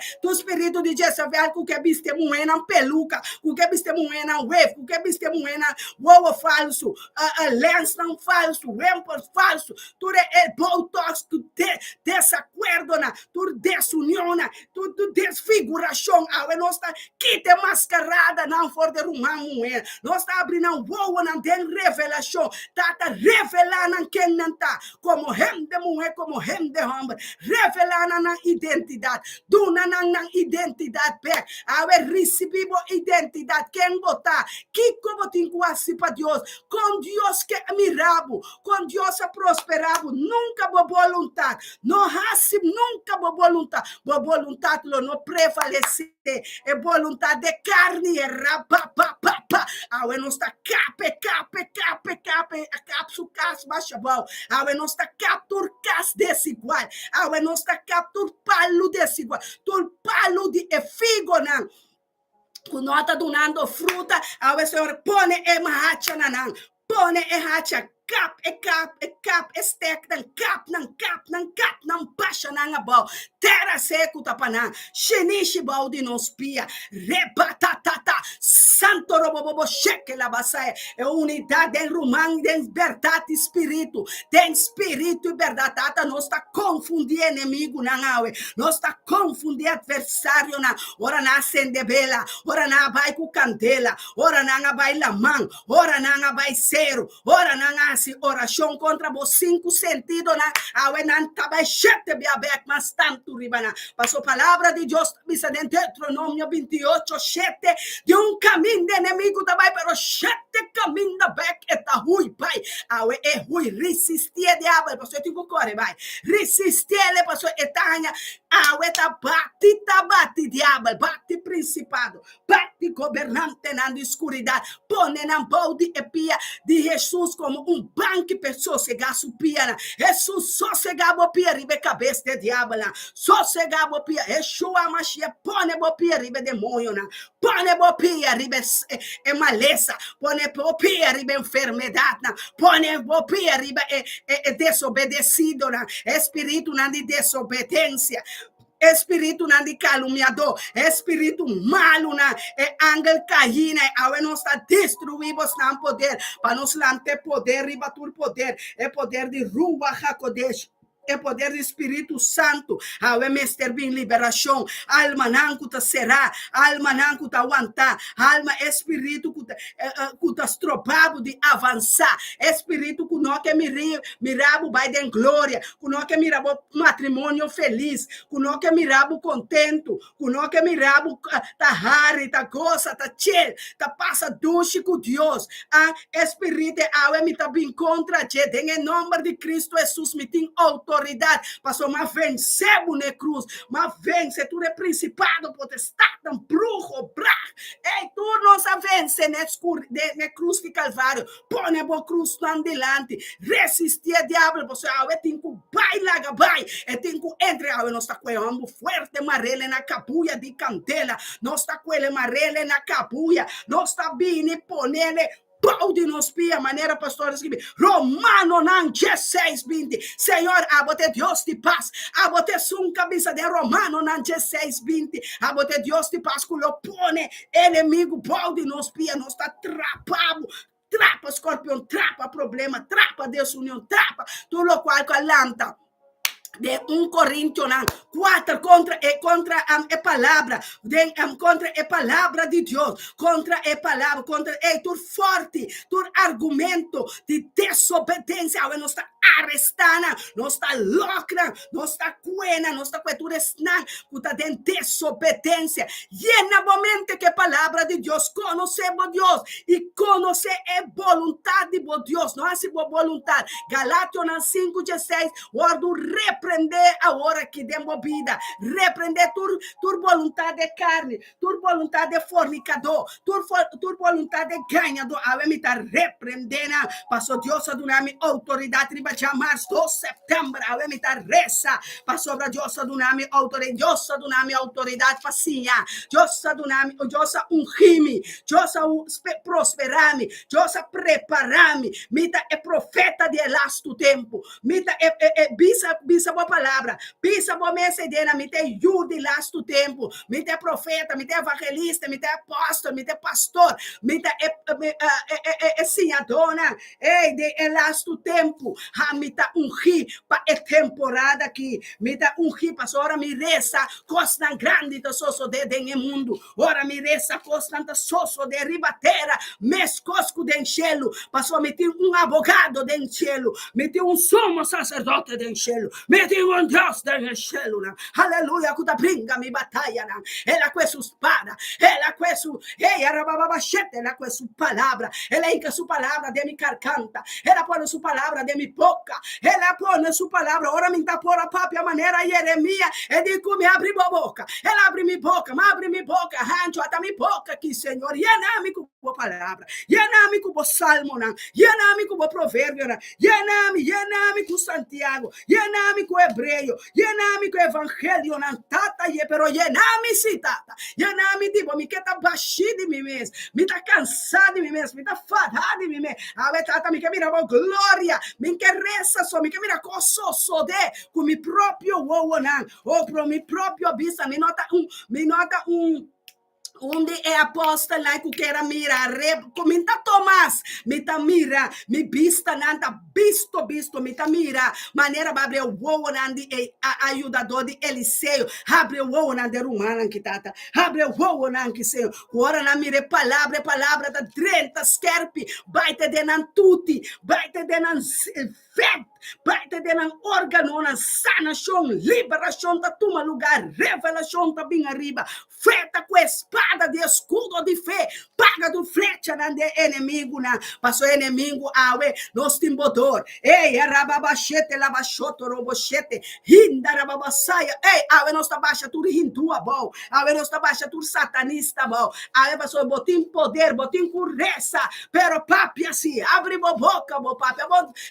que viste moena peluca, que viste moena wave, que viste moena wowo falso, lens não falso, rampos falso, tudo é botox, tudo desacordo, tudo desunião, tudo desfiguração, a nossa quite mascarada, não for de rumar moena, nós está abrindo wowo, não tem revelação, tá revelando quem não tá, como hem de mulher, como hem de homem, revelando na identidade, duna na identidade, haver recebido identidade, quem botar, que como tem que para Deus, com Deus que é mirável, com Deus é prosperado, nunca boa vontade, não hace nunca boa vontade não prevalece, é vontade de carne, é rapapapapa, a não está cape, su cas machabal, a não está captur cas desigual, a não está captur palo desigual, tur palo de figo não. Quando está donando fruta, a Senhor põe mahacha nanang, põe hacha kap, estek ng kap, ng pasha ng abaw, terra seco tapanan, shinishi baw di nos pia, rebatatata, santo robobobo sheke la basaya, é unidade den rumang, den verdade espírito, den espírito e verdade, tata, nós está confundir inimigo na awe, nós está confundir adversário na, ora na acende bela, ora na vai com candela, ora na vai lamang, ora na vai cero, ora na assim, oração contra vos 5 sentidos na, awe na tabai shete biabek, mas tanto ribana, passou palavra de Deus, bisa de Deuteronômio 28, 7, de caminho de inimigo tabai, pero 7 caminho da back eta hui pai, awe é hui, resistir diabo, passou tem core vai, resistir ele passou etanya, awe ta bate diabo, bate principado, bate governante na escuridão, pone na balde e pia de Jesus como banco pessoa sossegar supia, Jesus sossegava pia ribe cabeça de diabo, sossegava pia, Yeshua Mashiach, pone bo pia ribe demônio, pone bo pia ribe maleza, pone bo pia ribe enfermidade, pone bo pia ribe desobedecido, espírito de desobediência, espírito de caluniador, espírito malo, ángel caína, awe nós está destruímos no poder, para nos ter poder, ribatur poder, é poder de Ruach HaKodesh, é poder do Espírito Santo, awe mester bem liberação, alma não cuta será, alma não cuta aguentar, alma espírito cuta estropado de avançar, espírito que não quer mirabo vai de glória, que não quer mirabo matrimônio feliz, que não quer mirabo contento, que não quer mirabo ta hari, ta goza, ta chill, ta passa duche com Deus, espírito awe me tá bem contra te, em nome de Cristo Jesus me tem autoridade, passou mas vencemos na cruz, mas vence, tu é principado, potestade, bruxo, ei, tu não vence na cruz de Calvário, põe a cruz lá delante, resistir a diabo, você tem que bailar, e tem que entrar, nós está com o forte amarelo na cabuia de candela, nós está com ele amarelo na cabuia, nós está bem, põe ele, pau de nos pia, maneira pastor escreve, Romano 16:20, Senhor, abote Deus de paz, abote um cabeça de Romano 16:20, abote Deus de paz, que lo pone inimigo, pau de nos pia, nós está trapado, trapa escorpião, trapa problema, trapa desunião, trapa, tudo o qual calanta. De 1 Coríntios 4 contra a palavra, contra a palavra de Deus, contra a palavra, contra tu forte, tu argumento de desobediência, não está arrestando, não está louca, não está cuena, não está coetura, está de desobediência, llena momento que a palavra de Deus, conhecemos Deus, e conhecer a vontade de Deus, não é a vontade, Galátios 5:16, ordo repreender a hora que demos vida, repreender tua vontade de carne, tua vontade de fornicador, tua vontade de ganhador, a me está repreendendo, passou Deus a dar-me autoridade, riba chamar 2 de setembro, a me está reza, passou a Deus a dar-me autoridade, Deus a dar-me autoridade, facinha, Deus a dar-me, Deus a ungir-me, Deus a prosperar-me, Deus a preparar-me, mita é profeta de elasto tempo, mita é bisa boa palavra, bisa boa mensagem, me tem jude lasto tempo, me tem profeta, me tem evangelista, me tem apóstolo, me tem pastor, me tem senhadona, de lasto tempo, me tá ungir para a temporada aqui, me tá ungir para ora me reza, costa grande do sosso de mundo, ora me reza, costa sosso de ribatera, mescosco de cielo, passou me tem advogado de cielo, me tem sumo sacerdote de cielo, me tem Deus del cielo, aleluia, que brinca mi batalha, ela com sua espada, ela com sua, ela com sua palavra, ela com sua palavra de mi garganta, ela põe sua palavra de mi boca, ela põe sua palavra, ora me dá por a própria maneira, Jeremias, e digo, me abre minha boca, ela abre minha boca, me abre minha boca, rancho, até minha boca aqui, Senhor, e ela me bo palavra. Yenami ku bo salmo na. Yenami ku bo provérbio na. Yenami ku Santiago. Yenami ku Hebreu. Yenami ku Evangelho na. Tata ye pero yenami si tata. Yenami tipo me quer tá baixinho de mim mesmo. Me tá cansado de mim mesmo. Me tá fadado de mim mesmo. Ave tata me quer mirar glória. Me quer ressa só. Me quer mirar coço só de com mi próprio uou na. Ou pro mi próprio vista. Me nota onde é apóstolo lá que quer mirar, comenta Tomás, me tá mira, me vista nanta, visto, me tá mira, maneira para abrir o uou nandi ajudador de Eliseu, abre o uou nandi rumana que tata, abre o uou nandi Senhor, ora na mire palavra da 30 skerpi, baita denan tutti, baita denan fé, baita denan órgano na sanação, liberação da toma lugar, revelação da bem arriba, feita com espada de escudo de fé, paga do flecha de inimigo na, passou inimigo awe, nos timbodor, ei, rababachete, labachoto, robochete, hinda rababasaia, ei, awe nos tabaixa tur hindua bom, awe nos tabaixa tur satanista bom, awe passou botim poder, botim curreza, pero papi assim, abre boca, bo papi,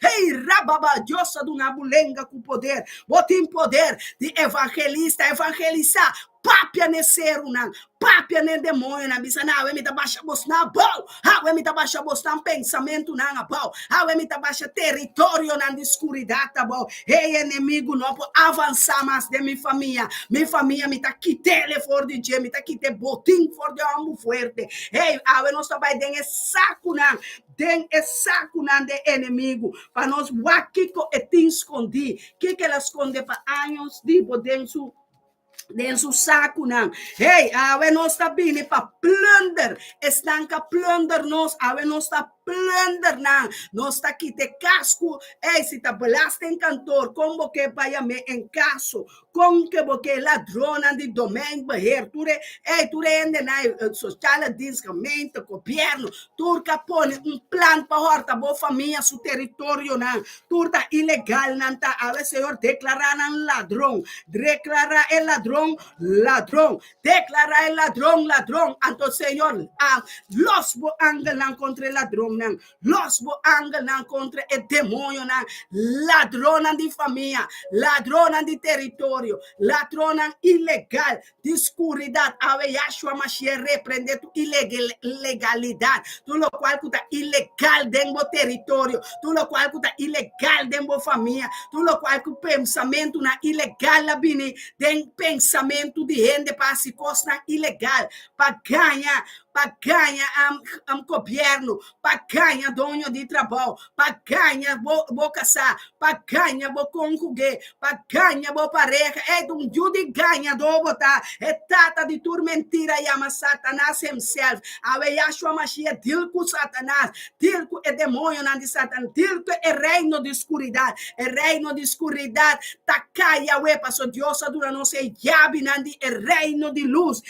ei, rababa, diosa do nabulenga com poder, botim poder de evangelista, evangelizar, papia neseru nang, papia ne demônio na bisa na, me tabaixa bos na bom, me tabaixa bos na pensamento na bom, me tabaixa território na escuridão tá bom, ei inimigo não pode avançar mais de minha família me tá quitele for de dia, me tá quite botim for de ambo forte, ei, nós trabalha den saco na, de inimigo, para nós wakiko etin escondi, que ela esconde para anos de podenso dentro saco não. Hey, awe nós está bem para plunder, estanca plunder nós, awe nós está plunder não. Nós está aqui de casco, ei, se tá belaste em cantor, como que vai me em caso, como que porque ladrona de domingo, beher, ture ende na social descamento, governo, turca põe plan para horta boa família, seu território não, turta ilegal não tá, awe senhor declarar não ladrão, declarar el ladrão, declarar el ladrão, anto Senhor, los bo angelan contra el ladrão, los bo angelan contra el demônio, ladrona de família, ladrona de território, ladrona ilegal, de escuridão, ave Yahshua Mashiach repreende tu ilegalidade, tu lo qual que tá ilegal dentro território, tu lo qual que tá ilegal dentro família, tu lo qual que o pensamento na ilegal la bini, den pensamento de rende para se costa ilegal, para ganhar governo, para ganhar dono de trabalho, para ganhar bo casar, para ganhar bo conjugue, para ganhar bo pareja, é um jude ganhador botar, é tata de tur mentira e ama Satanás himself, ave Yahshua Mashiach, dilco Satanás, dilco é demônio na de Satanás, dilco é reino de escuridade, tá caia ué, passou diosa dura não sei, yabi nandi, é reino de luz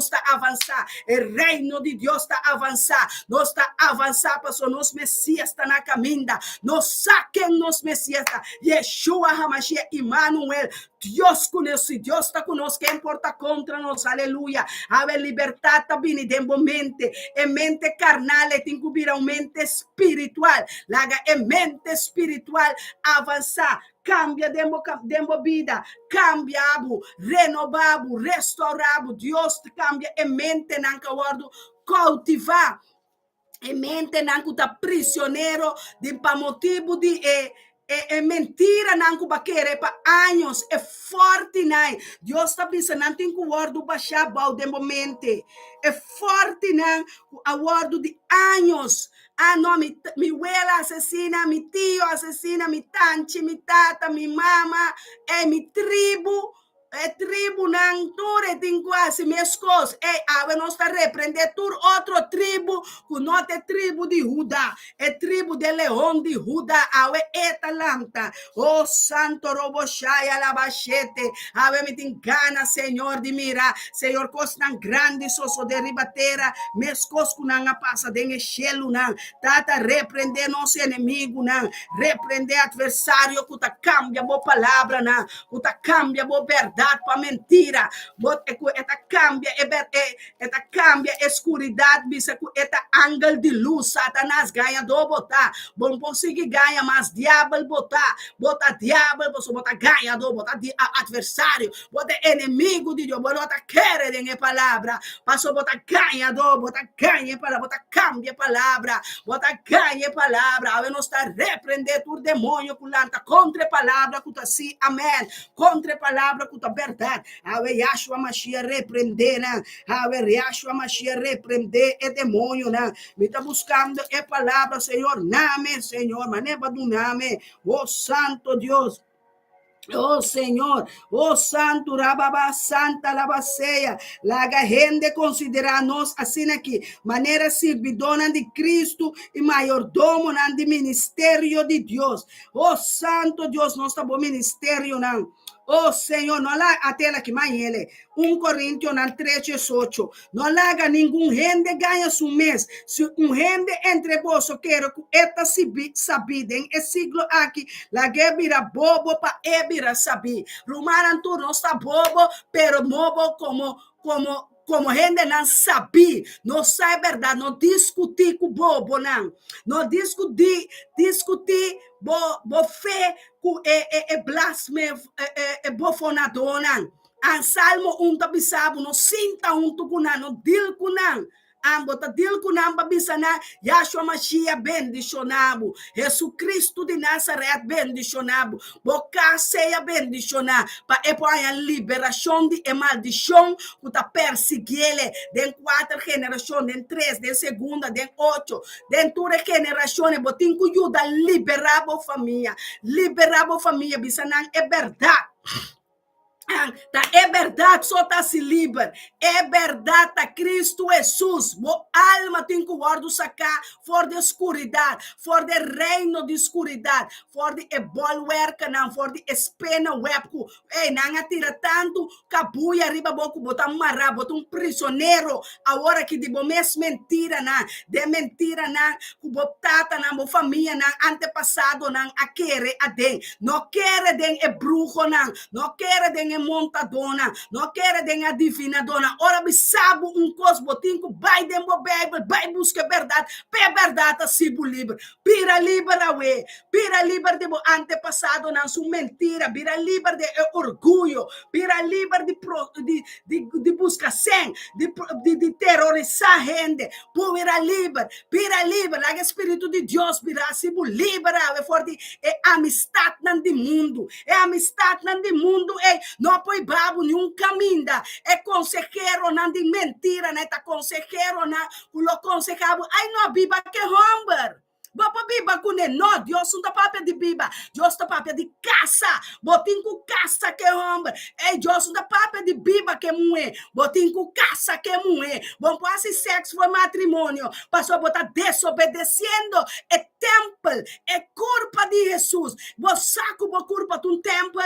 tá avançar, é reino de Deus tá avançar, nós tá avançar, passou nos Messias tá na caminda, nós saquem nos Messias tá, Yeshua HaMashiach, Emmanuel, Deus conosco, Deus está conosco, quem importa contra nós, aleluia, a liberdade tá vindo de mente, é mente carnal, é tem que vir a mente espiritual, laga é mente espiritual, avançar, cambia dentro vida, cambia, renovado, restaurado, Deus te cambia e mente não guardo cultivar, e mente não tá prisioneiro de para motivo de mentira não que querer para anos, é forte não, Deus está pensando não tem que guardo baixar bal de momento, é forte não, a guardo de anos. Não, mi abuela asesina, mi tío asesina, mi tanchi, mi tata, mi mama, mi tribu não ture tem quase minhas coisas, nós está repreender tur outro tribo, que não é tribo de Judá, é tribo de leão de Judá, etalanta, oh santo roboshai alabachete, me tem gana, Senhor, de mirar, Senhor, coisa tão grande, sosso de ribateira, minhas coisas que não passa, de chelo não, tata repreender nosso inimigo não, repreender adversário, que tá cambia boa palavra não, que tá cambia boa verdade, para mentira, eta cambia escuridade, bisa com eta ângulo de luz, Satanás ganha do botar, bom conseguir ganha, mas diabo botar diabo, você botar ganhador, botar adversário, botar inimigo de Deus, botar querer em palavra, passou botar ganhador, botar ganha palavra, botar cambia palavra, botar ganha palavra, a nós está repreender o demônio culanta contra a palavra que está assim, amém, contra a palavra que está verdade, a Yahshua Mashiach repreender, a Yahshua Mashiach repreender o demônio, me está buscando a palavra, Senhor, name, Senhor, maneba do nome, oh Santo Deus. Oh Senhor, oh Santo, Rababa, Santa, Labaceia, laga gente considera nós assim aqui, maneira servidona de Cristo e maiordomo de ministério de Deus. Oh Santo Deus, nós estamos ministério, não. Oh Senhor, não lá até lá que mais ele. 1 Coríntios 3:8. Não laga nenhum gente ganha seu mês. Se gente entre vós quer que esta sabida em esse siglo aqui, la vira bobo para vira saber. Rumaran tu não está bobo, pero bobo como gente não sabia, não sabe a verdade, não discutir com bobo, não discutir bo fé com blasfemo, bofonador, não. An Salmo 1 tabisabo, não sinta tukunan, não dil kunan. Bota dil kunam babisana, Yahshua Mashiach bendicionado, Jesus Cristo de Nazaré bendicionado, boca seja bendicionado, para a liberação de maldição que está perseguindo, de 4 gerações, de 3, de segunda, de 8, de toda geração, botin que ajuda a liberar a família, bisana é verdade. Tá, é verdade, só tá se livre. É verdade, tá Cristo Jesus. Boa alma tem que guardar sacar fora da escuridade, fora do reino de escuridade, fora de bolwerk, não, fora de espena web. Ei, não atira tanto, cabuia arriba boco, botar marra, botar prisioneiro. Agora que de bomes mentira, não, de mentira, não, que botata, não, família, não, antepassado, não, a querer a den. Não quer den é bruxo, não quer den montadona, não quer den a divinadona. Ora, sabe cosbotinho, vai dentro da Bíblia, vai buscar verdade, pé verdade, se livre. Pira livre, pira livre de antepassado, não são mentira, pira livre de orgulho, pira livre de buscar sem, de terrorizar gente, pira livre, lá Espírito de Deus, pira se livre, é forte, é amistade do mundo, não põe babo nenhum caminho, é consejero, não de mentira, né, tá consejero, né, o consejado, ai não, biba que romper. Bapa biba com não, Deus não tá papel de biba, Deus tá papel de caça, botim com caça que romper. Ei, Deus não tá papel de biba que moe, botim com caça que moe. Bom, quase sexo foi matrimônio, passou a botar desobedecendo, é templo, é culpa de Jesus. Você saco a culpa de templo?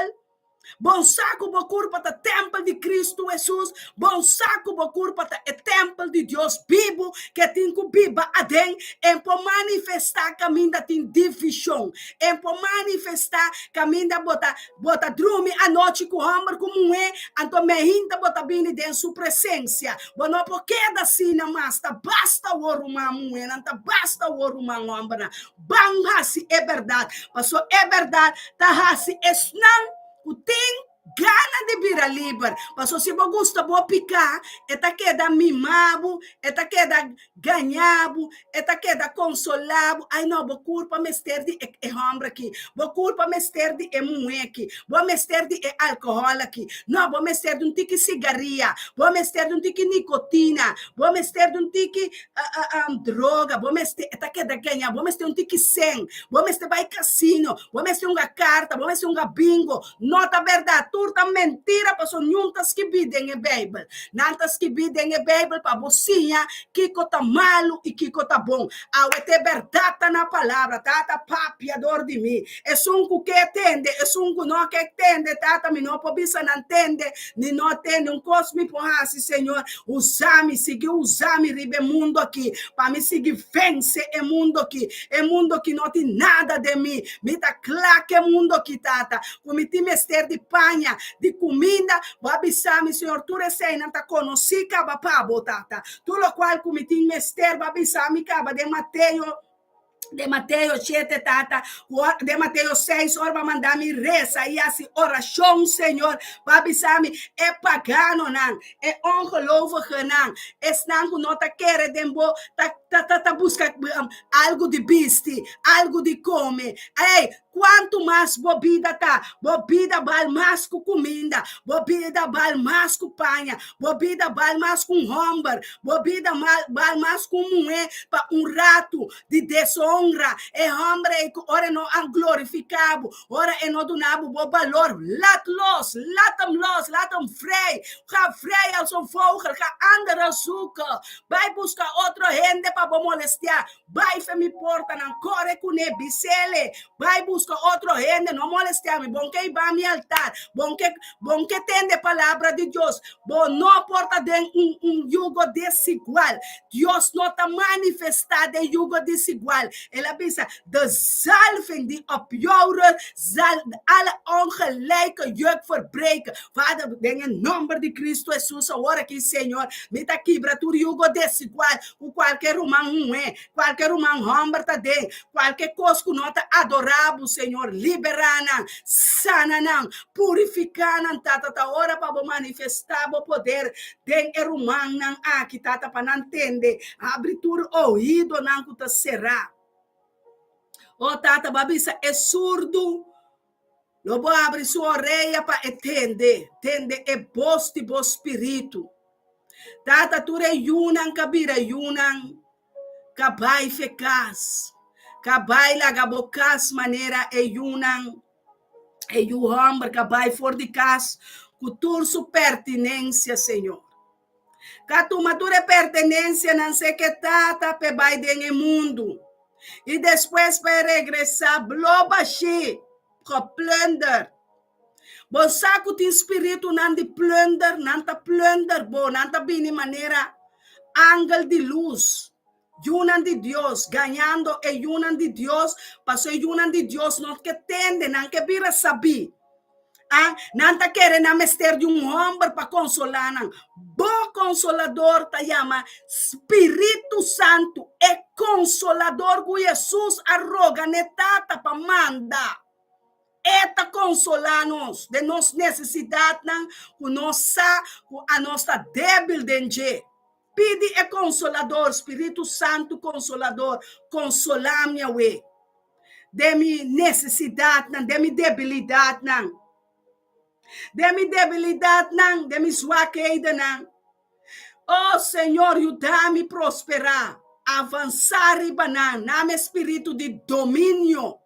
Bom saco bo curpa ta templo de Cristo Jesus, bom saco bo curpa ta é templo de Deus vivo, que tem que biba adem, em por manifestar caminho da tem divisão, em por manifestar caminho da bota drume a noite com hambre como é, então me hinta bota bem dentro sua presença, bom não porque da sina mas tá basta o rumã mué, não tá basta o rumã hambre, bang hasi é verdade, passou é verdade, tá hasi esnan o tem gana de vir livre, mas se você gosta de picar, é que da mimabo, é que da ganhabo, é que da consolabo, ai não, vou culpa mestre de homem aqui, vou culpa mestre de mulher aqui, vou mestre de álcool aqui, não, vou mestre de tique cigarria, vou mestre de tique nicotina, vou mestre de tique droga, vou mestre, é que da ganhar, vou mestre tique sem, vou mestre vai casino, vou mestre carta, vou mestre bingo, nota verdade, turta mentira, para só juntas que bidem em Bíblia. Nantas que bidem em Bíblia, para você, que tá malo e que tá bom. Ao ter verdade na palavra, tata papiador de mim. É um que entende, é um que não entende, tata, me não pode não entende, nem não entende, cosme por assim, Senhor. Usame, seguir, usame, ribe mundo aqui, para me seguir, vence é mundo que não tem nada de mim. Me tá claro que é mundo aqui, tata. Cometi mestre de panha, panha, de comida, babisami, Senhor, tu receina, tá conosci, caba pabo, tata. Tu lo qual comitim mester, babisami, caba de Mateus 7, tata, de Mateus 6, orba mandami reza, e assim, oração, Senhor, babisami, é pagano, não, é ongelovige, não, é snango nota querer dembo, tá busca algo de biste, algo de come, ei, quanto mais bobida tá, bobida bal mais com comida, bobida bal mais com panha, bobida bal mais com hambúrguer, bobida bal mais com moé, para rato de desonra, é hambre, ora não é glorificado, ora é não donado bom valor, latam frei, ga frei als een vogel, ga andere zoeken, vai buscar outro gente para molestar, vai me porta, não corre com bisele, vai buscar outro gente, não molestar-me, bom que vai me altar, bom que tende a palavra de Deus, bom não porta de jugo desigual, Deus não está manifestado de jugo desigual, ela pensa, de zalving die op jou rust, zal alle ongelijke juk verbreken, Vader, em nome de Cristo Jesus, agora aqui, Senhor, me tá quebra tudo jugo desigual, com qualquer humano qualquer humano homem tá dentro, qualquer coisa que não está adorável, Senhor, liberando, sanando, purificando, tata, hora para manifestar o poder de humano, aqui, tata, para não entender, abre tudo ouvido, não que tá será. Oh, tata, babisa, é surdo, lobo abre sua orelha para entender, é posto do espírito. Tata, tu é yunan, kabira yunan, kabai fecas, kabai lagabocas, maneira é yunan, é yuhamber, kabai for de cas, cultura sua pertinência, Senhor. Catumatura pertenência, não sei que tata, pebai den o mundo. E depois para regressar, blobaxi, com plunder. Bom saco de espírito não de plunder, bom, não tá bem de maneira, ángel de luz, yunan de Deus, ganhando e yunan de Deus, passou yunan de Deus, não que tende, não que vira saber. Não está querendo mestre de homem para consolar. Bom consolador te chama Espírito Santo. É consolador que Jesus arroga netata para mandar. Eta consolar-nos de nossa necessidade, a nossa débil dentro. Pede é consolador, Espírito Santo consolador, consolar minha ué. De minha necessidade, de minha debilidade, de minha debilidade, de minha suaqueida. Oh, Senhor, ajuda-me a prosperar, avançar e banar, na meu espírito de domínio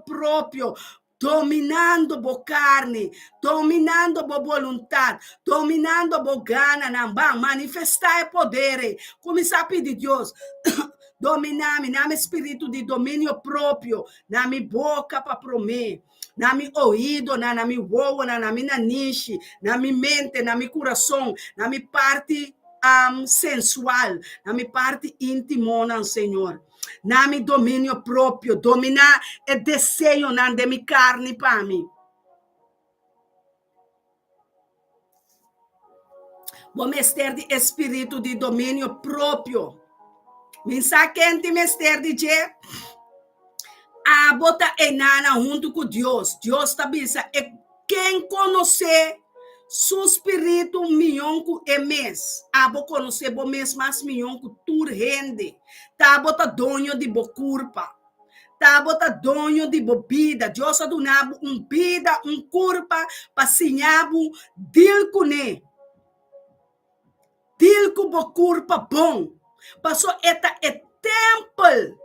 próprio, dominando a carne, dominando a vontade, dominando a gana, manifestar o poder, começar a pedir a Deus, dominar-me, na meu espírito de domínio próprio, na minha boca para prometer, na meu ouvido, na minha voz, na minha niche, na minha mente, na meu coração, na minha parte sensual, na minha parte íntima, Senhor. Na meu domínio próprio, dominar o desejo de minha carne para mim. Vou mestre de espírito de domínio próprio. Mensagem mestre de je. Bota enana junto com Deus. Deus está bisa. E quem conhecer seu espírito milhão é mês. Vou conhecer bo mês mais milhão que tur rende. Tá bota dono de bo culpa. Tá bota dono de bo vida. Deus ha donado vida, culpa para sinhabu dil com ne. Dil com bo culpa bom. Passou eta é templo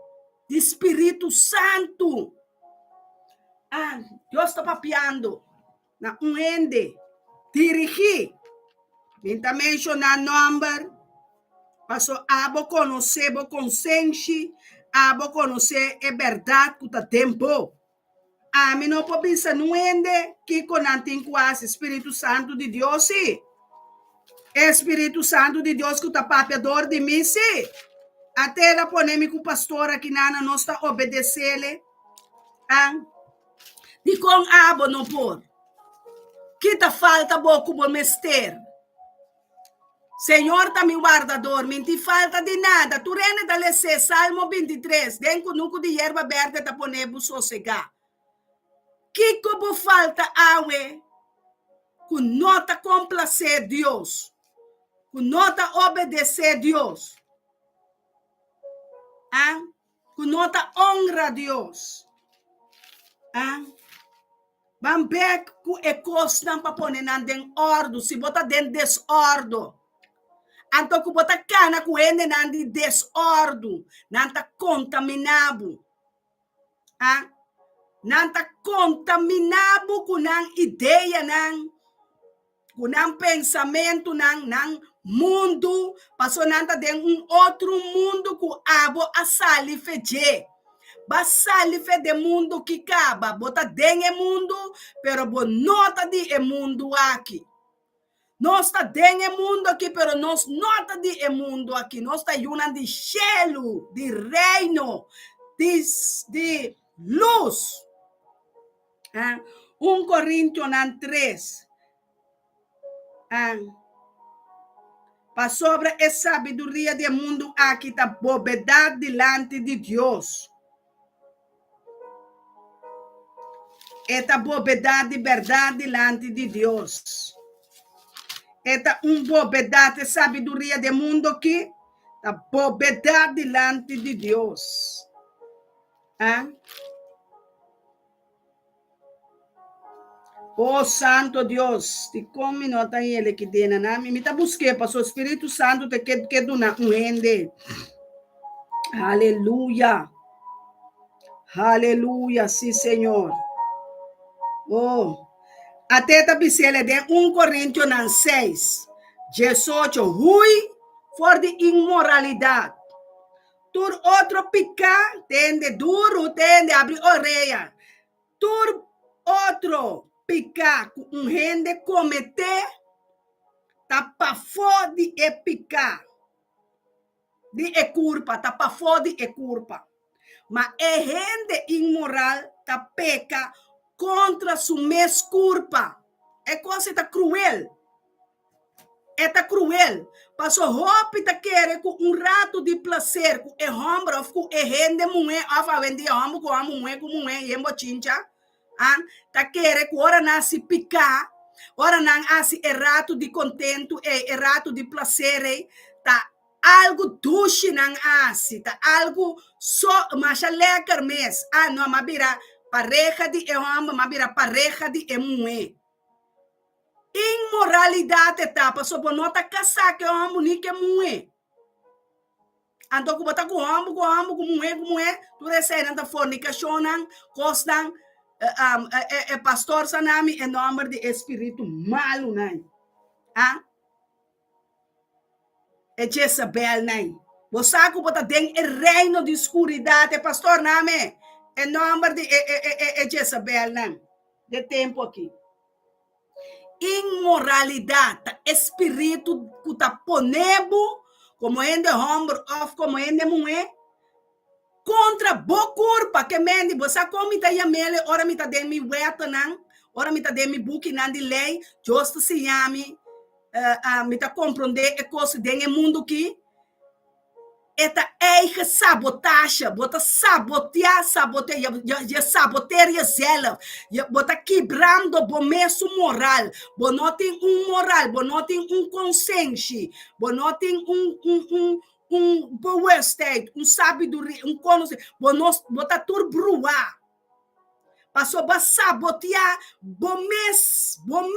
de Espírito Santo. Deus está papiando na ende. Dirigir. Minta mencionar número. Passou abo conhecer, bo consciência, abo conhecer é verdade que tá tempo. Me não pode pensar no ende que conantin quase Espírito Santo de Deus, sim. Espírito Santo de Deus que tá papiador de mim, sim. Até a polêmica pastora que nana não está obedecendo. De com abo não por. Que tá falta boco bom mester. Senhor tá me guardador, me te falta de nada. Tu rene da lesse, Salmo 23. Denco nuco de erva verde tá ponebu sossegar. Que como falta awe? Com nota complacer Deus. Com nota obedecer Deus. Ah? Com nota honra Deus. Ah? Bambek ku ekos nan papone nan den ordo, si bota den desordo. Anto ku bota kana ku ende nan di desordo, nan ta contaminabo. Ah? Nan ta contaminabo ku nang ideia nang, ku nang pensamento nang mundo, paso nan ta den outro mundo ku abo asali feje. Basali fe de mundo que caba, bota denge mundo, pero bo nota de e mundo aqui. Nós tá denge mundo aqui, pero nós nota de e mundo aqui. Nós tá yuna de cielo, de reino, de luz. 1 Coríntios 3. Para sobre a sabedoria do mundo aqui, tá bobedade delante de Deus. Esta bobedade e verdade delante de Deus. Esta bobedade e sabedoria do mundo aqui, a bobedade delante de Deus. Oh Santo Deus, te come nota ele que dena na me tá busquei para o Espírito Santo te que do na rende. Aleluia. Aleluia, sim, Senhor. Oh, até tá bisele de 1 Coríntios 6, 18, rui for de imoralidade. Tur outro picar, tende duro, tende abrir orelha. Tur outro picar, rende cometer, tapa fode e picar. De e culpa, tapa fode e culpa. Mas e rende imoral, tá peca, contra sua mesma culpa. É coisa tá cruel. É tá cruel. Passou roupa tá querer com rato de prazer, com e hombro, com e rende mulher, a vender homo com a mulher, e emochincha. Tá querer com ora nasce picar, ora não nasce rato de contento, rato de prazer, tá algo duche não nasce, tá algo só, mas é legal mesmo. Não, mas vira pareja de homem, mas vira pareja de mulher. Imoralidade etapa, só por nota casar que homem nem que mulher. Então, que botar com mulher, tu recebe na fornicação, costam, pastor sanami, em nome de espírito malo, né? É Jezabel, né? Você que botar dentro o reino de escuridade, pastor, name, em nome de Jezabel, né? De tempo aqui. Imoralidade, espírito que está ponendo, como é de homem, como é de mulher, contra boa culpa, que mende, você come tá yamele, ora me tá dando mi weta não, ora me tá dando mi book não de lei, justo se yami, me tá compreender é coisa dentro mundo aqui, eta eigen sabotagem, bota sabotear, je sabotear jezelf, je bota quebrando o mesmo moral, bo não tem moral, bo não tem consciência, bo não tem power state, sabedoria, conhecimento, bota tudo bruar, passou para sabotear, bom mês, bom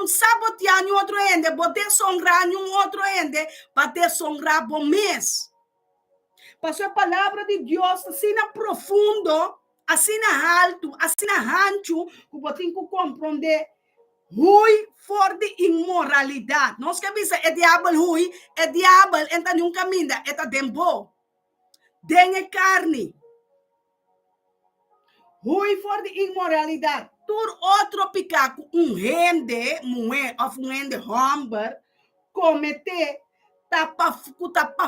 sabotear em outro ende, bom desonrar em outro ende, para desonrar bom mês. Passou a palavra de Deus assim na profundo, assim na alto, assim na rancho, que você tem que compreender, rui for de imoralidade. Nós que dizer, é diabo rui, é diabo, entra em um caminho, é dembo, dengue carne. Rui for de imoralidade. Tur outro picaco, rende, mulher, ou rende homem, comete, tapa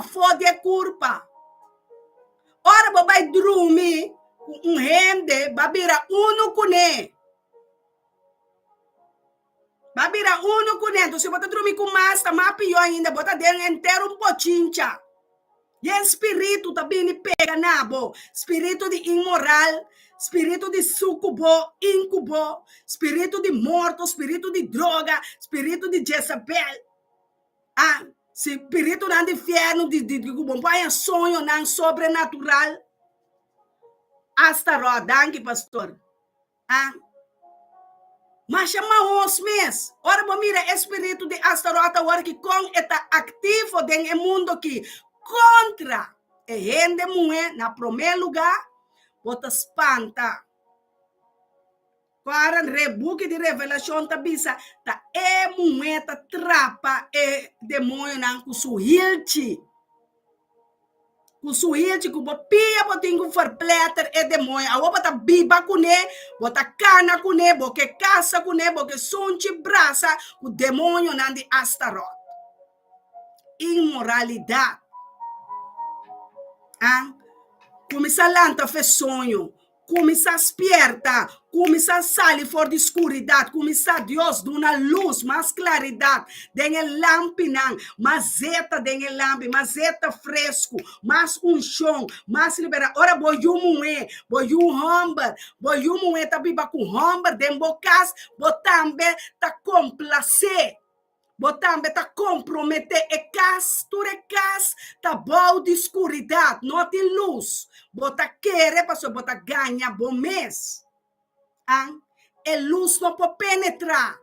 fode a culpa. Ora, vai dormir, rende, babira uno kune. Babira uno kune. Então, se você dormir com mais, tá mais pior ainda. Bota dentro inteiro um pochincha. E espírito também pega nabo. Espírito de imoral, espírito de sucubo, incubo, espírito de morto, espírito de droga, espírito de Jezabel. Espírito não de inferno, de acompanha sonho não sobrenatural. Astaroth, pastor. Mas chama os mês. Ora, mira, espírito de Astaroth, agora que com está ativo dentro do mundo aqui, contra a gente mulher, na primeiro lugar, bota espanta. Para rebuque de revelação, tá bisa, tá mulher, tá trapa, demônio, não, com suhilti. Com suhilti, com pia, botinho, com verpletter, demônio. A bota biba com ne, bota cana com ne, boque caça com ne, boque sunchi braça, com demônio, não, de Astaroth. Imoralidade. Começa a fez sonho, começa a esperta, começa a sair fora de escuridão, começa Deus dar uma luz, mais claridade, dengue lampinang, mais zeta dengue lampi, mais zeta fresco, mais unção, mais libera. Ora boyumué, boyumhomber, boyumué tá biba com homber, dembocas, botambe tá complacer. Botambe tá comprometer ture cas tá bom de escuridão, não de luz. Bota querer para bota ganha bom mês. A luz não pode penetrar.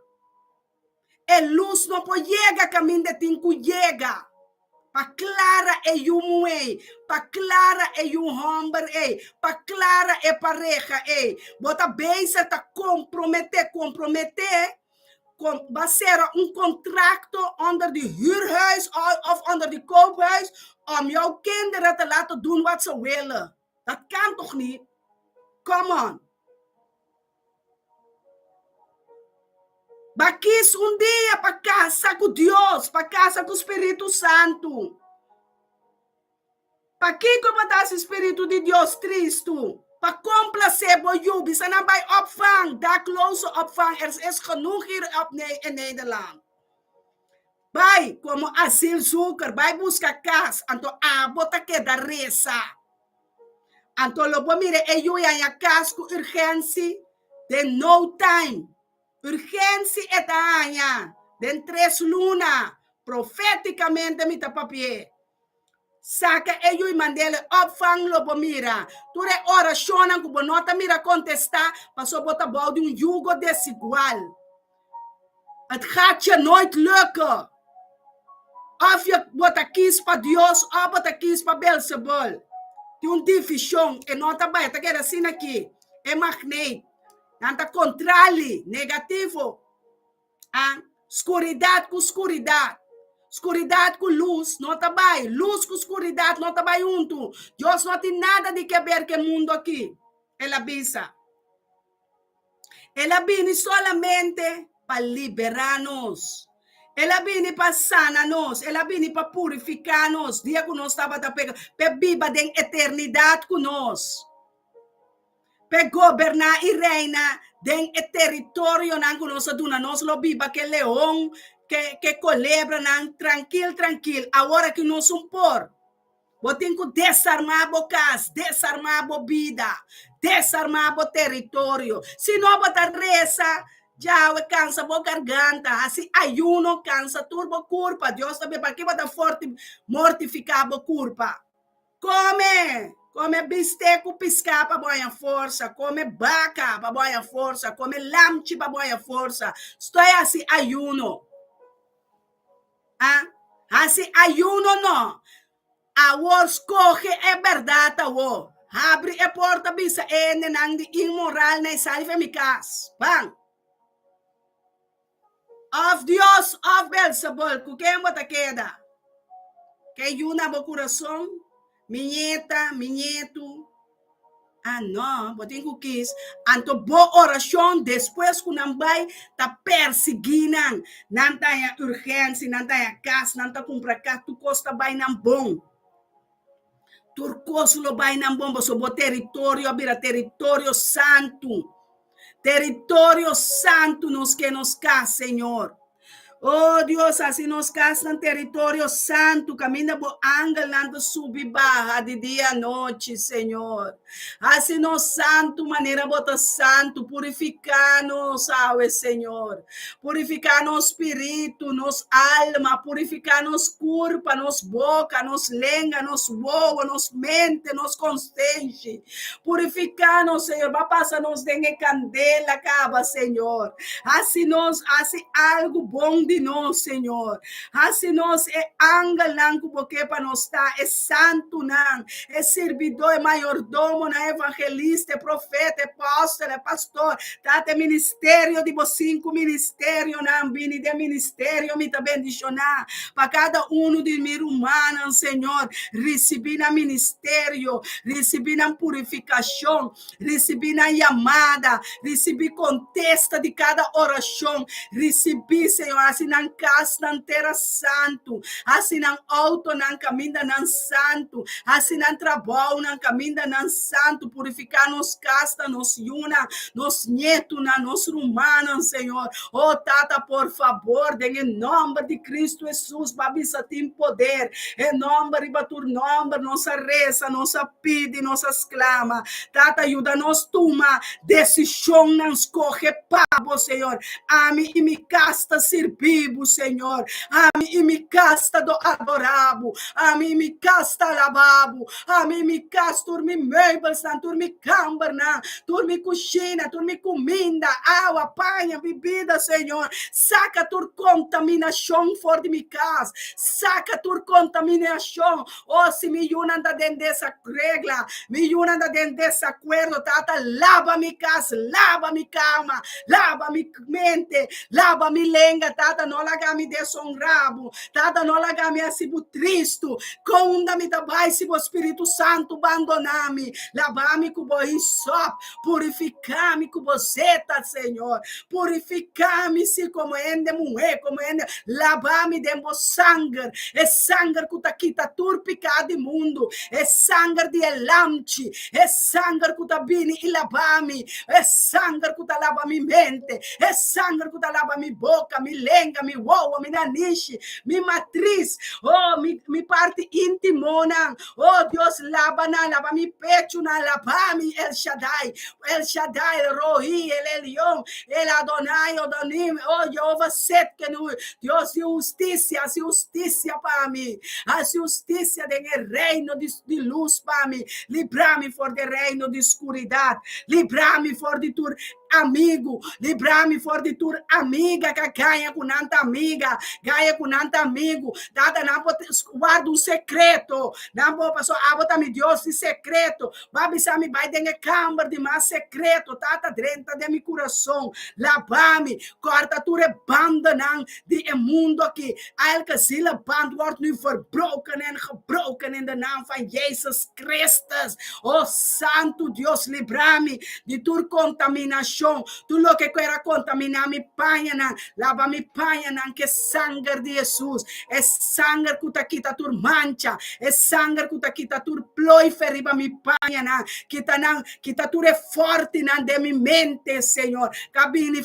A luz não pode chegar caminho de tinco chega. Pa clara muei, pa clara homem, pa clara pareja, bota beisa tá comprometer. Baseren een contract onder de huurhuis of onder de koophuis om jouw kinderen te laten doen wat ze willen. Dat kan toch niet? Come on. Bakis un dia para casa com Deus, para casa com o Espírito Santo. Para que comandar esse Espírito de Deus Cristo? Para complacer boju, bisa na bij opvang, dakloze opvang. Is genoeg hier in Nederland. Bij, como asielzoeker, bij busca casa, anto bota que da reza. Anto lobo mire, eu ya casa com urgência, de no time. Urgência é da de 3 luna, profeticamente me papier. Saca eu e mandele opvang lobo mira. Ture oração que bonota mira contestar, passou bota bal de jugo desigual. Het gaat je nooit lukken. Of je bota kies para Deus, of bota kies para Belzebul. Tem divisão, e nota vai, tá querendo assim aqui. É magneto. Nanta controle, negativo. Escuridade com escuridade. Escuridade com luz, não está bem. Luz com escuridade, não está bem junto. Deus não tem nada de que ver com o mundo aqui. Ela avisa. Ela vem solamente para liberar-nos. Ela vem para sanar-nos. Ela vem para purificar-nos. Dia que nós estava a pegar, para viver em eternidade conosco. Para governar e reinar em território que nós aduna. Nós lo viva que leão, que culebra, tranquilo. Agora que nós somos por. Vou ter que desarmar a casa, desarmar a vida, desarmar o território. Se não botar reza, já cansa a garganta. Assim, ayuno cansa turbo culpa. Deus também, para que botar forte, mortificar a culpa. Come bisteco piscar para boa força, come vaca para boa força, come lamchi para boa força. Estou assim, ayuno. Assim, ayuno não. A vos coge é verdade, abre a porta, bisa, nang de imoral, na salve mi casa. Bang. Of Deus, of Belzebul, kukem bota queda. Que yuna bo coração, minheto. Não, botem que quis. Anto boa oração, depois que não vai tá perseguindo, não tá urgência, não tá casa, não tá comprar cá, tu costa vai não bom. Turcoso lo vai na bomba sobre o território, abira território santo. Território santo nos que nos cá, Senhor. Oh Deus, assim nos casa no território santo, caminha por angelando subir barra de dia à noite, Senhor. Assim nos santo, maneira bota santo, purificar-nos, Senhor. Purificar nos espírito, nos alma, purificar nos corpo, nos boca, nos língua, nos voa, nos mente, nos consciência. Purificar-nos, Senhor. Vai passar nos dengue candela, acaba, Senhor. Assim algo bom de nós, Senhor. Assim nós angalang porque para nós está é santo não, é servidor, é maiordomo, é evangelista, é profeta, é apóstolo, é pastor. Tá é ministério de vos 5 ministérios não, vini de ministério me também bendicionar para cada de mim humana, Senhor. Recebi na ministério, recebi na purificação, recebi na chamada, recebi contesta de cada oração, recebi, Senhor, assim não casa não terra santo, assim não auto não caminho não santo, assim não trabalho não caminho não santo, purificar nos casta, nos yuna, nos nieto, nos humanos, Senhor. Oh, Tata, por favor, em nome de Cristo Jesus, babisa tem poder, em nome de Batur, nome, nossa reza, nossa pide, nossa clama, Tata, ajuda-nos, toma decisão, não escorre pavo, Senhor. Ami e me casta servibo, Senhor. Ami e me casta do adorabo. Ami e me casta lavabo. Ami e me casta turmi meubels, turmi camber, turmi coxina, turmi comida, água, panha, bebida, Senhor. Saca tur contaminação fora de minha casa. Saca tur contaminação. Oh, se me unam da dentro dessa regra, me unam da dentro desse acordo, Tata, lava minha casa, lava minha cama, lava minha mente, lava minha língua, Tata, não laga me desonrabo, Tata, não laga me assim triste, conda-me também se o Espírito Santo abandonar-me, lava-me com o insop, purificar-me com você, Senhor, purificar-me se como ende mulher, como ende, lavar-me de sangue, é sangue que está aqui, tá turpicado imundo, é sangue de elamte, é sangue que está bini e lavar-me, é sangue que está lava minha mente, é sangue que está lava minha boca, minha língua, minha voa, minha naniche, minha matriz, oh, minha parte íntima, oh, Deus, lava minha pecho, lava-me, El Shaddai, Rohi, El Elion, El Adonai, Odonim, oh, Jeová, que Deus, justiça para mim, a justiça de reino de luz para mim, livrar-me fora do reino de escuridão, livrar-me fora de tu amigo, livrar-me fora de tu amiga que ganha com nanta amiga, ganha com nanta amigo, dada não guarda um secreto, não vou passar, bota me Deus de secreto, babi me vai dengue câmara de mais secreto, tata dentro de meu coração, lava-me, corta tu rebanda não de mundo aqui, elke ziele band wordt nu verbroken en gebroken in de naam van Jezus Christus, oh santo Deus, livrar-me de tua contaminação, tu lo que quer contaminar mi panha, lava mi panha, que sangue de Jesus, é sangue que tá quita tur mancha, é sangue que tá quita tur ploi feriba mi panha, que tá tur é forte na de mi mente, Senhor, cabine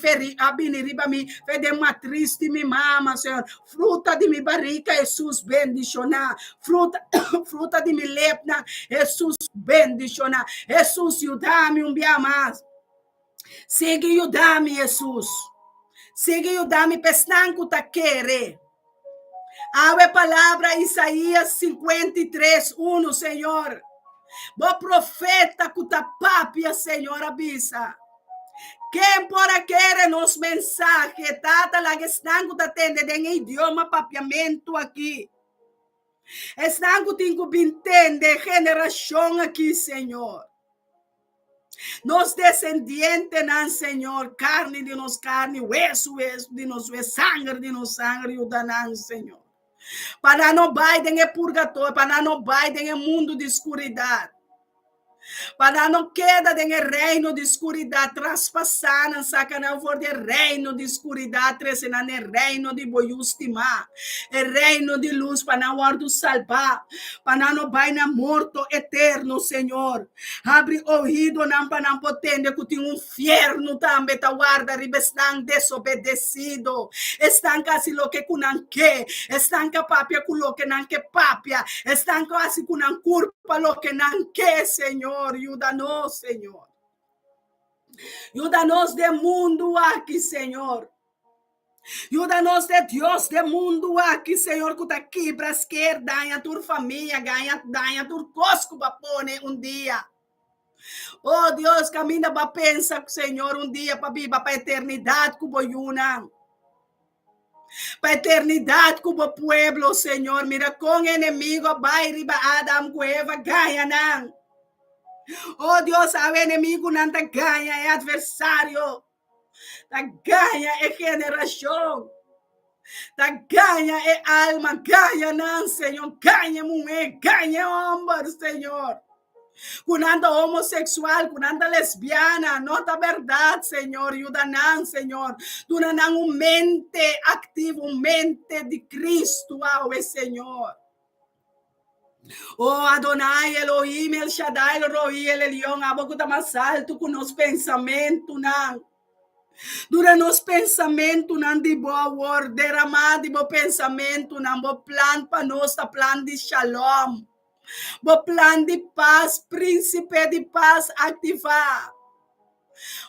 riba mi, fede matriz de mi mama, Senhor, fruta de mi barriga, Jesus bendicionar, fruta de mi lepna, Jesus bendicionar, Jesus ajuda-me dia mais. Siga ajudar-me, Jesus. Siga ajudar-me, pestanco tá querer. A palavra Isaías 53:1, Senhor. Bo profeta que tá papia, Senhor, avisa. Quem pora querer nos mensagens, tata lá que estanco tá tendo em idioma papiamento aqui. Estanco tem que entender geração aqui, Senhor. Nos descendientes, não, Senhor, carne de nos carne, hueso de nos hueso, sangue de nos sangue, não, Senhor. Para não baidem é purgatório, para não baidem é mundo de escuridão. Para não queda em reino de escuridão, traspassando, sacanão for de reino de escuridão, trazendo em reino de boiustima, reino de luz, para não guardo salvar, para não vai na morto eterno, Senhor. Abre ouvido, não para não potende, que tem um inferno também, tá guarda, ribestão desobedecido, estão quase lo que cunanque, estão capapia com lo que não que papia, estão quase com não culpa lo que não que, Senhor. Ayúdanos, Señor. Ayúdanos de mundo aquí, Señor. Ayúdanos de Dios de mundo aquí, Señor, que está aqui para a esquerda, ganha tu família, ganha tu cosco para poner dia. Oh, Deus, caminha para pensar, Senhor, dia para viver para a eternidade, como uma. Para a eternidade, como pueblo, Senhor. Mira, com inimigo, vai, riba, Adam, Eva, ganha, não. Oh Deus, o inimigo não te ganha, é adversário. Te ganha é geração. Te ganha é alma. Ganha não, Senhor. Ganha mulher, ganha homem, Senhor. Quando anda homossexual, quando anda lesbiana, nota a verdade, Senhor. Ajuda não, Senhor. Tu não mente ativo, mente de Cristo, Senhor. Oh Adonai, Elohim, El Shaddai, El Roi, El Elion, a boca mais alto com nos pensamentos, não. Durante nos pensamentos, não de boa word, derramar de bom pensamento, não, bom plano para nós, plano de shalom, bom plano de paz, príncipe de paz, ativar.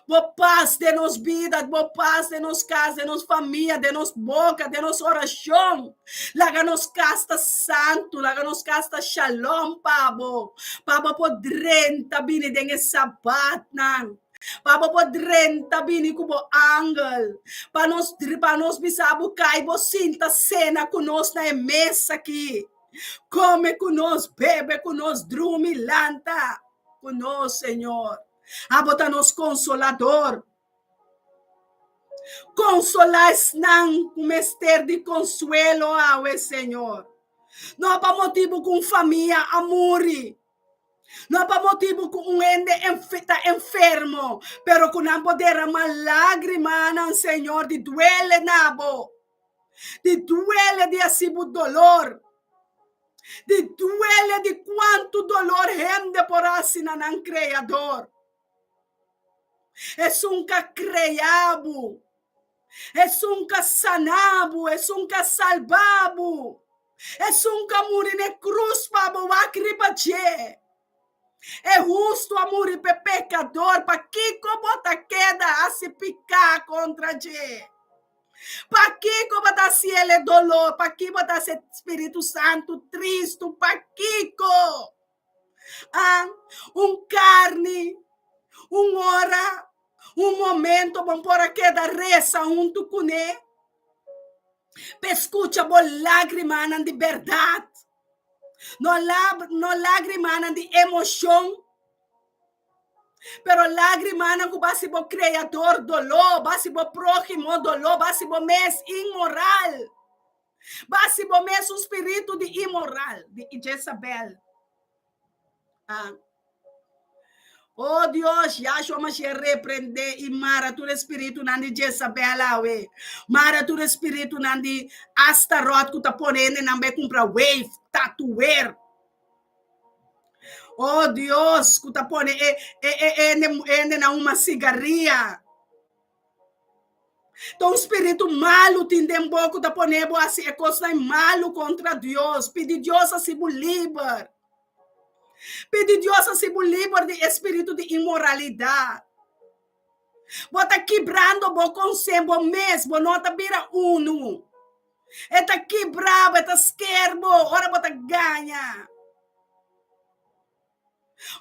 Boa paz de nos vida, boa paz de nos casa, de nos família, de nos boca, de nos oração. Laga nos casta santo, laga nos casta shalom, Pabo. Pabo podrenta bini denge sabat nan. Pabo podrenta bini kubo angel. Pa nos bisabu kai bo sinta cena conosco na mesa aqui. Come conosco, bebe conosco, drume lanta conosco, Senhor. Abota-nos consolador. Consolais não com mestre de consuelo, Senhor. Não há motivo com família, amore. Não há motivo com um ende enfermo. Pero com não poder uma lágrima, não, Senhor, de duele nabo. De duele de asibo dolor. De duele de quanto dolor rende por assina não Criador. Es un creabo, es un sanabo, es un salvabo, es un morir cruz para bakripache. É justo a morir para pecador, para que como ta queda a se picar contra je. Para que como ta se ele dolor, para que botar se Espírito Santo triste, para que carne, hora, momento, vamos por aqui da reza junto com ele. Escuta boa lágrima de verdade. Não lágrima de emoção. Pero lágrima que vai ser o criador dolor, vai ser o próximo dolor, vai ser o mês imoral. Vai ser o mês espírito de imoral, de Jezabel. Oh Deus, Yahshua Mashiach repreende e mara tu espírito nandi Jezabel awe. Mara tu espírito nandi Astaroth que tá ponendo nambe compra wave, tatuer. Oh Deus, que tá ponendo na uma cigarria. Então, espírito malo tem demboco tá ponendo assim, é coisa malo contra Deus. Pede Deus a se livre. Pede Deus a se livre de espírito de imoralidade. Bota quebrando o conselho mesmo, não tá vira uno. Eta quebrado, eta esquerdo, ora bota ganha.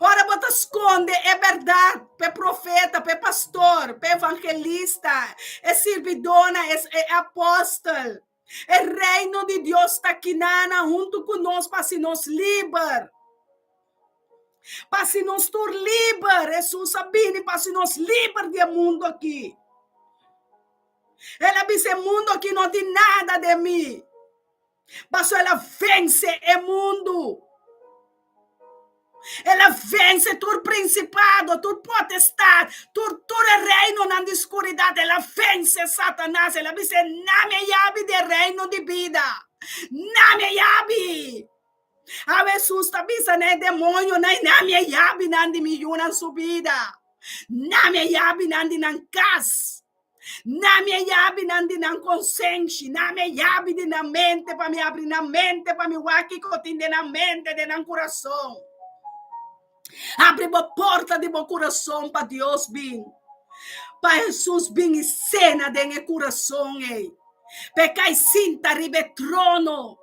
Ora bota esconde, é verdade, pe profeta, pe pastor, pe evangelista, é servidona, é apóstolo. É reino de Deus está aqui junto conosco para se nos livrar. Para se nos tur livre, Jesus sabine, para se nos livre do mundo aqui. Ela disse, mundo aqui não tem nada de mim. Mas ela vence o mundo. Ela vence tu principado, tu potestade, tu reino na escuridão. Ela vence Satanás. Ela diz: não me yabe de reino de vida. Não me yabe. A Jesus está dizendo, né, demônio, não me yabe, não de me na subida. Não me yabe, não de não cas. Não me yabe, não de não consciência. Não me yabe de na mente, para me abrir na mente, para me waki cotin na mente, de na coração. Abre a porta de meu coração para Deus bem. Para Jesus bem e cena de meu coração. Porque sinta ribe trono.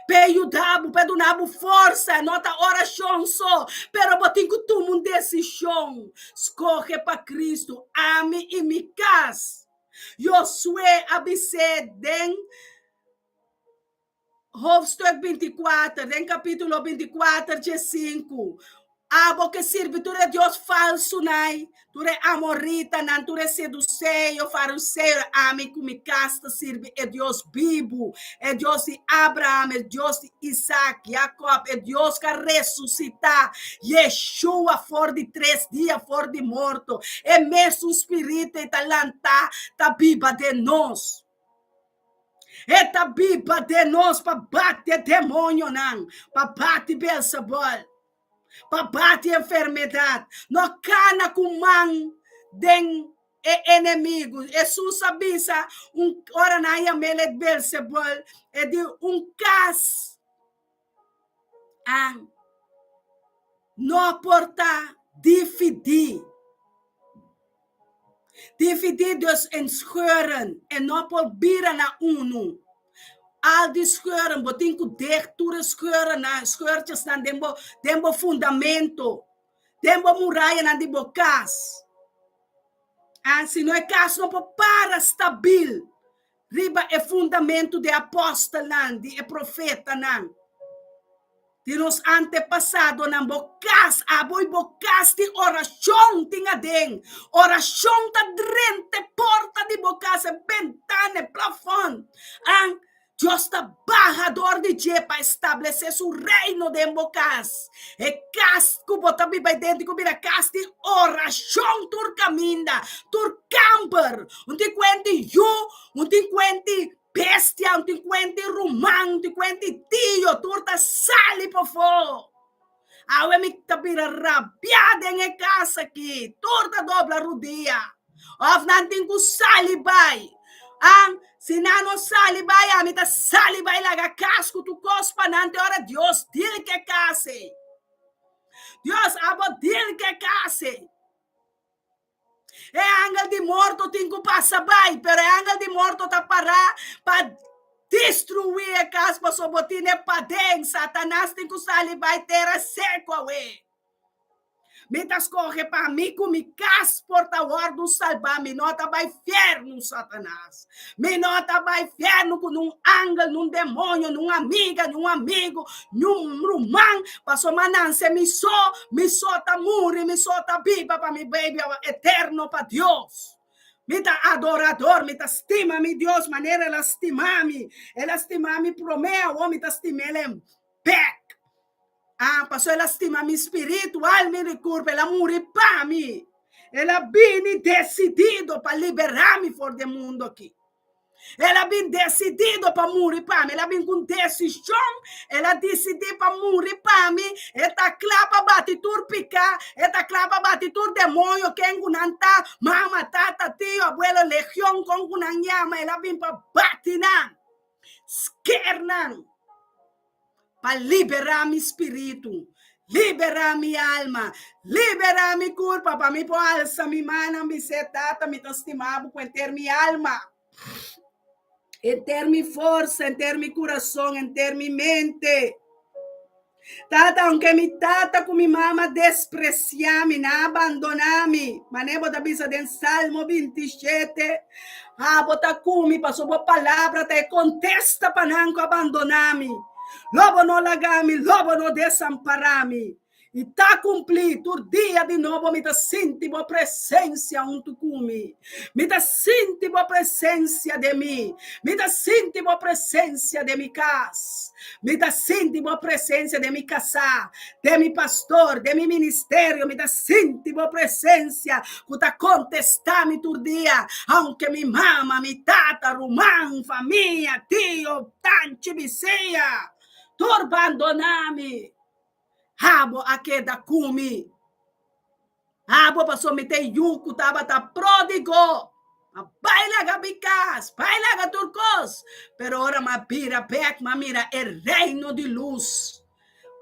Para ajudar, para dar força. Nota oração só. Pero botem que tu uma decisão. Escolhe para Cristo. Ame e me cas. Josué abise den hoofdstuk 24. Den capítulo 24, de 5. Abo que sirve, tu é Deus falso, nai. Tu é amorita, não, tu é seduceio, fariseu, ame que me casta, sirve, é Deus vivo, é Deus de Abraão, é Deus de Isaac, Jacob, é Deus que ressuscita, Yeshua, fora de 3 dias, fora de morto, é mesmo espírito e talanta, tá viva de nós. Eta viva de nós, para bater demônio, não, para bater Beelzebul. Para bater enfermidade. Não cana com man den inimigo. Jesus avisa ora na mele de Beelzebul é de cas. Não porta dividir. Dividir dus en scheuren en não proberen na uno. Al die scheuren, botin ku dechture scheuren na scheurtjes na dembo fundamento, dembo muralha na de bocas. Se não é caso, não para stabil. Riba é fundamento de apóstolo, de profeta, de nos antepassados, na bocas, aboi bocas de oração, tinha den. Oração tá drente, porta de bocas, ventana, plafond. Deus está barrador de dia para estabelecer seu reino de embocas. E casco, botar bíblia dentro, que vira cas de oração, tur caminda, tur camper. Te quente you, te quente bestia, te quente romão, te quente tio, tur ta sali por fo. Awe me tapira rabiada em casa aqui, tur ta dobla rodia. Of nanting ku sali bay. Se não sali vai, a mita sali vai laga casco tu cospa nante ora Deus dile que case. Deus abo dile que case. É angel de morto tem que passar vai, pero é angel de morto tá parar para destruir a casa para sobotine para dentro. Satanás tem que sali vai ter seco awe. Mitas corre para mim com me cas porta do salvar, me nota vai inferno, Satanás. Me nota vai inferno com um ángel, num demônio, num amiga, num amigo, num rumão, passou manança, me só tá muri, me só tá viva para me baby eterno para Deus. Me tá adorador, me tá estima-me Deus, maneira ela estima-me pro meu, me tá estima-me back. Passou ela estima meu espírito, alma e corpo, ela morreu para mim. Ela vem decidido para liberar-me fora do mundo aqui. Ela vem decidido para morrer para mim. Ela vem com decisão. Ela decidiu para morrer para mim. Ela clapa bate tur pica. Ela clapa bate tur demônio. Quem gunanta, mama, tata, tio, abuelo, legião, com gunanyama. Ela vem para batinan. Skernan. Para liberar meu espírito, liberar minha alma, liberar minha corpo, para me pôr alça, minha mana, minha setata, me estimado com ter minha alma, em ter minha força, em ter meu coração, em ter minha mente. Tata, aunque mi tata com minha mama despreciar-me, não abandonar-me, mas nem botar bisa de Salmo 27, botar comigo, passou por palavra, te contesta para não abandonar-me. Lobo não lagar-me, lobo não desamparar-me. E está cumprido o dia de novo, me senti a presença junto comigo. Me senti a presença de mim. Me senti a presença de minha casa. Me senti a presença de minha casa, de meu pastor, de meu ministério. Me senti a presença que está contestando todo dia. Aunque minha mama, minha tata, irmã, família, tio, tante, vizinha, tu abandonar-me. Habo akeda kumi. Habo passou me te yuku taba ta pródigo. Baila gabicas, baila gaturcos. Pero ora ma pira pek ma mira el reino de luz.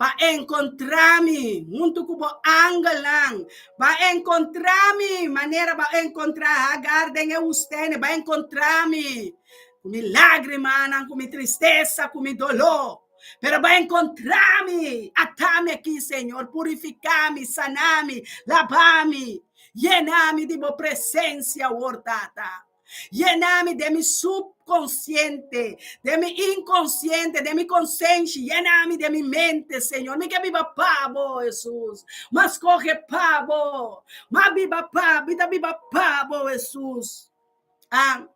Va encontrar-me junto com o angelang. Va encontrar-me maneira va encontrar Agar den ustene, va encontrar-me com mi lágrima, com mi tristeza, com mi dolor. Pero vai encontrar-me, atar-me aqui, Senhor, purificar-me, sanar-me, lavar-me, llenar-me de boa presença, hortata. Llenar-me de mi subconsciente, de mi inconsciente, de mi consciência, llenar-me de mi mente, Senhor. Me que viva pavo, Jesus. Mas corre pavo, mas viva pavo, viva pavo, Jesus. Ah.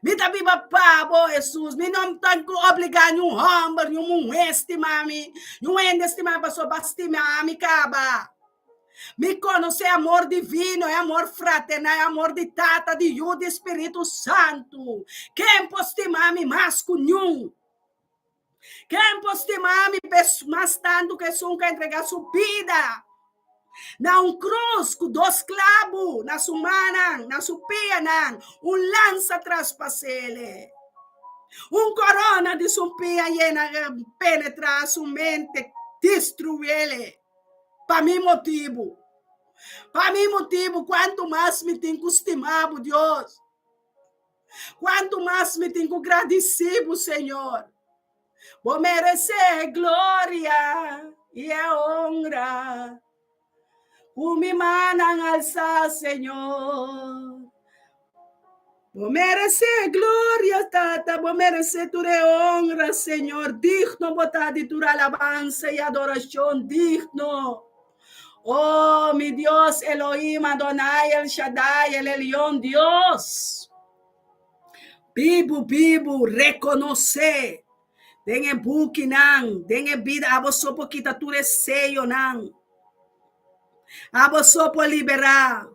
Me dá viva pavo, Jesus. Me não tenho obrigar nenhum humble, nenhum estimar-me. Nenhum estimar para só bastimar-me, caba. Me conhecer amor divino, é amor fraternal, é amor de Tata, de Yu, de Espírito Santo. Quem pode estimar-me mais que nenhum? Quem pode estimar-me mais tanto que nunca entregar sua vida? Na cruz com 2 clavos, na sua mão, na sua perna, lança traspassele. Corona de sua pia llena penetrar sua mente, destruir ele. Para mim motivo. Para mim motivo, quanto mais me tenho estimado, Deus. Quanto mais me tenho agradecido, Senhor. Vou merecer glória e honra. Me mandam alçar, Senhor. Vou merecer glória, Tata. Vou merecer tua honra, Senhor. Digno botar de tua alabança e adoração. Digno. Oh, mi Deus, Elohim, Adonai, El Shaddai, El Elyon, Deus. Bibo, reconhecer. Dengue buki nang. Dengue vida, abo sopo kita ture seio nang. Abo sopo liberar.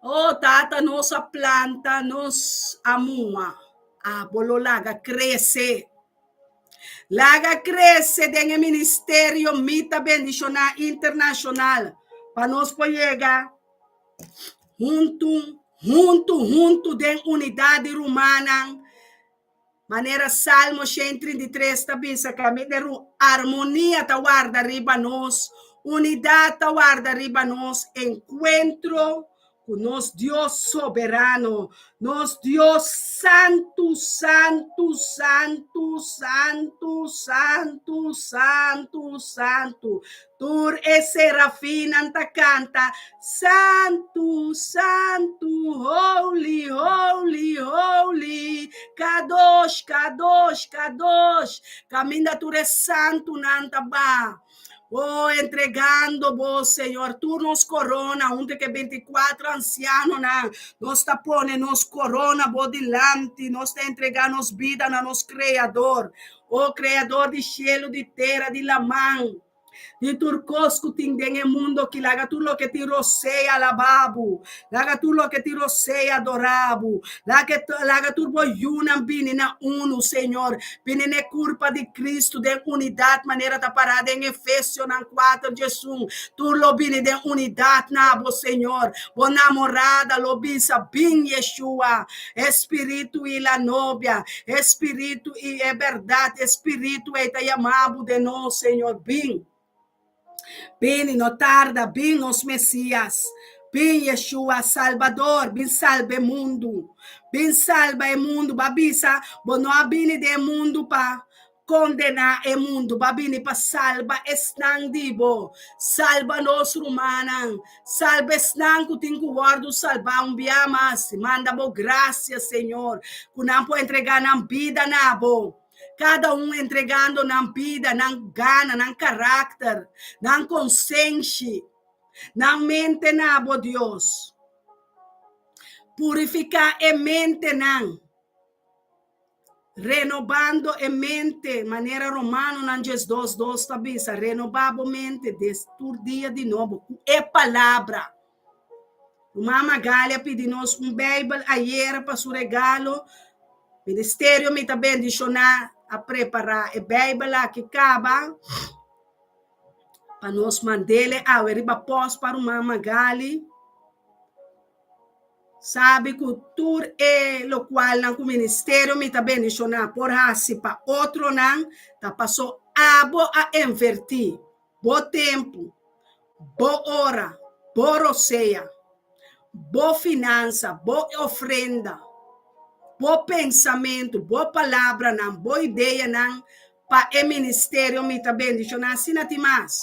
Oh, Tata, nossa planta, nos amua. Abo lo laga cresce. Laga cresce dentro ministério Mita Bendicional Internacional. Para nós chegar junto de unidade romana. Maneira Salmo 133 também, harmonia ta guarda riba nós. Unidade ta guarda riba nós. Encontro com nosso Deus soberano, nosso Deus santo, santo, santo, santo, santo, santo, santo. Tur e serafina canta, santo, santo, holy, holy, holy, kadosh, kadosh, kadosh. Caminha tur é santo nanta ba. Oh, entregando vos, Senhor, tu nos corona, onde que 24 ancianos, nós está pondo, nos corona, vos delante, nós está entregando vida na nosso Criador, oh, Criador de cielo, de terra, de la mão, de turcosco tem em mundo que laga tu lo que te roceia lavabo, laga tu lo que te roceia adorabo, laga tu boyuna bini na uno, Senhor, bini ne culpa de Cristo, de unidade, maneira da parada em Efésios 4, Jesus, tu lo bini de unidade na bo, Senhor, bo namorada, lo bisa, bin Yeshua, Espírito e la novia, Espírito e é verdade, Espírito e te amado de nós, Senhor, bin. Bem, não tarda, bem os Messias, bem Yeshua, Salvador, bem salve o mundo, bem salva o mundo, babisa, bom não abine de mundo para condenar o mundo, babine para salva esnang dibo, salva nós romana, salva esnang que tem que guardo salvar biamas, manda bo graça, Senhor, que não pode entregar na vida na bo. Cada entregando na vida, na gana, na caráter, na consciência, na mente, na Deus. Purificar a mente, não. Renovando a mente, maneira romana, não diz 2:2 tabisa, renovar a mente, por dia de novo, é palavra. Mama Galia pediu-nos Bíblia ayer para seu regalo, ministério me está bendicionar a preparar a Bíblia que acaba, para nos mandar a riba pós para o Mama Gali. Sabe que tudo é lo qual o ministério me está bendicionando por assim para outro não, tá passou a invertir, bom tempo, boa hora, boa roceia, boa finança, boa ofrenda, bom pensamento, boa palavra, não, boa ideia, não, para o ministério me está bendicionando, assim não tem mais.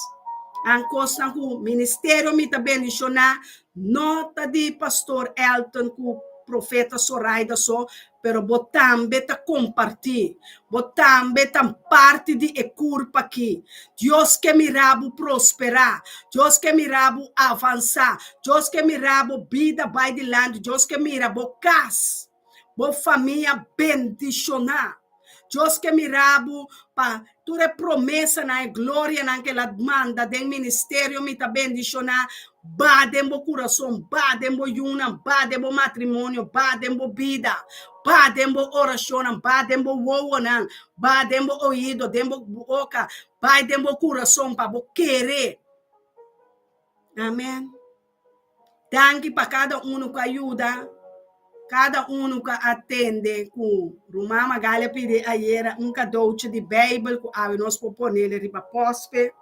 Ancosta o ministério me está bendicionando, nota de pastor Elton, com profeta Soraida só, pero botambe ta compartir, botambe tam parte de culpa aqui. Deus que mirabo prosperar, Deus que mirabo avançar, Deus que mirabo vida vai de land, Deus que mirabo casa, bo família bendicionar. Deus que mirabo para toda promessa na glória na que ela manda do ministério me está bendicionar, badem bo coração, badem bo yuna, badem bo matrimônio, badem bo vida, badem bo oração, badem bo woana, badem bo ouído, badem bo boca, badem bo coração para bo querer. Amém. Danke para cada que ajuda. Cada que atende com o Mama Galia pediu ayer cadeauche de Bíblia que a nós propõe riba pospe.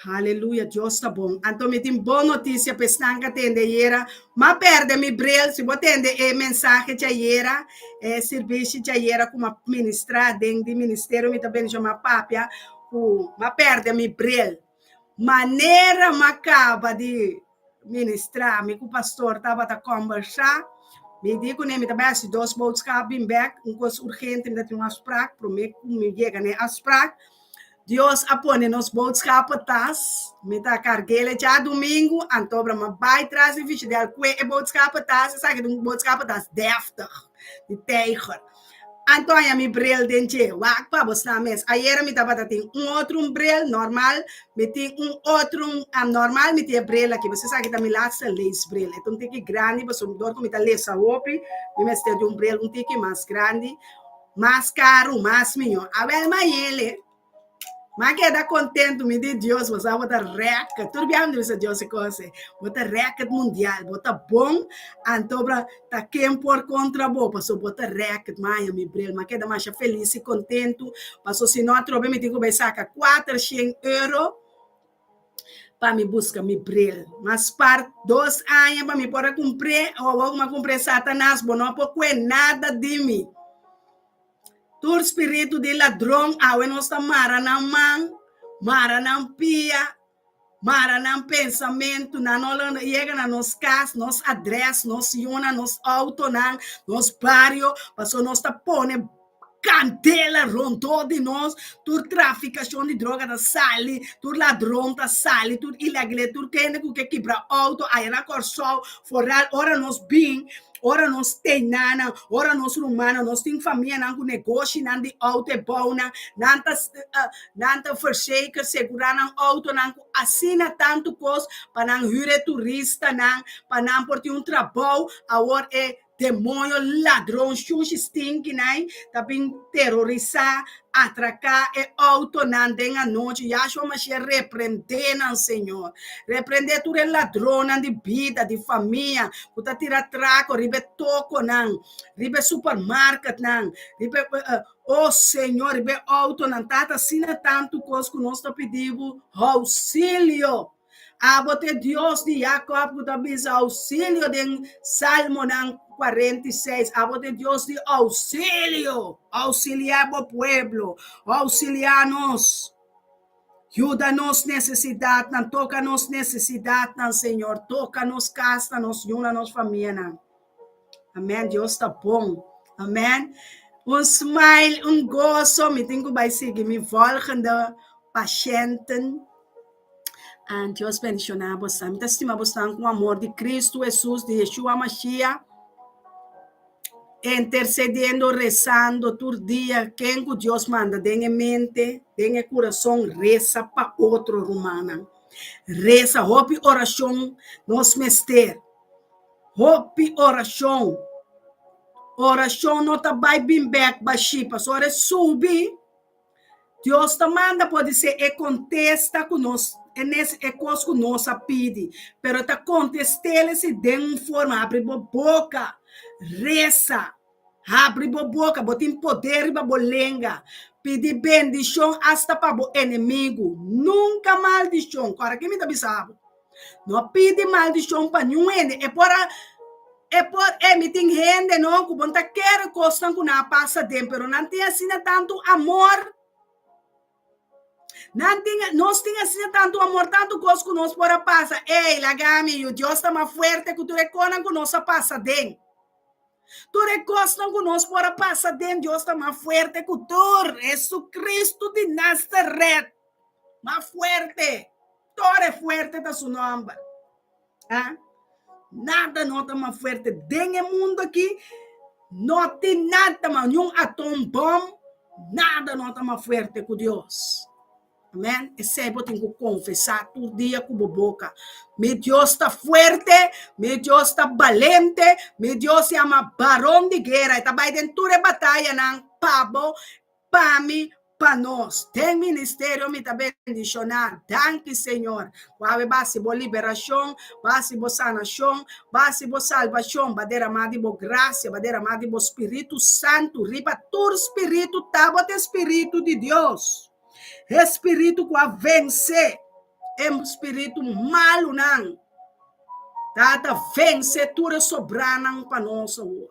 Aleluia, Deus está bom. Então, me tem boa notícia para estar atende ayer. Mas perde mi bril, se você atende a mensagem de ayer, serviço de ayer como ministrar dentro do ministério, me também chama papia, mas perde mi bril. Maneira macabra de ministrar, me com o pastor estava a conversar, me digo, né, me também se 2 boodschap bem back, coisa urgente, me dá uma spraak, para me chega, né, a spraak, Deus apone nos boodschap tas, me tá carguele já domingo, antobra ma vai traz e vixe del que boodschap tas, sabe que boodschap tas deftig, de teiger. Antônia me bril dente, wak pa bosna mes. Ayer me tava tem outro bril normal, me tem outro normal, me tem bril aqui. Você sabe que tá me laça leis bril. Então tem que grande, você me dor como tá lesa opi, me tem bril tique mais grande, mais caro, mais melhor. Abel ele. Mas que dá contente, me diz Deus, você vai botar recorde, tudo bem, Deus, Deus, coisa, botar recorde mundial, botar bom, então, tá quem por contra bom, passou botar recorde, mas me brilha, mas que dá mais feliz e contente, passou se não trobe, me digo, vai sacar 400 euros, para me buscar, me brilha, mas para 2 anos, para me poder cumprir, ou alguma cumprir Satanás, bom, não pode nada de mim. Tu espírito de ladrão, awe nós está mara na mão, mara na pia, mara na pensamento, na nola chega na nos casa, nos adresse, nos yuna, nos auto, nos barrio, passou nós está pone candela rondou de nós, tu traficação de droga da sali, tu ladrão da sali, tu ilegal, tu que quebra auto, aí na corsol, foral, ora nos bem. Ora nós tem nana, ora nós rumana, nós tem família, não negócio, não de auto é bom, não forseca, segurar não auto, não assina tanto coisa para não hyre turista, não para não portar trabalho, agora é demônio, ladrão, xuxi, stink, né? Também terrorizar, atracar, é auto, não tem a noite, Yahshua Mashiach repreender, não, Senhor. Repreender tudo é ladrão, de vida, de família, que tá tira traco, ribe toco, não, ribe supermarket, não, ribe, oh, Senhor, ribe auto, não, tá assina tanto coisa que nós tá pedindo, auxílio. Abote Deus de Jacob, que tá pedindo auxílio de Salmo, não, 46, abote Deus de auxílio, auxiliar o pueblo, auxiliar-nos, ajuda-nos necessidade, não toca-nos necessidade, não, Senhor, toca-nos casa, nos yuna, nos família, não. Amém, Deus está bom, amém. smile, gozo. Me tenho que seguir me volgende patiënten. En Dios bendicionar vos. Me estima vos com o amor de Cristo Jesus, de Yeshua Mashiach. Intercediendo, rezando todo dia. Quem que Deus manda, tenha mente, tenha coração, reza para outro romana. Reza, hope oração, nos mester. Hope oração. Oração não está vai bem back, baixinha, só é subir. Deus te manda, pode ser, e contesta conosco, é coisa que nós pede, pero te contesta se de forma, abre a boca, reza, abre a boca, botem poder para a língua, pede bendição hasta para o inimigo, nunca maldição, agora que me está pensando, não pede maldição para nenhum, é por emitir gente, não, que você quer coisa que não passa dentro, pero não tem assim tanto amor. Nós tínhamos assim tanto amor, tanto gosto que nós por passar. Ei, lagami, o Deus está mais forte que tu reconas que nós passa dentro. Tu reconas que nós por passar dentro, Deus está mais forte que tu. Jesus Cristo de Nazaret. Mais forte. Todo é forte da seu nome. Ah? Nada não está mais forte. Dentro do mundo aqui, não tem nada mais. Nenhum atom bom. Nada não está mais forte que Deus. Amém? Esse eu tenho que confessar todo dia com a boca. Meu Deus está forte, meu Deus está valente, meu Deus se chama barão de guerra. Está vai dentro da batalha, não, pabo, para mim, para nós. Tem ministério, me está bendicionar. Danke, Senhor. Vai ser boa liberação, vai ser boa sanação, vai ser boa salvação, vai ser amado boa graça, vai ser amado boa Espírito Santo, riba todo Espírito, tábua de Espírito de Deus. Espírito que vence, é um espírito malo, não. Tata vence tudo sobrando para nós, Senhor.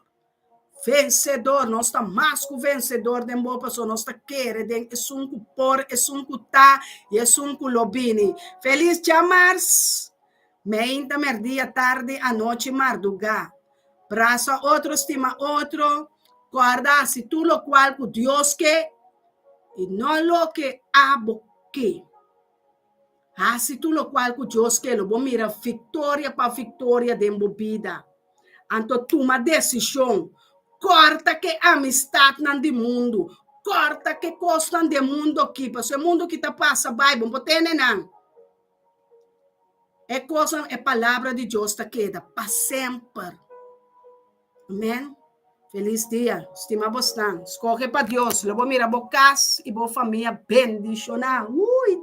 Vencedor, nós estamos mais que vencedor de boa pessoa, nós estamos querendo, é um que por, é um que tá, e é um que lobine. Feliz chamars, meia dia, tarde, a noite, madrugada. Braça outro, estima outro, guarda, se tu lo qual que Deus quer, e não lo que abo que. Assim tu lo qual que Deus quer, lo bom mira vitória para vitória de vida. Então toma decisão, corta que amistade não de mundo, corta que coisa de mundo aqui, porque o mundo que te passa, vai, bom, tem não. É coisa, é palavra de Deus que queda para sempre. Amém? Feliz dia, estima bastante. Escoge para Deus. Luego mira, boa casa e boa família bendicionar. Ui.